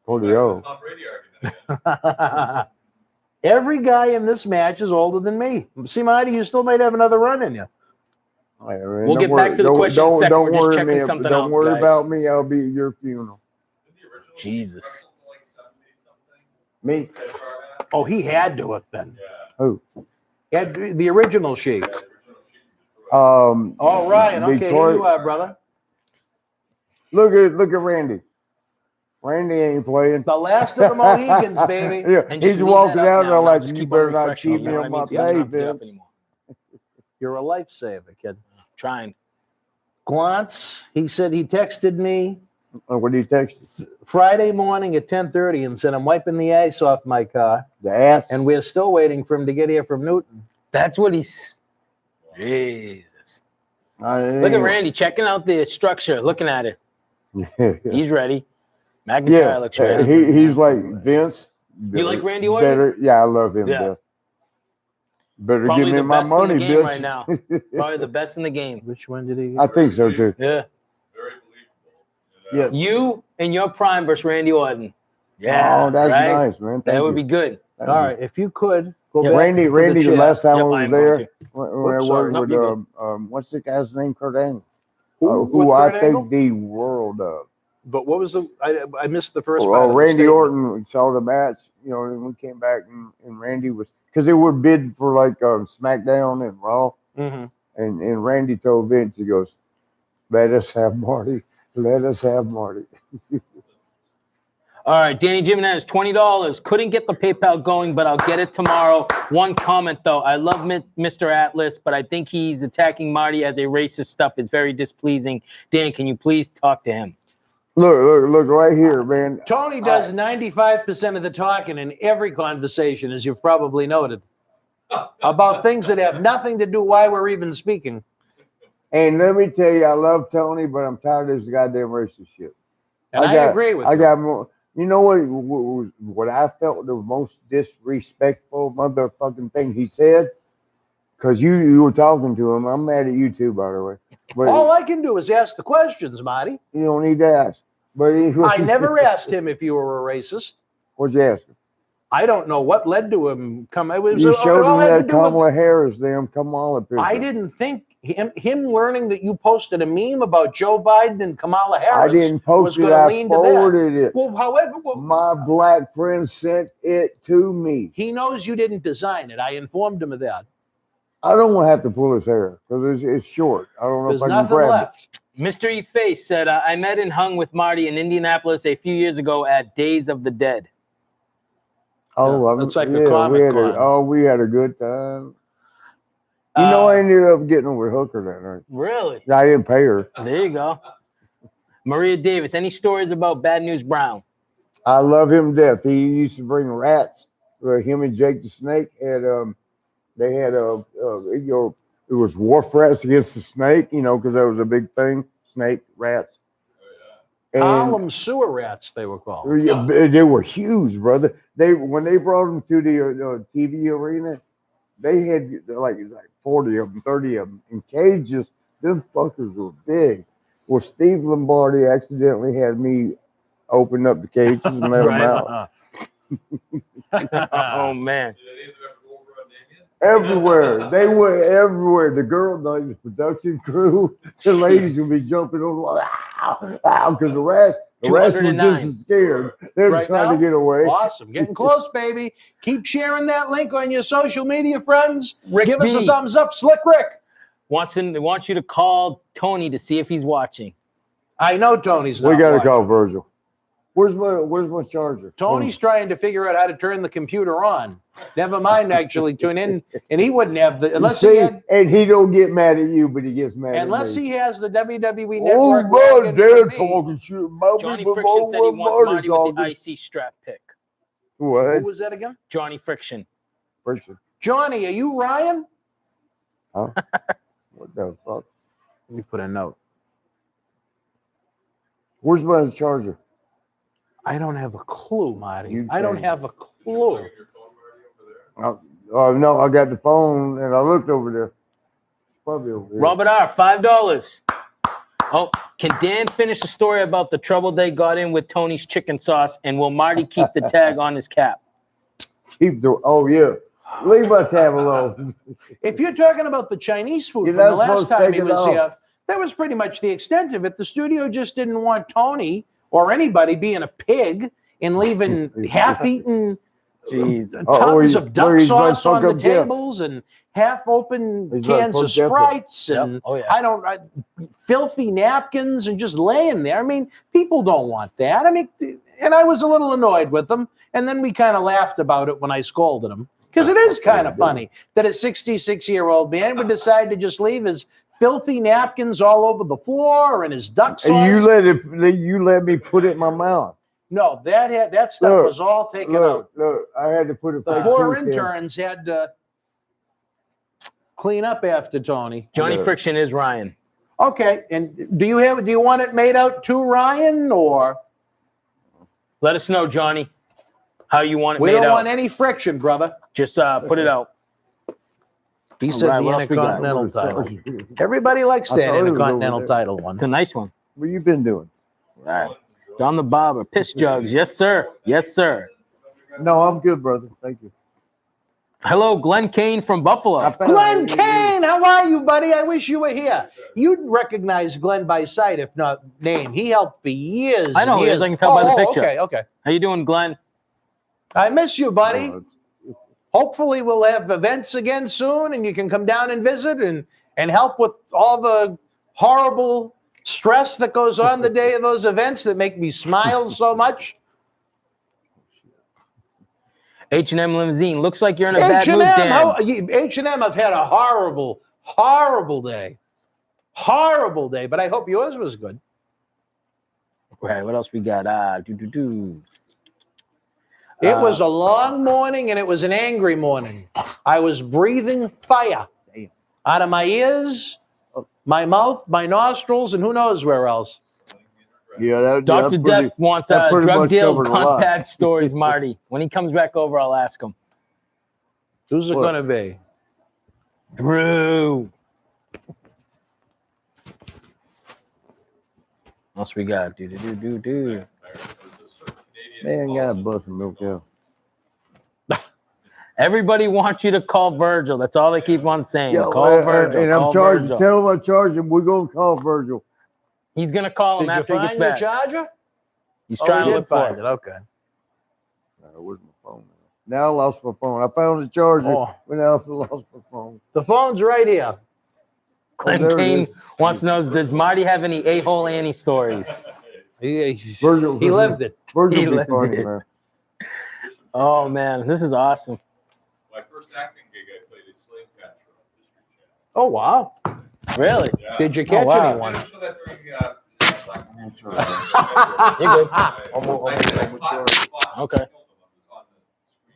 40. Tom Brady argument again. Every guy in this match is older than me. See, Marty, you still might have another run in you. We'll get back to the question in a second. We're just checking something Don't out, worry guys. about me. I'll be at your funeral. Didn't the original Jesus. like 70 something? Me? Oh, he had to have been. Yeah. Who? He had the original sheet. The original sheet in Detroit. All right. Okay, here Detroit. you are, brother. Look at Randy. Randy ain't playing. The last of the Mohicans, baby. Yeah, And just he's leave walking that up out now, there like just you keep on better not refreshing, cheat you me know on what I my mean? So you don't pay, have to get up Vince. anymore. You're a lifesaver, kid. Trying. Glantz, he said he texted me What did he text you? Friday morning at 10:30 and said, I'm wiping the ice off my car. The ass. And we're still waiting for him to get here from Newton. That's what he's. Jesus. Look at Randy checking out the structure, looking at it. He's ready. McIntyre Yeah, looks ready. he's like Vince. You like Randy Orton? Better, yeah, I love him. Yeah. Better Probably give me the my best in money, the game bitch. right now. Probably the best in the game. Which one did he get? I think so too. Yeah. Very believable. Yes. You in your prime versus Randy Orton. Yeah. Oh, that's right? nice, man. Thank That would you. be good. Thank All you. right, if you could go Yeah. back Randy, to the chair. last time Yep, I I was am going there, to. when Oops, I sorry. worked No, with, you're what's the guy's name? Kurt Angle. Who Who I Kurt Angle? think the world of. But what was the? I missed the first part. Well, of the Randy statement. Orton saw the match, and we came back and Randy was, because they were bid for like SmackDown and Raw. Mhm. And Randy told Vince, he goes, let us have Marty. Let us have Marty. All right, Danny Jimenez, $20. Couldn't get the PayPal going, but I'll get it tomorrow. One comment, though. I love Mr. Atlas, but I think he's attacking Marty as a racist stuff is very displeasing. Dan, can you please talk to him? Look right here, man. Tony does 95% of the talking in every conversation, as you've probably noted, about things that have nothing to do why we're even speaking. And let me tell you, I love Tony, but I'm tired of this goddamn racist shit. And I agree with you. I got more. You know what I felt the most disrespectful motherfucking thing he said? Because you were talking to him. I'm mad at you too, by the way. But all I can do is ask the questions, Marty. You don't need to ask. But I never asked him if you were a racist. What'd you ask him? I don't know what led to him coming. You showed him that Kamala Harris damn Kamala picture. I didn't think him learning that you posted a meme about Joe Biden and Kamala Harris. I didn't post it. I forwarded it. Well, however, my black friend sent it to me. He knows you didn't design it. I informed him of that. I don't want to have to pull his hair because it's short. I don't know if I can grab it. Mr. E Face said, I met and hung with Marty in Indianapolis a few years ago at Days of the Dead. Oh, that's like a Comic Con. We had a good time. You know, I ended up getting with Hooker that night. Really? I didn't pay her. There you go. Maria Davis, any stories about Bad News Brown? I love him to death. He used to bring rats. Him and Jake the Snake had they had it was wharf rats against the snake, because that was a big thing. Snake rats. Harlem sewer rats, they were called. They were huge, brother. When they brought them to the TV arena, they had like 40 of them, 30 of them in cages. Them fuckers were big. Well, Steve Lombardi accidentally had me open up the cages and let them out. Oh, man. Everywhere. They were everywhere. The girl, the production crew, the ladies would be jumping on, because the rats were just as scared. They were trying to get away. Awesome. Getting close, baby. Keep sharing that link on your social media, friends. Rick Give B. us a thumbs up. Slick Rick wants you to call Tony to see if he's watching. I know Tony's not We got to watching. call Virgil. Where's my charger? Tony's trying to figure out how to turn the computer on. Never mind actually tune in, and he wouldn't have the unless and he don't get mad at you, but he gets mad unless at me. he has the WWE network. Oh, bro, they're talking shit about Johnny me. Friction said he wants Marty with the IC strap pick. What? Who was that again? Johnny Friction. Friction. Johnny, are you Ryan? Huh? What the fuck? Let me put a note. Where's my charger? I don't have a clue, Marty. You I don't can't. have a clue. No, I got the phone and I looked over there. Probably over there. Robert R., $5. Oh, can Dan finish the story about the trouble they got in with Tony's chicken sauce, and will Marty keep the tag on his cap? Oh, yeah. Leave my tab alone. If you're talking about the Chinese food You're from the not last supposed to time take he it was off. here, that was pretty much the extent of it. The studio just didn't want Tony or anybody being a pig and leaving half-eaten Jesus. tubs of duck sauce on the fuck up Jeff. tables and half-open He's cans gonna of fuck Jeff up. Sprites and Yep. Oh, yeah. filthy napkins and just laying there. I mean, people don't want that. I mean, and I was a little annoyed with them. And then we kind of laughed about it when I scolded him. Because it is kind of funny that a 66-year-old man would decide to just leave his filthy napkins all over the floor and his duck sauce. And you let me put it in my mouth. No, that stuff was all taken out. Look, I had to put it. The poor interns had to clean up after Tony. Johnny Friction is Ryan. Okay, and do you want it made out to Ryan or? Let us know, Johnny, how you want it made out. We don't want any friction, brother. Just put it out. He said right, the what else we got? Intercontinental title. Everybody likes I that thought it was Intercontinental over there. title one. It's a nice one. What you been doing? All right. Don the Barber, piss jugs. Yes, sir. Yes, sir. No, I'm good, brother. Thank you. Hello, Glenn Kane from Buffalo. Glenn Kane, how are you, buddy? I wish you were here. You'd recognize Glenn by sight, if not name. He helped for years. I know he years. is. I can tell by the picture. Okay. How you doing, Glenn? I miss you, buddy. Hopefully we'll have events again soon and you can come down and visit and help with all the horrible stress that goes on the day of those events that make me smile so much. H&M Limousine. Looks like you're in a bad mood, Dan. H&M, I've had a horrible, horrible day. Horrible day, but I hope yours was good. Right. What else we got? It was a long morning and it was an angry morning. I was breathing fire out of my ears, my mouth, my nostrils, and who knows where else. Yeah, that Dr. Death wants that pretty drug much deals, covered a gun lot. bad stories, Marty. When he comes back over, I'll ask him. Who's it What? going to be? Drew. What else we got? Man, got a bust of milk out. Everybody wants you to call Virgil. That's all they keep on saying. Yo, Call Virgil. and call I'm charging. Virgil. Tell him I'm charging. We're gonna call Virgil. He's gonna call him Did you after he gets find your back. charger? He's Oh, trying we to did look for find it. it. Okay. Where's my phone? Now I lost my phone. I found the charger, Oh. but now I lost my phone. The phone's right here. Glenn there it Kane is. wants to know, does Marty have any a-hole Annie stories? He Virgil, lived it. Virgil He be lived funny, it. man. Oh, man. This is awesome. My first acting gig, I played a slave catcher on History Channel. Oh, wow. Really? Yeah. Did you catch wow. anyone? I didn't show that during Black I'm Mirror. sorry. You're good. I'm Okay.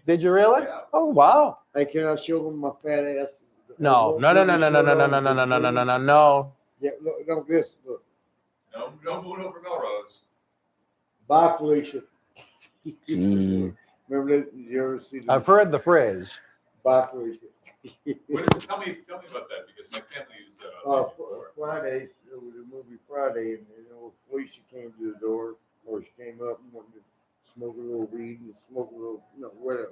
Did you really? Yeah. Oh, wow. Hey, can I show them my fat ass? No. No. Yeah, look, this. Look. No moon over Melrose. Bye, Felicia. Jeez. Remember that? You ever see the I've heard the phrase. Bye, Felicia? Tell me about that because my family is. Fridays, it was a movie Friday, and Felicia came to the door, or she came up and wanted to smoke a little weed and smoke a little, whatever,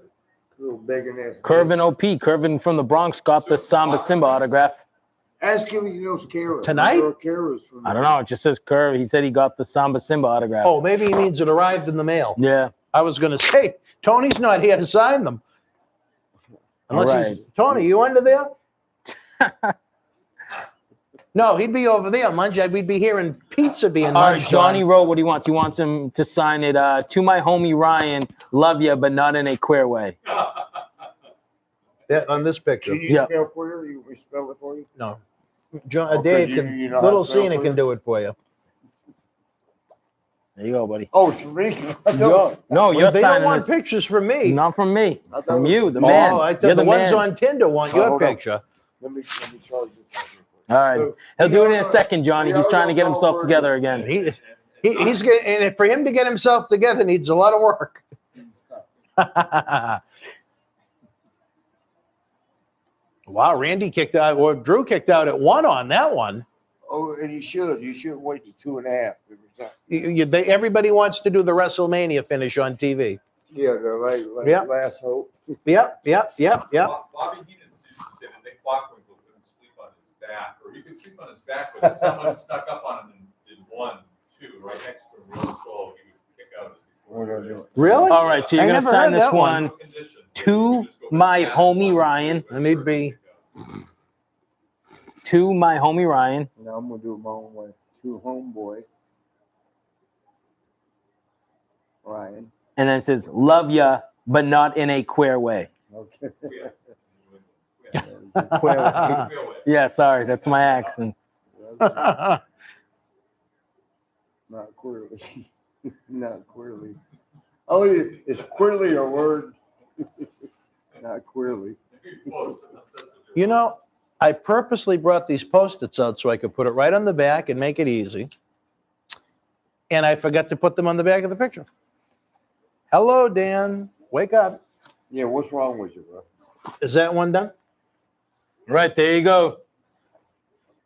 a little begging ass. Curvin OP. Curvin from the Bronx got the Samba Simba autograph. Ask him if he knows Kara. Tonight? Kara's from I don't know. It just says Curve. He said he got the Samba Simba autograph. Oh, maybe he means it arrived in the mail. Yeah. I was going to say, Tony's not here to sign them. Unless he's, Tony, you under there? No, he'd be over there, Munch. We'd be hearing pizza being All right, munched Johnny on. wrote what he wants. He wants him to sign it to my homie Ryan. Love you, but not in a queer way. Yeah, on this picture. Can you Yeah. spell queer? You want me to spell it for you? No. John, Okay, Dave, you know how little to spell Cena queer? can do it for you. There you go, buddy. Oh, it's for me? No, Well, you're they don't signing want this. pictures from me. Not from me. I thought From it was- you, the man. Oh, I You're thought the ones man. on Tinder want Oh, your hold on. picture. Let me charge this. All right. So, He'll do it in yeah, a second, Johnny. He's trying to get himself together again. He's getting, and for him to get himself together needs a lot of work. Wow, Randy kicked out, or Drew kicked out at 1 on that one. Oh, and you should. You shouldn't wait to 2.5 every time. Everybody wants to do the WrestleMania finish on TV. Yeah, they're like Yeah. last hope. Yep. Bobby Heenan used to say that Nick Bockwinkel couldn't sleep on his back, or he could sleep on his back, but if someone snuck up on him and did 1, 2 right next to him, real slow, he would kick out. What are they doing? Really? All right, so you're I going to never sign heard this that one. one to my homie Ryan. I need to be. To my homie Ryan. No, I'm gonna do it my own way. To homeboy Ryan. And then it says, love ya, but not in a queer way. Okay. Yeah, sorry. That's my accent. Not queerly. Not queerly. Oh, it's queerly a word. Not queerly. You know, I purposely brought these Post-its out so I could put it right on the back and make it easy. And I forgot to put them on the back of the picture. Hello, Dan. Wake up. Yeah, what's wrong with you, bro? Is that one done? Right, there you go.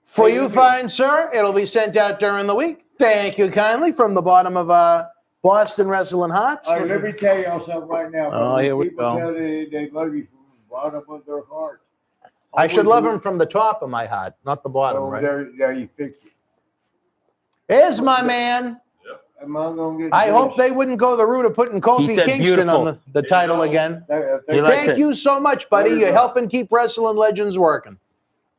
For you, fine sir, it'll be sent out during the week. Thank you kindly from the bottom of Boston Wrestling Hearts. All right, let me tell y'all something right now. Oh, here we People go. tell they love you from the bottom of their heart. I should love him from the top of my heart, not the bottom, Oh, right? there you fix it. There's my man. Am I gonna get I this? hope they wouldn't go the route of putting Kofi said Kingston on beautiful. the title again. They- He likes Thank it. you so much, buddy. There you You're go. helping keep wrestling legends working.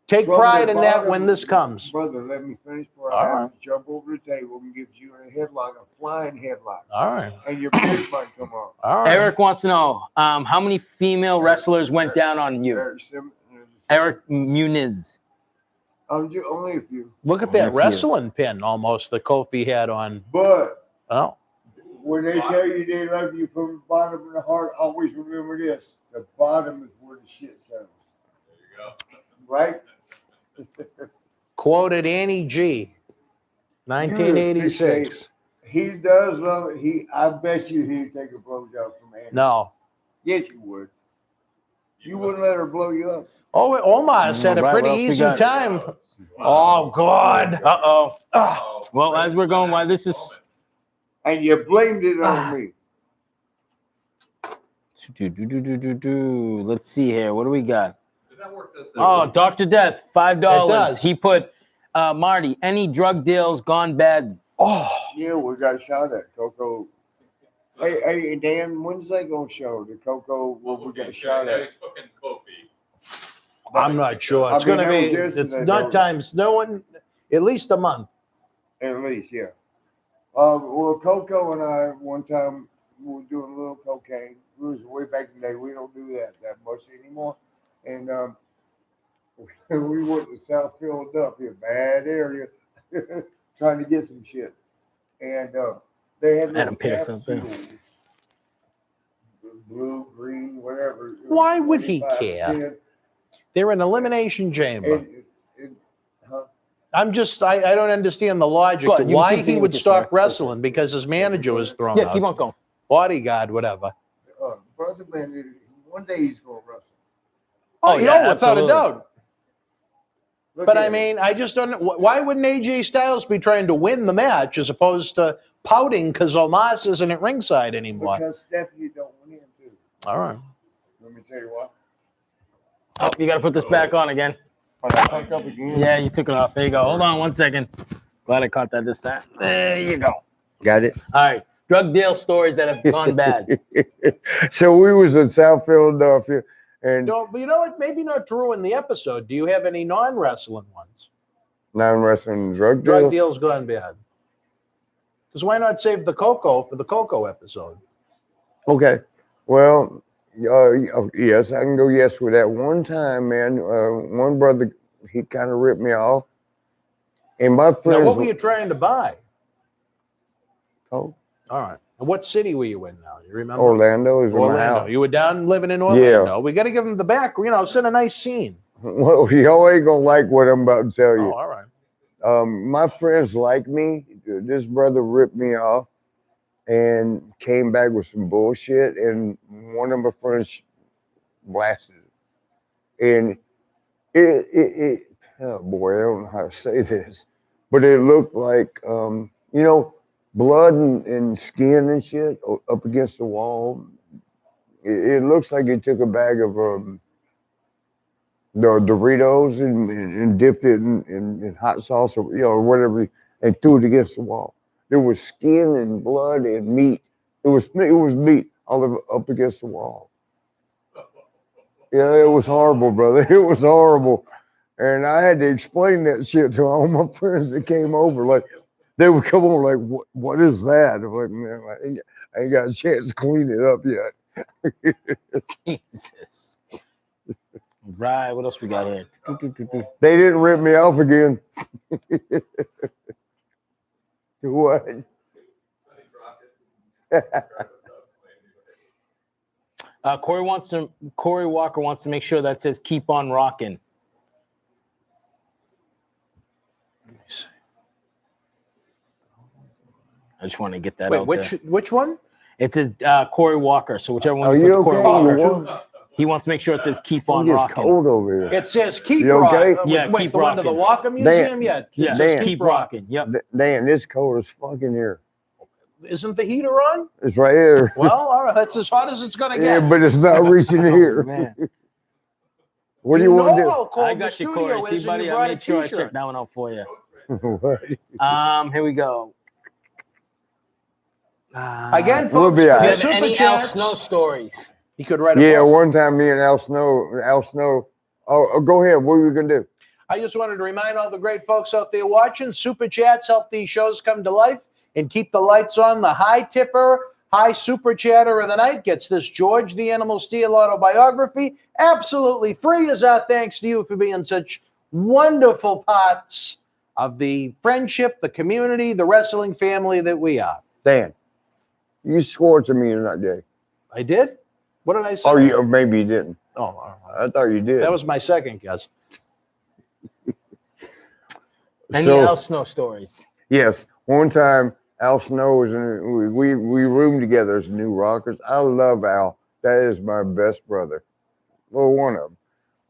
Take From pride the in that bottom, when this comes. Brother, let me finish before All I have right. to jump over the table and give you a headlock, a flying headlock. All right. And your beard might come off. All right. Eric wants to know how many female wrestlers went down on you? Eric Muniz. Only a few. Look at Only a that few. wrestling pin almost that Kofi had on. But Oh, When they tell you they love you from the bottom of the heart, always remember this: the bottom is where the shit settles. There you go. Right? quoted Annie G. 1986. He does love it. I bet you he'd take a blowjob from Annie. No. Yes, you would. You wouldn't let her blow you up. Oh, Omar had a Right, pretty what else we easy got? time. Wow. Oh, God. Uh-oh. Oh, Well, as we're going, while this is... And you blamed it on me. Let's see here. What do we got? Did that work? Does that Oh, work? Dr. Death, It $5. does. He put, Marty, any drug deals gone bad? Oh, Yeah, we got shot at Coco. Hey, Dan, when's that gonna show? The Coco, what we got shot Yeah, at? he's cooking Kofi. I'm not sure. It's I mean, going to that be, was yesterday, it's not though. times, no one, at least a month. At least, yeah. Well, Coco and I, one time, we were doing a little cocaine. It was way back in the day. We don't do that much anymore. And we went to South Philadelphia, bad area, trying to get some shit. And they had Adam little Pearce up there. capsules, blue, green, whatever. It was Why would he 25 care? 10, They're an elimination chamber. huh? I'm just, I don't understand the logic Go of ahead, you why continue he with would your stop story. wrestling because his manager was thrown Yeah, keep out. on going. Bodyguard, whatever. Brother man, one day he's gonna wrestle. Oh, yeah, yeah, without absolutely. a doubt. Look But at I him. mean, I just don't. Why wouldn't AJ Styles be trying to win the match as opposed to pouting because Omos isn't at ringside anymore? Because Stephanie don't win too. All right. Let me tell you what. Oh, you got to put this back on again. When I fuck up again. Yeah, you took it off. There you go. Hold on 1 second. Glad I caught that this time. There you go. Got it. All right. Drug deal stories that have gone bad. So we was in South Philadelphia, and No, but you know what? Maybe not to ruin the episode. Do you have any non-wrestling ones? non-wrestling drug Drug deals. deals gone bad. Because why not save the Coco for the Coco episode? Okay. Well, yes, I can go yes with that. One time, man, one brother, he kind of ripped me off. And my Now, friends. what were you trying to buy? Oh, All right. And what city were you in now? You remember? Orlando is in my Orlando. house. You were down living in Orlando. We got to give him the back. You know, set a nice scene. Well, y'all ain't gonna like what I'm about to tell Oh, you. all right. My friends like me. This brother ripped me off and came back with some bullshit, and one of my friends blasted it. And it oh boy, I don't know how to say this, but it looked like blood and skin and shit up against the wall. It looks like he took a bag of the Doritos and dipped it in hot sauce or whatever, and threw it against the wall. There was skin and blood and meat. It was meat all up against the wall. Yeah, it was horrible, brother. It was horrible. And I had to explain that shit to all my friends that came over. Like, they would come over like, what is that? I'm like, man, I ain't got a chance to clean it up yet. Jesus. Right. What else we got here? They didn't rip me off again. What? Corey Walker wants to make sure that says keep on rocking. I just want to get that Wait, out which one? It says Corey Walker. So whichever one Are you you put Corey okay? Walker. You warm? He wants to make sure it says keep on It's rocking. cold over here. It says keep You okay? rocking. Yeah, Wait, keep the one to the rocking. Walker Museum? Yeah. Yeah, It says Dan. keep rocking. Yep. Dan, it's cold as fucking here. Isn't the heater on? It's right here. Well, all right. That's as hot as it's going to Yeah, get. but it's not reaching here. Oh, man. What do you want to know how cold I the got you, studio Corey. See, is, and buddy, you I brought a made sure I t-shirt. checked that one out for you. do? What? Here we go. Again, We'll folks, be for all do you right. the have super any Al chats, Snow stories? he could write a Yeah, book. one time me and Al Snow. Oh, go ahead. What were you gonna do? I just wanted to remind all the great folks out there watching, super chats help these shows come to life and keep the lights on. The high tipper, high super chatter of the night gets this George the Animal Steel autobiography absolutely free as our thanks to you for being such wonderful parts of the friendship, the community, the wrestling family that we are. Dan, you swore to me you're not gay. I did? What did I say? Or maybe you didn't. Oh, I thought you did. that was my second guess. Any So, Al Snow stories? yes, one time Al Snow was in. We roomed together as New Rockers. I love Al. That is my best brother. Well, one of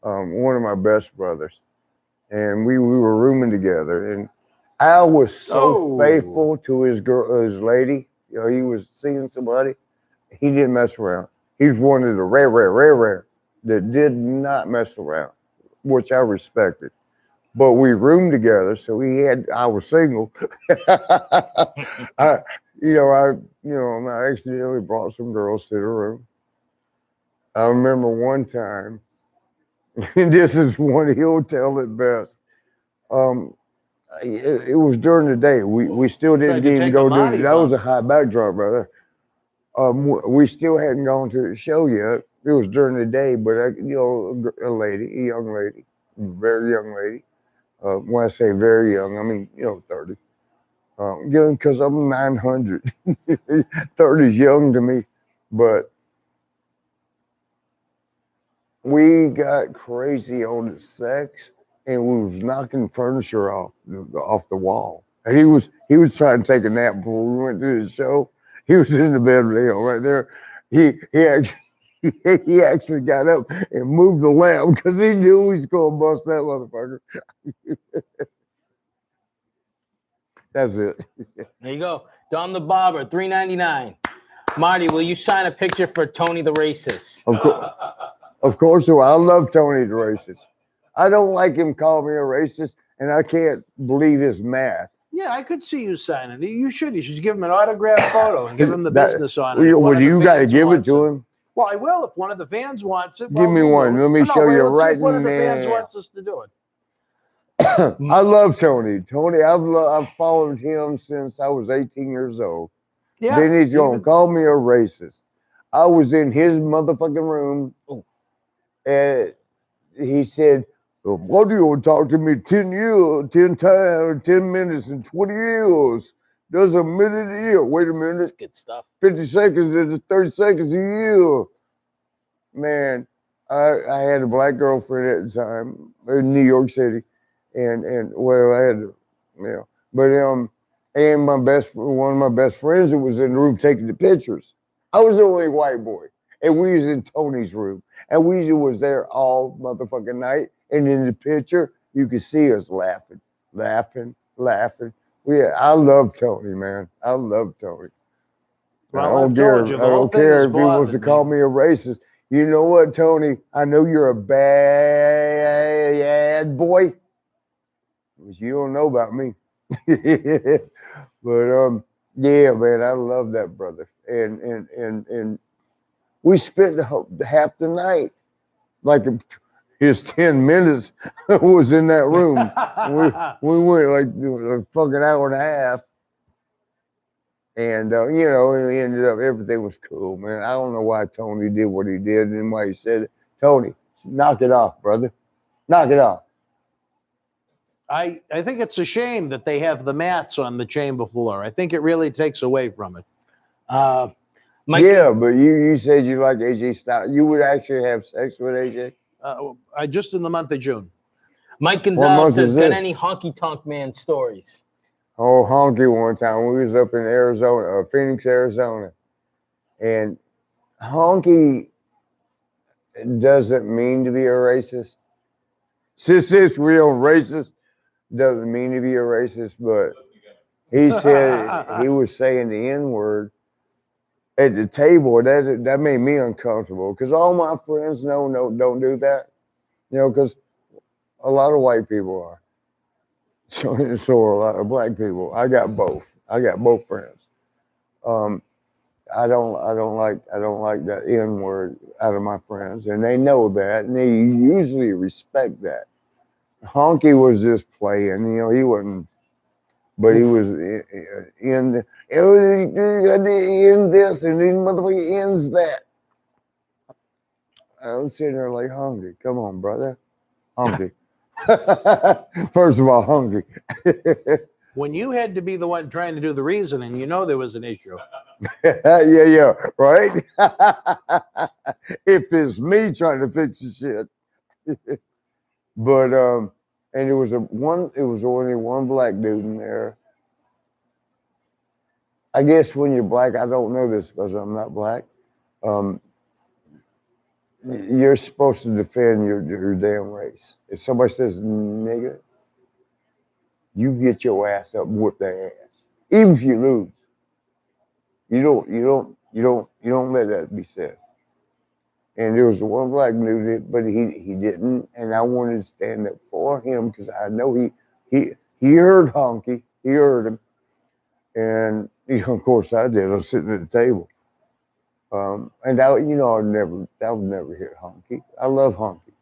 them. One of my best brothers. And we were rooming together. And Al was so faithful to his girl, his lady. You know, he was seeing somebody. He didn't mess around. He's one of the rare that did not mess around, which I respected. But we roomed together, so I was single. I accidentally brought some girls to the room. I remember one time, and this is one he'll tell it best. It was during the day. We still didn't even go do it. That was a high backdrop, brother. We still hadn't gone to the show yet. It was during the day, but a young lady, very young lady. When I say very young, I mean 30. Young because I'm 900. 30 is young to me, but we got crazy on the sex, and we was knocking furniture off the wall. And he was trying to take a nap before we went to the show. He was in the bed right there. He actually got up and moved the lamp because he knew he was going to bust that motherfucker. That's it. There you go. Don the Barber, $3.99. Marty, will you sign a picture for Tony the Racist? Of course, I love Tony the Racist. I don't like him calling me a racist, and I can't believe his math. Yeah, I could see you signing it. You should give him an autographed photo and give him the business on it. Well, you got to give it to him. Well, I will if one of the fans wants it. Give me one. Let me show you right now. One of the fans wants us to do it. I love Tony. Tony, I've followed him since I was 18 years old. Yeah. Then he's going to call me a racist. I was in his motherfucking room, and he said, "Why do you talk to me 10 minutes, and 20 years? There's a minute a year. Wait a minute. That's good stuff. 50 seconds, there's 30 seconds a year." Man, I had a black girlfriend at the time in New York City. And well, I had, but and one of my best friends that was in the room taking the pictures. I was the only white boy, and we was in Tony's room, and we was there all motherfucking night. And in the picture, you could see us laughing. I love Tony, man. I love Tony. Well, I don't care if he wants to call me a racist. You know what, Tony? I know you're a bad boy. You don't know about me. But yeah, man, I love that brother. And we spent half the night, like his 10 minutes was in that room. we went like a fucking hour and a half. And we ended up, everything was cool, man. I don't know why Tony did what he did and why he said it. Tony, knock it off, brother. Knock it off. I think it's a shame that they have the mats on the chamber floor. I think it really takes away from it. But you said you like AJ Styles. You would actually have sex with AJ? Just in the month of June. Mike Gonzalez says, got any honky tonk man stories? Oh, honky one time. We was up in Arizona, Phoenix, Arizona. And honky doesn't mean to be a racist. Since it's real racist, doesn't mean to be a racist, but he said he was saying the N-word at the table. That made me uncomfortable because all my friends don't do that, because a lot of white people are. So are a lot of black people. I got both friends. I don't like that N-word out of my friends, and they know that, and they usually respect that. Honky was just playing, he wasn't, but he was in this, and then motherfucker ends that. I was sitting there like, Honky, come on, brother. Honky. First of all, Honky. When you had to be the one trying to do the reasoning, you know there was an issue. Yeah, right. If it's me trying to fix the shit, but and it was only one black dude in there. I guess when you're black, I don't know this because I'm not black. You're supposed to defend your damn race. If somebody says nigga, you get your ass up and whoop their ass, even if you lose. You don't let that be said. And there was one black dude, but he didn't, and I wanted to stand up for him because I know he heard honky, he heard him, and of course I did. I was sitting at the table, and I would never hit honky. I love honky.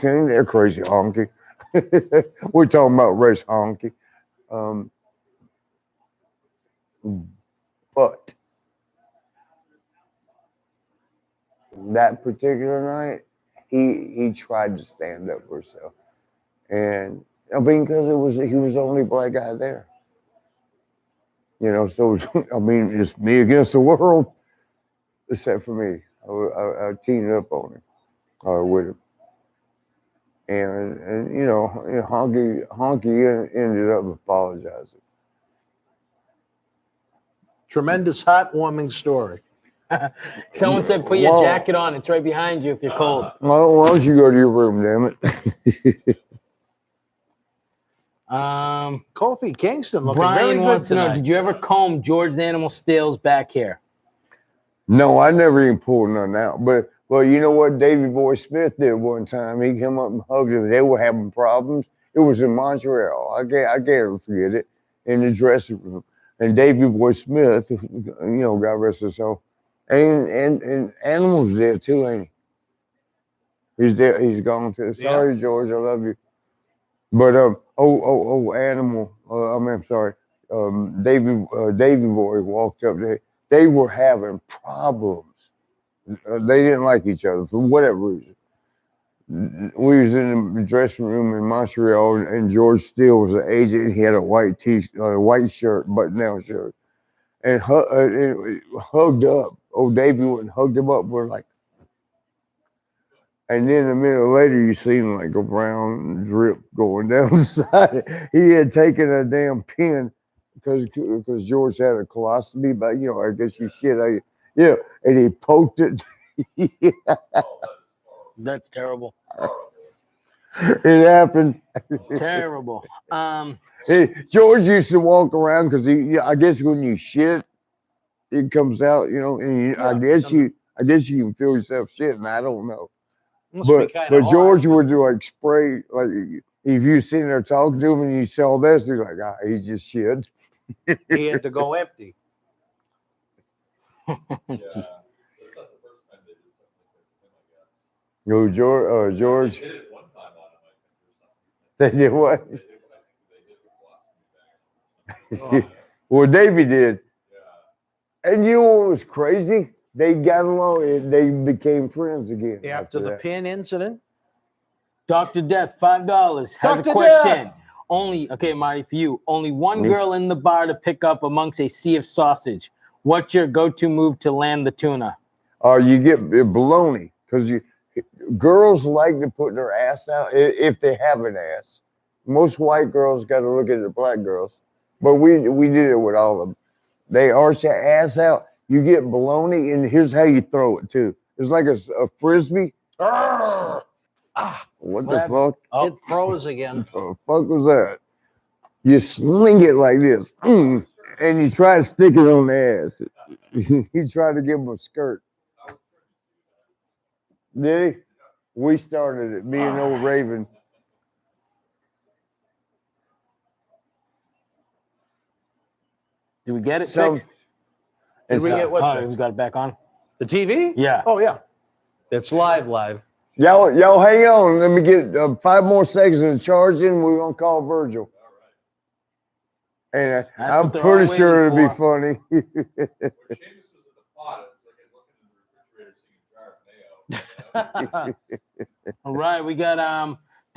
They're crazy honky. We're talking about race honky, but that particular night, he tried to stand up for himself, and I mean because he was the only black guy there. So I mean it's me against the world, except for me. I teamed up on him, with him, and Honky ended up apologizing. Tremendous heartwarming story. Someone said, put your Whoa. jacket on. It's right behind you if you're cold. Why don't you go to your room, damn it? Kofi Kingston looking Brian very good wants to know, tonight. did you ever comb George the Animal Steele's back hair? No, I never even pulled none out. But you know what Davey Boy Smith did one time? He came up and hugged him. They were having problems. It was in Montreal. I can't ever forget it, in the dressing room. And Davey Boy Smith, God rest his soul, and Animal's there too, ain't he? He's there. He's gone too. Sorry, yeah. George, I love you. But Animal. I'm sorry. Davey Boy walked up there. They were having problems. They didn't like each other for whatever reason. We was in the dressing room in Montreal, and George Steele was an agent. He had a white white shirt, button-down shirt, and hugged up. Old Davey went and hugged him up. We're like, and then a minute later, you see him like a brown drip going down the side. He had taken a damn pin because George had a colostomy, but I guess you shit. And he poked it. That's terrible. It happened. Terrible. George used to walk around because I guess when you shit, it comes out, and I guess you can feel yourself shitting. I don't know. But George would do like spray, like if you sitting there talking to him and you saw this, he's like, he just shit. He had to go empty. No, George. They did it one time on him, I think, or something. They did what? They did it. Well, Davey did. Yeah. And you know what was crazy? They got along and they became friends again. After the pin incident. Dr. Death, $5. Has Dr. a question. Death! Okay, Marty, for you. Only one girl in the bar to pick up amongst a sea of sausage. What's your go-to move to land the tuna? You get baloney because girls like to put their ass out if they have an ass. Most white girls got to look at the black girls, but we did it with all of them. They arch their ass out. You get baloney, and here's how you throw it too. It's like a frisbee. What the fuck? It froze again. What the fuck was that? You sling it like this, and you try to stick it on the ass. You try to give them a skirt. Did he? We started it, me and old Raven. Did we get it Some- fixed? Did we get what Oh, fixed? we got it back on? The TV? Yeah. Oh, yeah. It's live. Y'all hang on. Let me get 5 more seconds of charging. We're going to call Virgil. And I'm what they're pretty all sure it'll waiting be funny. When Sheamus was at the pot, it was like I was looking in the refrigerator seeing a jar of mayo. All right, we got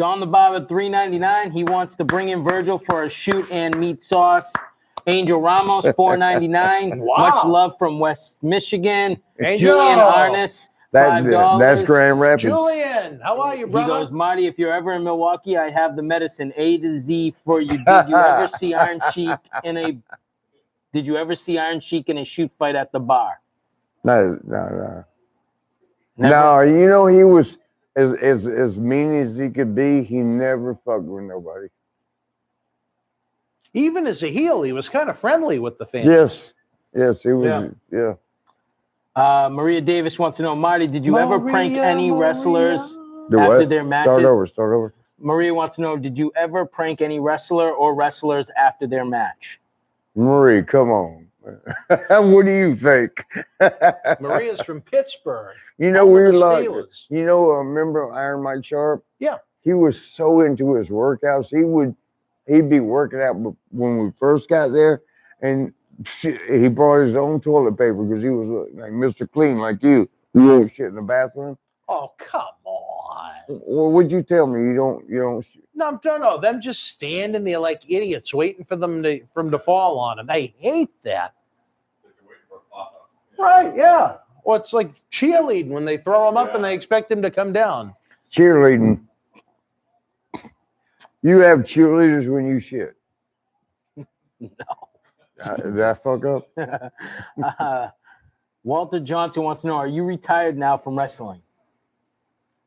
Don the Barber, $3.99. He wants to bring in Virgil for a shoot and meat sauce. Angel Ramos, $4.99. Wow. Much love from West Michigan. Angel. Julian Arnis, $5. That's Grand Rapids. Julian, how are you, He brother? goes, Marty, if you're ever in Milwaukee, I have the medicine A to Z for you. Did you ever see Iron Sheik in a shoot fight at the bar? No. Never? No, you know, he was as mean as he could be. He never fucked with nobody. Even as a heel, he was kind of friendly with the fans. Yes, he was. Yeah. Maria Davis wants to know, Marty, did you ever prank any wrestlers Do after what? their matches? Start over. Maria wants to know, did you ever prank any wrestler or wrestlers after their match? Marie, come on. What do you think? Maria's from Pittsburgh. You know, home we of were the like, Steelers. you know, remember Iron Mike Sharp? Yeah. He was so into his workouts. He'd be working out when we first got there, and he brought his own toilet paper because he was like Mr. Clean, like you. You don't shit in the bathroom. Oh, come on. Well, what'd you tell me? You don't. No. Them just standing there like idiots, waiting for them to fall on them. I hate that. Like you're waiting for a pop-up. Right? Yeah. Well, it's like cheerleading when they throw them up and they expect him to come down. Cheerleading. You have cheerleaders when you shit. No. Did I fuck up? Walter Johnson wants to know, are you retired now from wrestling?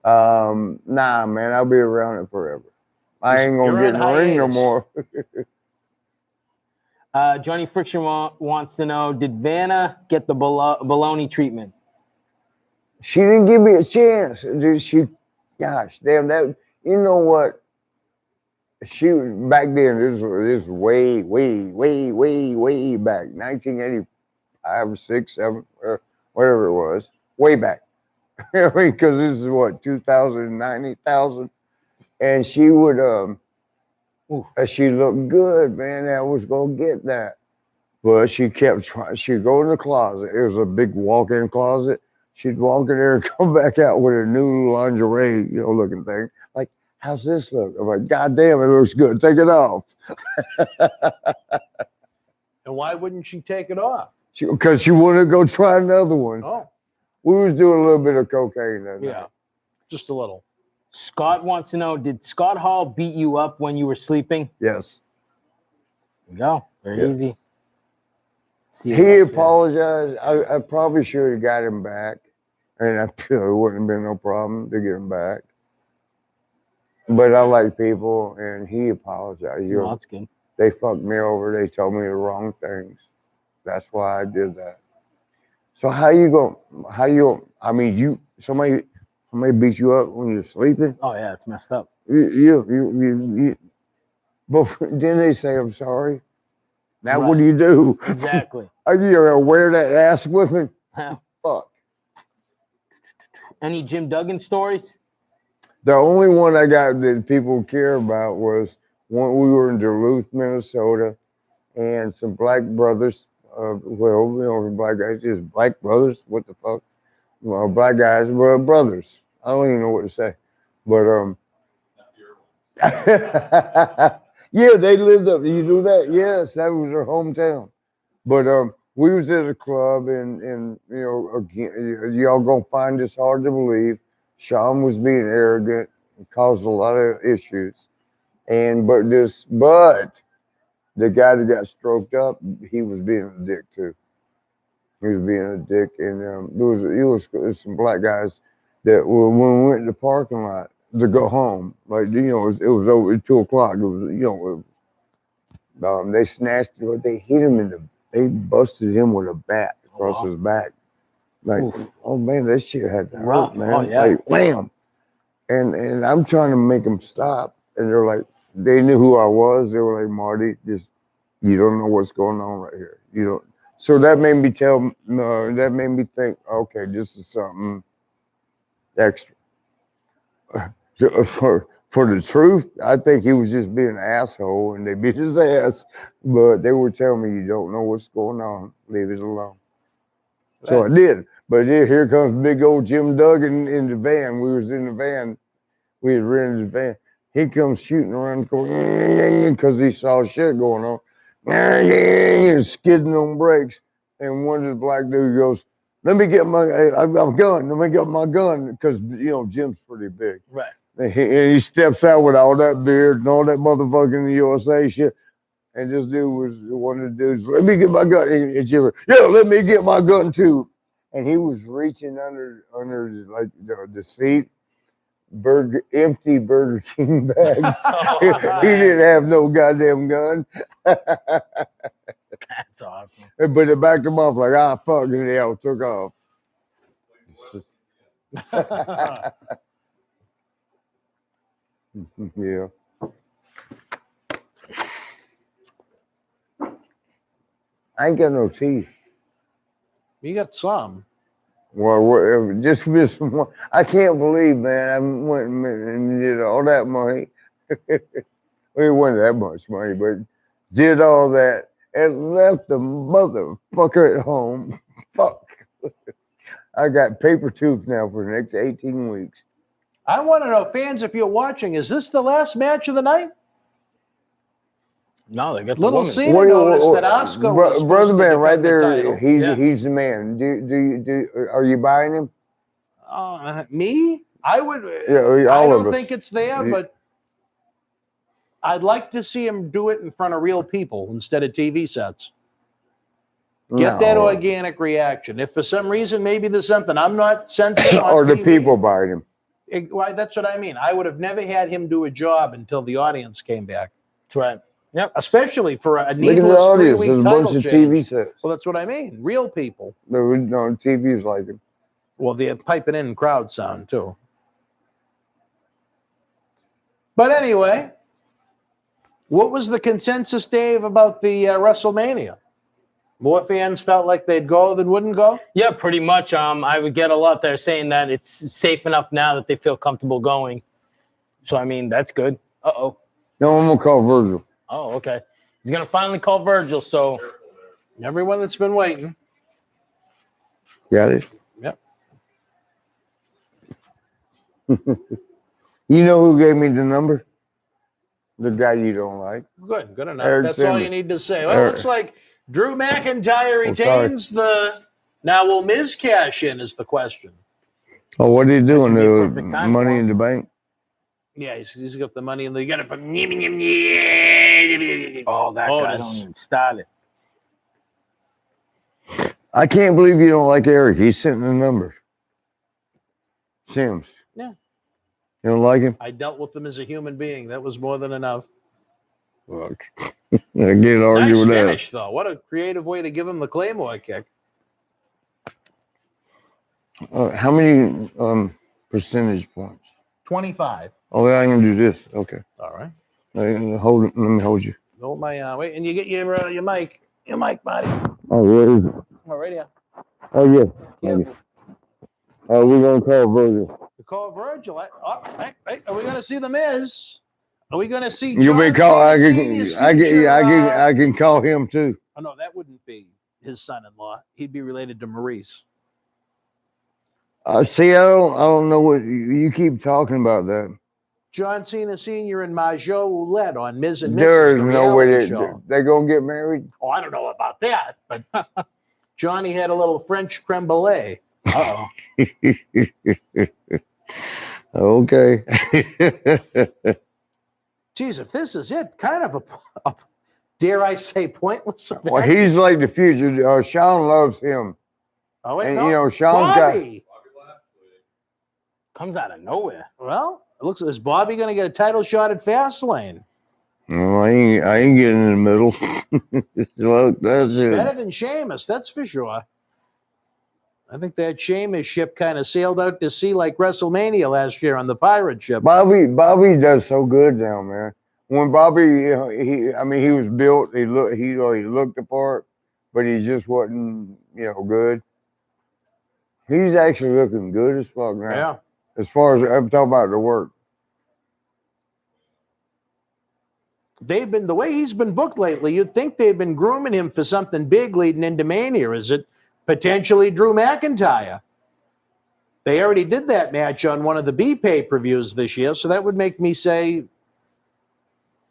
Nah, man, I'll be around it forever. I ain't gonna You're get in on the ring no hiatus. more. Johnny Friction wants to know, did Vanna get the baloney treatment? She didn't give me a chance. Dude, gosh, damn that. You know what? She back then. This was way back, 1985, 6, 7, or whatever it was, way back. Because this is what 2009, 2000, and she would she looked good, man. I was gonna get that, but she kept trying. She'd go in the closet. It was a big walk-in closet. She'd walk in there and come back out with a new lingerie, looking thing. Like, how's this look? I'm like, God damn, it looks good. Take it off. And why wouldn't she take it off? Because she wanted to go try another one. Oh, We was doing a little bit of cocaine that yeah. night. Just a little. Scott wants to know, did Scott Hall beat you up when you were sleeping? Yes. There you go. Very Yes. easy. See He about that. apologized. I probably should have got him back. And it wouldn't have been no problem to get him back. But I like people, and he apologized. No, that's good. They fucked me over. They told me the wrong things. That's why I did that. So somebody beats you up when you're sleeping? Oh, yeah, it's messed up. You but then they say, I'm sorry. Now what Right. do you do? Exactly. Are you gonna wear that ass whipping? Fuck. Any Jim Duggan stories? The only one I got that people care about was when we were in Duluth, Minnesota, and some black brothers, black guys, just black brothers, what the fuck? Well, black guys were brothers. I don't even know what to say. But yeah, they lived up. You do that? Yes, that was their hometown. But we was at a club, and again, y'all gonna find this hard to believe. Sean was being arrogant and caused a lot of issues. But the guy that got stroked up, he was being a dick too. He was being a dick, and there was some black guys that when we went in the parking lot to go home, like it was over at 2:00. It was they snatched him, they hit him they busted him with a bat across his back. Like, oof. Oh man, that shit had to hurt, man. Oh, yeah. Like, wham. And I'm trying to make them stop. And they're like, they knew who I was. They were like, Marty, you don't know what's going on right here. You don't. So that made me think, okay, this is something extra. For the truth, I think he was just being an asshole and they beat his ass. But they were telling me, you don't know what's going on. Leave it alone. So I did. But here comes big old Jim Duggan in the van. We was in the van. We had rented the van. He comes shooting around because he saw shit going on. And skidding on brakes. And one of the black dude goes, let me get my gun. Let me get my gun. Because, Jim's pretty big. Right. And he steps out with all that beard and all that motherfucking USA shit. And this dude was one of the dudes, let me get my gun. And Jim, yeah, let me get my gun too. And he was reaching under like the seat. Empty Burger King bags. He didn't have no goddamn gun. That's awesome. But it backed him off like, fuck it, hell, took off. Yeah. I ain't got no teeth. You got some. Well, just miss one. I can't believe, man. I went and did all that money. Well, it wasn't that much money, but did all that and left the motherfucker at home. Fuck. I got paper tooth now for the next 18 weeks. I want to know, fans, if you're watching, is this the last match of the night? No, they got the Little woman. Cena noticed that Oscar was supposed Brother to Man, right defend the there. title. He's the man. Are you buying him? Me? I would. Yeah, I all of don't us. think it's there, Yeah. but I'd like to see him do it in front of real people instead of TV sets. Get that No. organic reaction. If for some reason maybe there's something I'm not sensing on Or the TV, people buying him. Well, that's what I mean. I would have never had him do a job until the audience came back. That's right. Yep. Especially for a Look at the needless audience. 3-week There's a title bunch of change. TV sets. Well, that's what I mean. Real people. No, TV's like it. Well, they're piping in crowd sound too. But anyway, what was the consensus, Dave, about the WrestleMania? More fans felt like they'd go than wouldn't go? Yeah, pretty much. I would get a lot there saying that it's safe enough now that they feel comfortable going. So, I mean, that's good. Uh-oh. No, I'm going to call Virgil. Oh, okay. He's going to finally call Virgil, so. Everyone that's been waiting. Got it? Yep. You know who gave me the number? The guy you don't like. Good enough. Eric That's all Simmons. you need to say. Well, it looks like Drew McIntyre retains the. Now, will Miz cash in? Is the question. Oh, what are you doing? would be a perfect time Money for him. in the bank? Yeah, he's got the money and they got it from. Oh, that guy don't even start it. I can't believe you don't like Eric. He's sent the number. Sims. Yeah. You don't like him? I dealt with him as a human being. That was more than enough. Fuck. I can't argue Nice with that. finish, though. What a creative way to give him the Claymore kick. How many percentage points? 25. Oh, yeah, I can do this. Okay. All right. Let me hold you. Hold my wait, and you get your mic. Your mic, Marty. Oh, where is it? Oh, right here. Oh, yeah. Careful. We're going to call Virgil. You call Virgil. Hey, are we going to see the Miz? Are we going to see? You may John call. Cena Sr.'s I future, can call him too. Oh no, that wouldn't be his son-in-law. He'd be related to Maurice. See, I don't know what you keep talking about that. John Cena Sr. and Marjo Ouellette on Miz and Mrs. There is the no way reality they're show. going to get married. Oh, I don't know about that, but Johnny had a little French creme brulee. Uh-oh. Okay. Geez, if this is it, kind of a dare I say, pointless event. Well, he's like the future. Sean loves him. Oh, wait, And, no. you know, Sean's Bobby. Comes out of nowhere. Well, it looks is Bobby going to get a title shot at Fastlane? No, I ain't getting in the middle. Look, that's Better it. than Sheamus, that's for sure. I think that Sheamus ship kind of sailed out to sea like WrestleMania last year on the pirate ship. Bobby does so good now, man. When Bobby, he was built. He looked the part, but he just wasn't, good. He's actually looking good as fuck now. Yeah. As far as I'm talking about the work. They've been the way he's been booked lately. You'd think they've been grooming him for something big leading into Mania. Is it potentially Drew McIntyre? They already did that match on one of the B pay-per-views this year, so that would make me say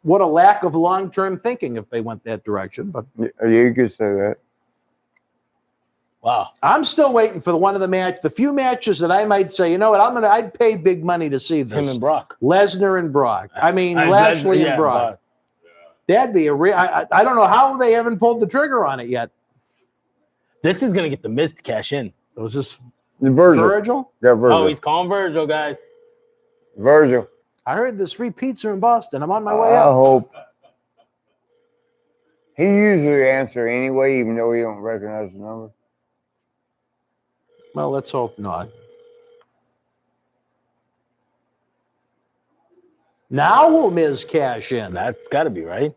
what a lack of long-term thinking if they went that direction. But You could say that. Wow. I'm still waiting for the few matches that I might say, you know what, I'd pay big money to see this. Him and Brock. Lesnar and Brock. I mean, Lashley and Brock. Yeah. That'd be a real. I don't know how they haven't pulled the trigger on it yet. This is gonna get the Miz to cash in. Was this The Virgil. Virgil? Yeah, Virgil. Oh, he's calling Virgil, guys. Virgil. I heard there's free pizza in Boston. I'm on my way I out. hope. He usually answer anyway, even though he don't recognize the number. Well, let's hope not. Now will Miz cash in? That's got to be right.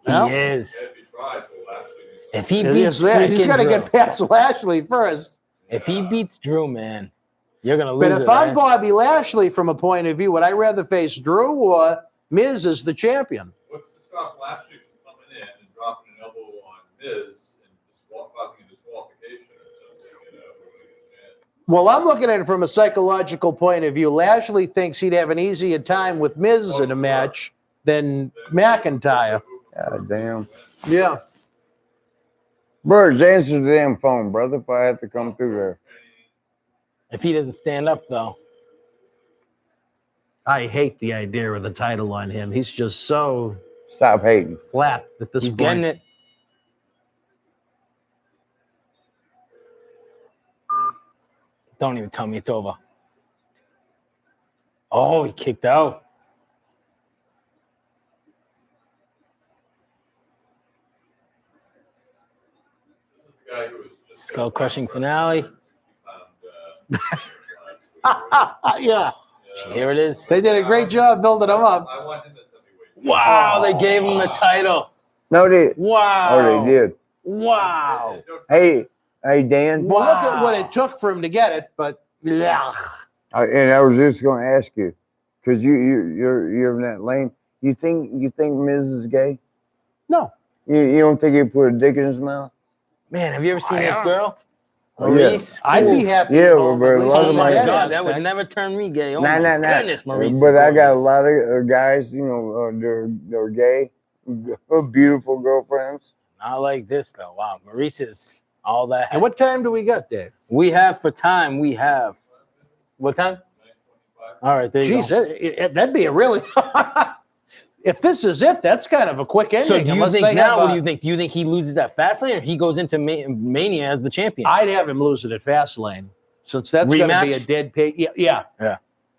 Well, He is. If he tries, we'll actually do If he It beats is that. He's freaking got to Drew, get past Lashley first. if he beats Drew, man, you're gonna lose But if it. I'm right? Bobby Lashley from a point of view, would I rather face Drew or Miz as the champion? What's to stop Lashley from coming in and dropping an elbow on Miz and causing a disqualification or something? You know, we're gonna get a chance. Well, I'm looking at it from a psychological point of view. Lashley thinks he'd have an easier time with Miz in a match than McIntyre. God damn. Yeah. Birds, answer the damn phone, brother, if I have to come through there. If he doesn't stand up, though, I hate the idea of the title on him. He's just so Stop hating. flat at this he's point. getting it. Don't even tell me it's over. Oh, he kicked out. This is the guy who was just Skull crushing finale. Yeah. Here it is. They did a great job building him up. I want him as heavyweight. Wow, they gave him the title. No, they. Wow. Oh, they did. Wow. Hey, Dan. Well, look at what it took for him to get it, but yeah. And I was just going to ask you, because you're in that lane. You think Miz is gay? No. You don't think he put a dick in his mouth? Man, have you ever seen I this am. girl? Oh, yeah. Maurice? I'd be Ooh. happy. Yeah, at home, but at a least lot Oh of in my my- God, that would aspect. never turn me gay. Oh Nah, my nah, nah. goodness, Maurice. But I got a Gorgeous. lot of guys, they're gay, beautiful girlfriends. Not like this though. Wow, Maurice is all that. And what time do we got, Dave? We have for time. We have what time? All right, there you Jeez, go. that'd be a really. If this is it, that's kind of a quick ending. So do you unless think they now? have What a- do you think? Do you think he loses at Fastlane, or he goes into Mania as the champion? I'd have him lose it at Fastlane, since that's going to be a Rematch? dead pay. Yeah.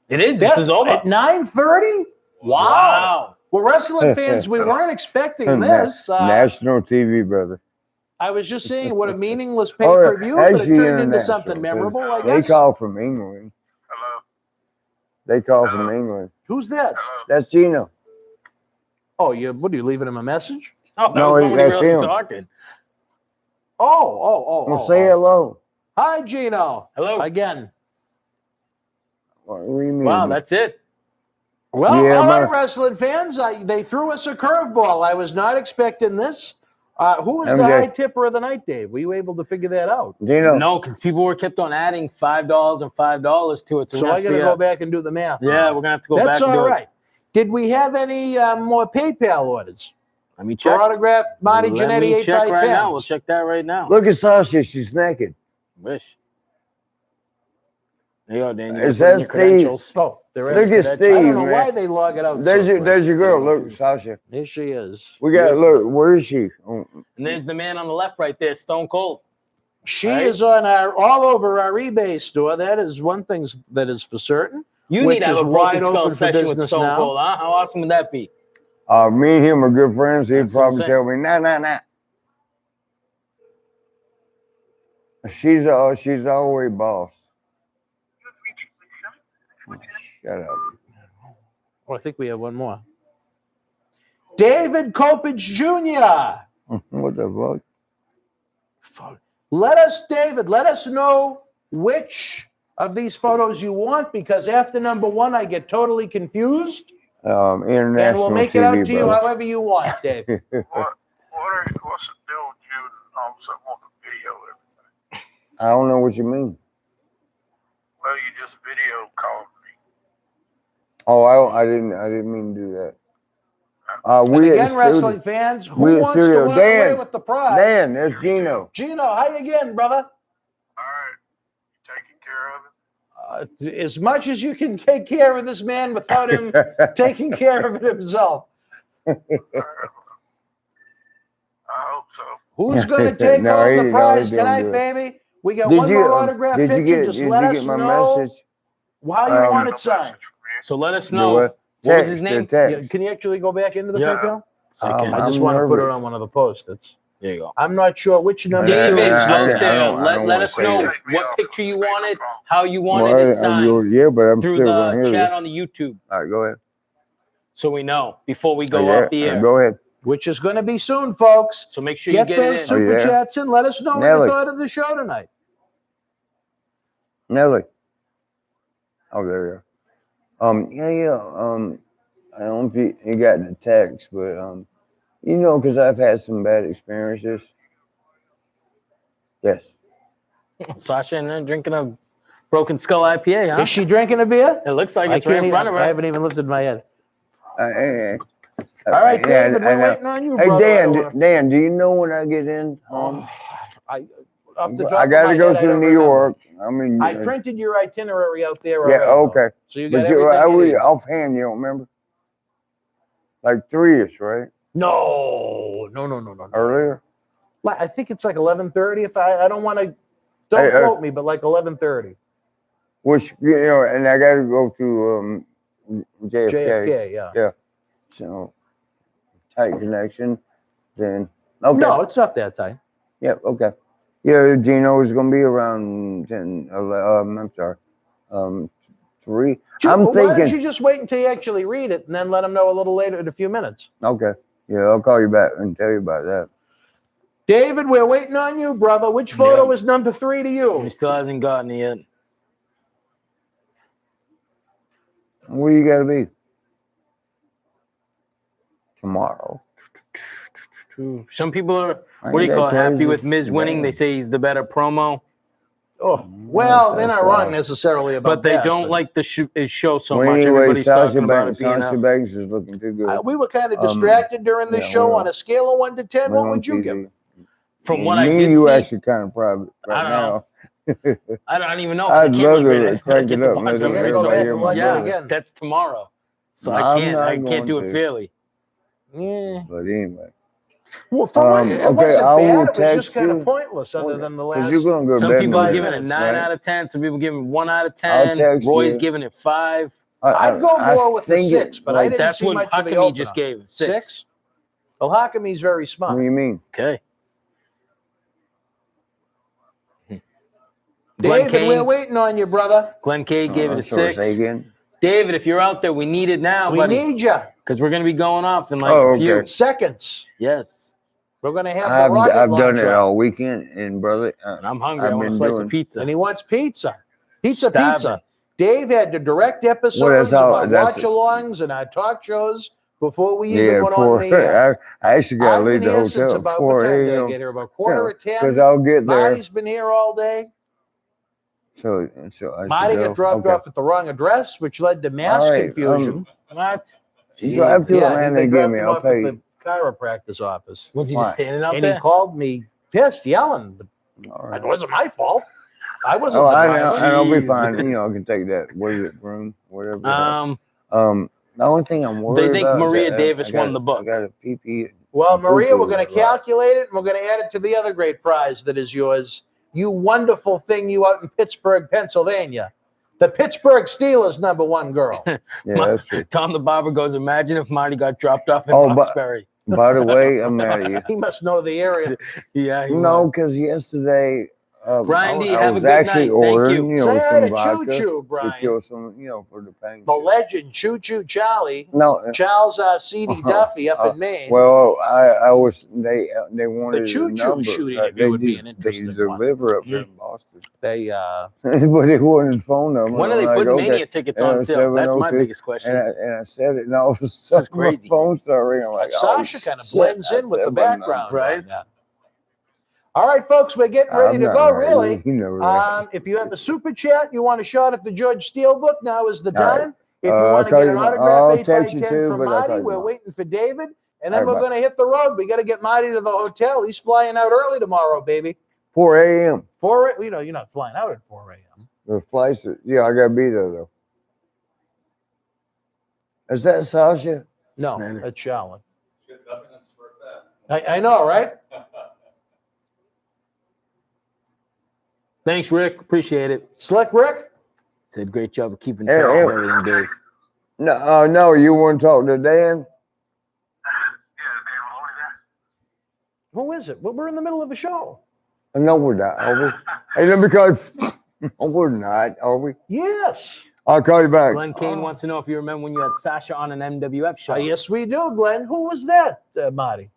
It is. This is over. At 9:30. Wow. Well, wrestling fans, we weren't expecting this. National TV, brother. I was just saying, what a meaningless Oh, pay-per-view, but it actually turned into international, something 'cause memorable, I They guess. call from England. Hello. They call from England. Who's that? Hello. That's Gino. Oh, what are you leaving him a message? Oh, that No, was somebody that's really him. talking. Well, say hello. Hi, Gino. Hello. Again. What do you mean? Wow, that's it. Well, Yeah, all right, my- wrestling fans, they threw us a curveball. I was not expecting this. Who was the MJ. high tipper of the night, Dave? Were you able to figure that out? Gino. No, because people were kept on adding $5 and $5 to it. So we're I gonna got to figure go out- back and do the math. Yeah, we're gonna have to go That's back. and all do right. Did we have any more PayPal orders It. Let me for check. autographed Marty Let Jannetty me 8 check by right 10? now. We'll check that right now. Look at Sasha. She's naked. Wish. There you go, Dan. You Is gotta put in that your Steve? credentials. Oh, there Look is. at I Steve, don't know man. why they log it out. There's so your quick. girl. Look, Sasha. There she is. We got look. Where is she? Oh, And there's the man on the left right there, Stone Cold. She Right? is on all over our eBay store. That is one thing that is for certain. You Which need to have is a broken wide skull open for session with business Stone now. Cold, huh? How awesome would that be? me and him are good friends. He'd That's what I'm probably saying. tell me, nah. She's always boss. Shut up. Oh, I think we have one more. David Kopich Jr. What the fuck? David, let us know which of these photos you want, because after number one, I get totally confused. International And we'll make TV, it out to you brother. however you want, Dave. What's the deal with you and all of a sudden want the video and everything? I don't know what you mean. Well, you just video called me. Oh, I didn't mean to do that. And We at the again, wrestling studio. fans, We who at wants to studio. walk away Dan. with the prize? Dan, there's Gino. Gino, how you again, brother? All right. You taking care of it? As much as you can take care of this man without him taking care of it himself. All right. I hope so. Who's going to take No, home the he prize don't do tonight, it. baby? We got one more autograph did you picture. get Just let us my know message? how you want No it signed. message from you. So let us The know. what? What was his Text, name? the Yeah, text. can you actually go back into the Yeah. picture? So you can- I just I'm want to put it nervous. on one of the post-its. There you go. I'm not sure which number. David, it is. I out don't- there, I don't let wanna us say know it. Take me what off picture the you wanted, speakerphone. how you wanted it signed Yeah, but I'm through still gonna the hear chat you. on the YouTube, All right, go ahead. so we know before we go yeah, off the air. Go ahead. Which is going to be soon, folks. So make sure Get you get those it in. super yeah. chats in. Let us know what you Nelly. thought of the show tonight. Nelly. Oh, there you go. I don't know if you got the text, but you know, because I've had some bad experiences. Yes. Sasha and then drinking a Broken Skull IPA, huh? Is she drinking a beer? It looks like I it's right can't in front even, of I her. haven't even lifted my head. All All right, David, we're waiting on you, Hey, brother. Dan, do you know when I get in? Oh, off the top I of got my to go head, I to don't New remember. York. I mean, I printed your itinerary out there yeah, already. okay. So you got But everything I you really need. offhand, you don't remember? Like 3-ish, right? No. Earlier? I think it's like 11:30. If I don't want to, don't Hey, quote me, but like 11:30. Which, and I got to go to JFK. JFK, yeah. So, tight connection. Then, okay. No, it's not that time. Yeah, okay. Yeah, Gino is going to be around 10, 11, I'm sorry, 3. I'm Why don't thinking, you just wait until you actually read it and then let them know a little later in a few minutes? okay. Yeah, I'll call you back and tell you about that. David, we're waiting on you, brother. Which photo is number 3 to He you? still hasn't gotten it yet. Where you got to be? Tomorrow. Some people are, I what do ain't you call it, that happy crazy. with Miz winning. They say he's the better promo, Oh, well, they're That's not why. wrong necessarily about but they that. don't like the his show so Well, much. anyway, Everybody's talking about it being Sasha up. Banks is looking too good. We were kind of Um, distracted during the yeah, show. we're On a scale of 1 to 10, We're what on would you give? TV. From Well, what I me did and you see, actually kind of private right I don't know. now. I don't even know. 'Cause I I'd can't love look to right now. crank Get it to up. watch Let it. You're gonna go everybody back hear and my watch it Yeah, voice. again. that's tomorrow. So No, I I'm can't. not I can't do going it to. fairly. Yeah. But anyway. Well, for what, it okay, wasn't I will bad. It was just text kind you. of pointless other than the Because last. you're going to go to Some bed people in are a giving it minute, 9 right? out of 10. Some people giving 1 out of I'll 10. text Roy's you. giving it 5. I'd go more with the think 6, but I like, didn't That's see what much of the Huckabee opener. just gave it. 6? Well, Huckabee's very What smart. do you mean? Okay. David, Kane- we're waiting on you, brother. Glenn K gave it a Sorry, 6. say again? David, if you're out there, we need it now, We buddy. need you. Because we're going to be going off in like Oh, a few. okay. Seconds. Yes. We're going to have the rocket I've done launcher it out. all weekend, and brother, And I'm hungry. I've I want a been slice doing- of pizza. And he wants pizza. Pizza. Starving. Dave had the direct episodes how- of our that's- watch-alongs and our talk shows before we even yeah, went on the air. I actually got to I've leave been the here since hotel at about, 4 what time did I a.m. get here? About quarter of 10. Because I'll get there. Marty's been here all day. So I should Marty go. got dropped Okay. off at the wrong address, which led to mass All right, confusion. What? You drive to Yeah, Atlanta they and get dropped me. him I'll off pay at you. the chiropractor's office. Was he Why? just standing out And there? he called me pissed, yelling. But All it right. wasn't my fault. I wasn't Oh, the I driver. know, and I'll be Jeez. fine. I can take that. What is it, room, whatever. The only thing I'm They worried think about Maria is that Davis I got- won the book. I got a PP. Well, Maria, we're going to Poo-poo a lot. calculate it, and we're going to add it to the other great prize that is yours. You wonderful thing, you out in Pittsburgh, Pennsylvania. The Pittsburgh Steelers #1 girl. Yeah, that's true. Tom the Barber goes, imagine if Marty got dropped off in Oh, but- Roxbury. By the way, I'm mad at you. He must know the area. Yeah, he No, was. because yesterday, Brian D, I have was a good actually night. Thank ordering, you. Say hi some to vodka Choo Choo, to Brian. kill some, for the pain. The legend, Choo Choo Charlie. No, Charles C.D. Duffy up in Maine. well, I was they wanted The Choo a Choo number. shooting They interview would be an They interesting one. deliver up there in Boston, They but they wanted the phone number. When are they I'm putting like, okay. Mania tickets on sale? That's my 702. biggest question. And I said it, and all of a sudden my crazy. phone started ringing. I'm like, Sasha kind of blends in with the background, right? Yeah. All right, folks, we're getting ready to go. Really, You know that. if you have a super chat, you want a shot at the George Steele book, now is the All right. time. If you I'll want to call get you an back. autograph I'll 8 by text you 10 too, from but I'll Marty, call you we're back. waiting for David, and then All right, we're bye. going to hit the road. We got to get Marty to the hotel. He's flying out early tomorrow, baby. 4 a.m. 4, you know, you're not flying out at 4 a.m. The flights. Yeah, I gotta be there though. Is that Sasha? No, Man. that's Charlotte. Shit, nothing can smart that. I know, right? Thanks, Rick. Appreciate it. Slick Rick? Said great job of keeping Hey, track hey. of everything, Dave. No, you want to talk to Dan? Who is it? Well, we're in the middle of a show. No, we're not, are we? Hey, let me call you. No, we're not, are we? Yes. I'll call you back. Glenn Kane wants to know if you remember when you had Sasha on an MWF show. Yes, we do, Glenn. Who was that, Marty?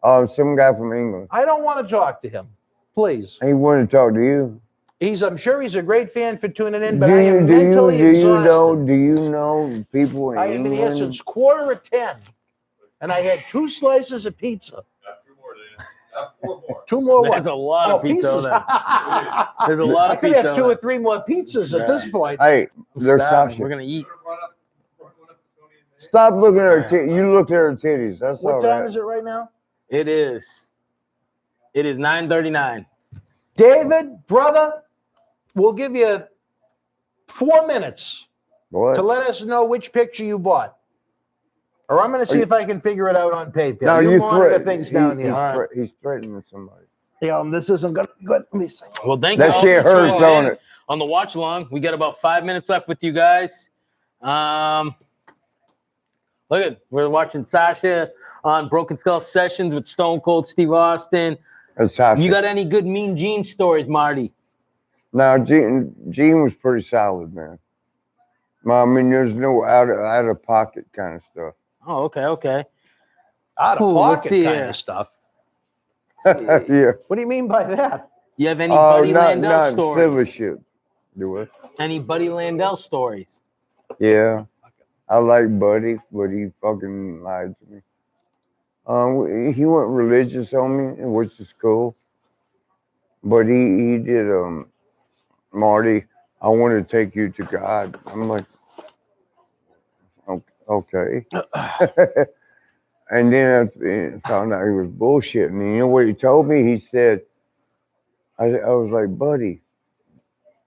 Some guy from England. I don't want to talk to him. Please. He wanted to talk to you. I'm sure he's a great fan for tuning in, but I am mentally exhausted. Do you know people in I have been here England? since 9:45, and I had 2 slices of pizza. Got 2 more, Dan. Got 4 more. 2 more There's what? a lot of pizza pizzas. there. There's a lot I of could pizza. have 2 or 3 more pizzas at this point. Hey, I'm there's starving. Sasha. We're gonna eat. Run up to Tony and Nate. Stop looking at her titties. You looked at her titties. That's all What time right. is it right now? It is 9:39. David, brother, we'll give you 4 minutes What? to let us know which picture you bought. Or I'm going to see if I can figure it out on PayPal. No, you you monitor things down here. He's threatening somebody. Yeah, this isn't good. Let me see. Well, thank That you all shit for hurts, tuning don't in it? on the watch along. We got about 5 minutes left with you guys. Look at, we're watching Sasha on Broken Skull Sessions with Stone Cold Steve Austin. That's Sasha. You got any good Mean Gene stories, Marty? No, Gene was pretty solid, man. I mean, there's no out of pocket kind of stuff. Oh, okay. Out of Cool, let's pocket see kind here. of stuff. Yeah. What do you mean by that? You have any Buddy Landell not silly stories? shit. Do it. Any Buddy Landell stories? Yeah. I like Buddy, but he fucking lied to me. He went religious on me, which is cool. But he did, Marty, I want to take you to God. I'm like, okay. And then I found out he was bullshitting. And you know what he told me? He said, I was like, buddy,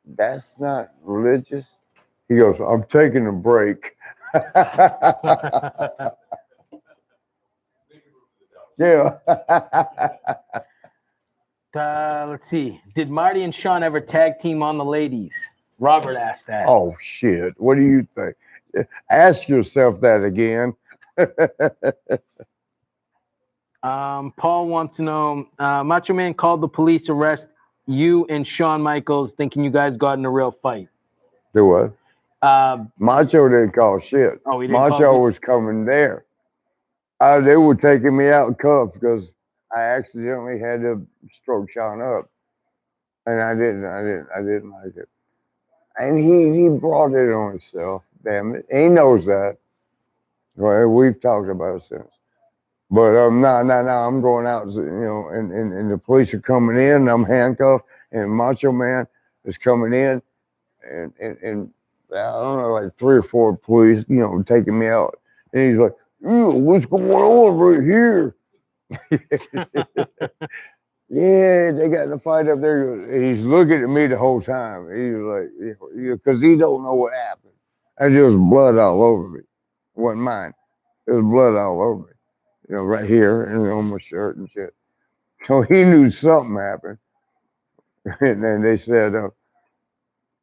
that's not religious. He goes, I'm taking a break. Yeah. Let's see. Did Marty and Sean ever tag team on the ladies? Robert asked that. Oh, shit. What do you think? Ask yourself that again. Paul wants to know, Macho Man called the police to arrest you and Shawn Michaels, thinking you guys got in a real fight. Do what? Macho didn't call shit. Oh, he didn't Macho call was coming there. They were taking me out in cuffs because I accidentally had to stroke Sean up, and I didn't like it. And he brought it on himself. Damn it, he knows that. Well, we've talked about it since. But no, I'm going out, you know, and the police are coming in. And I'm handcuffed, and Macho Man is coming in, and I don't know, like 3 or 4 police, you know, taking me out. And he's like, ew, what's going on right here? Yeah, they got in a fight up there. He's looking at me the whole time. He's like, because he don't know what happened. And there was blood all over me. It wasn't mine. There was blood all over me. You know, right here and on my shirt and shit. So he knew something happened. And then they said,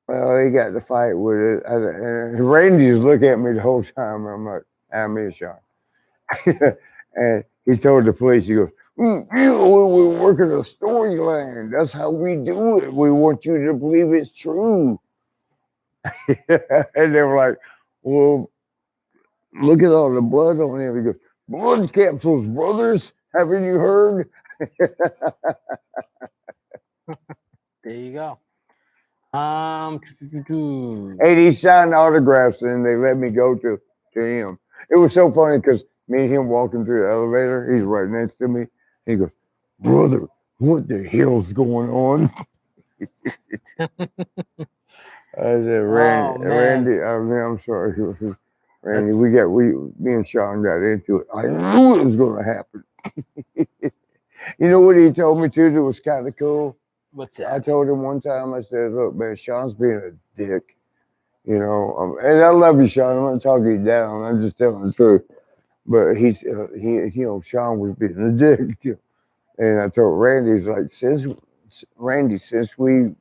well, he got to fight with it. And Randy's looking at me the whole time. I'm like, I'm in shock. And he told the police, he goes, we're working a storyline. That's how we do it. We want you to believe it's true. And they were like, well, look at all the blood on him. He goes, blood capsules, brothers. Haven't you heard? There you go. And he signed autographs and they let me go to him. It was so funny because me and him walking through the elevator, he's right next to me. He goes, brother, what the hell's going on? I said, Randy, Oh, man. Randy. I mean, I'm sorry, Randy. That's- Me and Sean got into it. I knew it was going to happen. You know what he told me too? That was kind of cool. What's I that? told him one time. I said, "Look, man, Sean's being a dick. You know, and I love you, Sean. I'm not talking you down. I'm just telling the truth. But you know, Sean was being a dick. And I told Randy, he's like, since we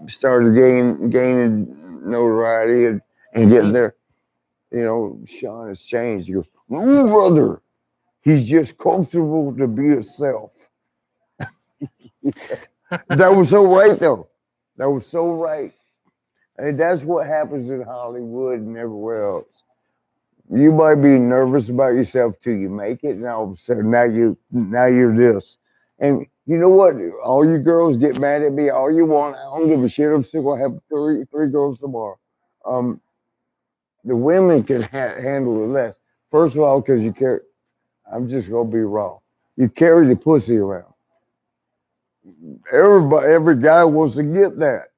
started gaining notoriety and getting there, you know, Sean has changed. He goes, no, brother, he's just comfortable to be himself. That was so right, though. That was so right. And that's what happens in Hollywood and everywhere else. You might be nervous about yourself till you make it, and all of a sudden now you're this. And you know what? All you girls get mad at me all you want. I don't give a shit. I'm still gonna have three girls tomorrow. Um, the women can handle it less. First of all, because you carry. I'm just gonna be raw. You carry the pussy around. Every guy wants to get that.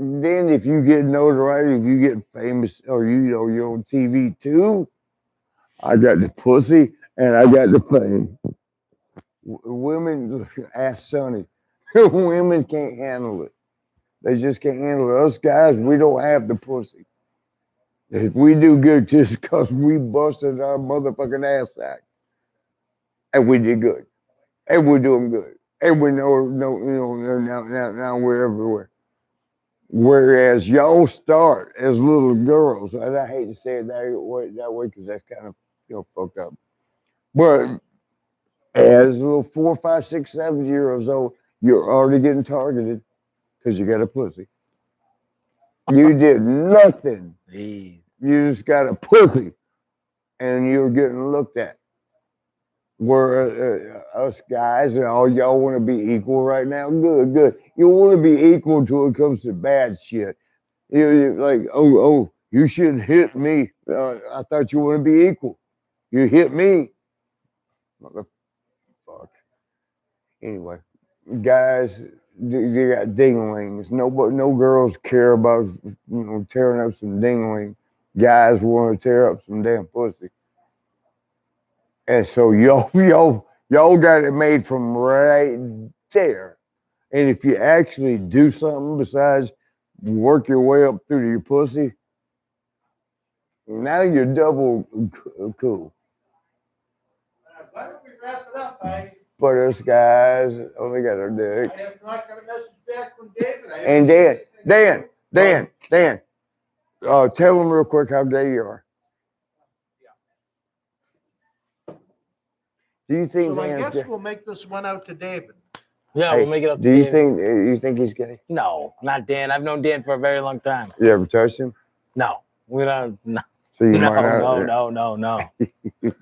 Then if you get notoriety, if you get famous, or you're on TV too, I got the pussy and I got the fame. Women, ask Sonny, women can't handle it. They just can't handle it. Us guys, we don't have the pussy. If we do good, just because we busted our motherfucking ass sack, and we did good, and we're doing good, and we know, now we're everywhere. Whereas y'all start as little girls, and I hate to say it that way because that's kind of fucked up. But as little 4, 5, 6, 7 years old, you're already getting targeted because you got a pussy. You did nothing. Jeez. You just got a pussy, and you're getting looked at. Where us guys and all y'all want to be equal right now. Good. You want to be equal until it comes to bad shit. You're like, oh, you shouldn't hit me. I thought you want to be equal. You hit me, motherfucker. Anyway, guys, you got dinglings. No girls care about tearing up some dingling. Guys want to tear up some damn pussy. And so y'all got it made from right there. And if you actually do something besides work your way up through to your pussy, now you're double cool. Why don't we wrap it up? I But us guys only got our dicks. have not got a message back from David. And Dan, tell them real quick how gay you are. Do you think So I Dan's guess gay? we'll make this one out to David. Yeah, Hey, we'll make it up. do to you David. think he's gay? No, not Dan. I've known Dan for a very long time. You ever touched him? No, we don't. No, So you no, might not. no.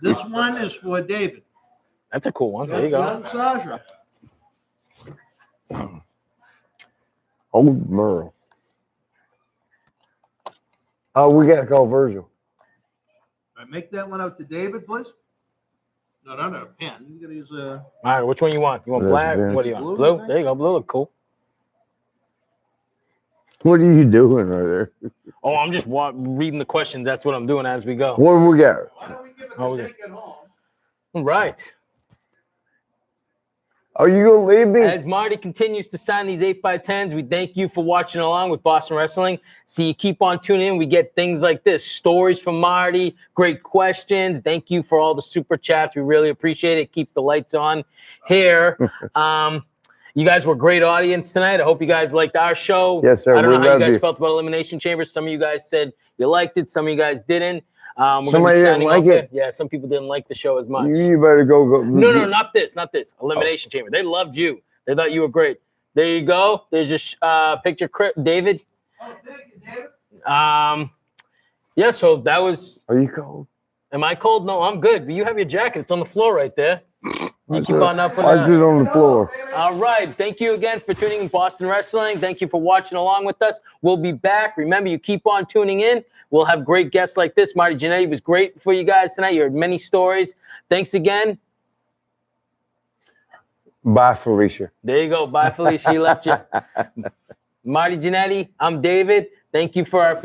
This one is for David. That's a cool one. There you That's go. young Sasha. Old Merle. Oh, we gotta call Virgil. I make that one out to David, please. No, a pen. You gotta use a. All right, which one you want? You want That's black? good. What do you want? Blue, Blue? I think. There you go. Blue look cool. What are you doing right there? Oh, I'm just reading the questions. That's what I'm doing as we go. What do we got? Why don't we give it Oh, to yeah. Jake at home? All right. Are you gonna leave me? As Marty continues to sign these 8x10s, we thank you for watching along with Boston Wrestling. See, you keep on tuning in. We get things like this, stories from Marty, great questions. Thank you for all the super chats. We really appreciate it. It keeps the lights on here. You guys were a great audience tonight. I hope you guys liked our show. Yes, sir. I don't We know how you love guys you. felt about Elimination Chamber. Some of you guys said you liked it. Some of you guys didn't. We're gonna be Somebody didn't signing like off it? there. Yeah, some people didn't like the show as much. You better go. No, not this. Elimination Chamber. They loved you. They thought you were great. There you go. There's your picture, David. Oh, thank you, David. Yeah, so that was. Are you cold? Am I cold? No, I'm good. But you have your jacket. It's on the floor right there. You keep on up with I sit that. on the floor. All right. Thank you again for tuning in Boston Wrestling. Thank you for watching along with us. We'll be back. Remember, you keep on tuning in. We'll have great guests like this. Marty Jannetty was great for you guys tonight. You heard many stories. Thanks again. Bye, Felicia. There you go. Bye, Felicia. She left you. Marty Jannetty. I'm David. Thank you for our fans.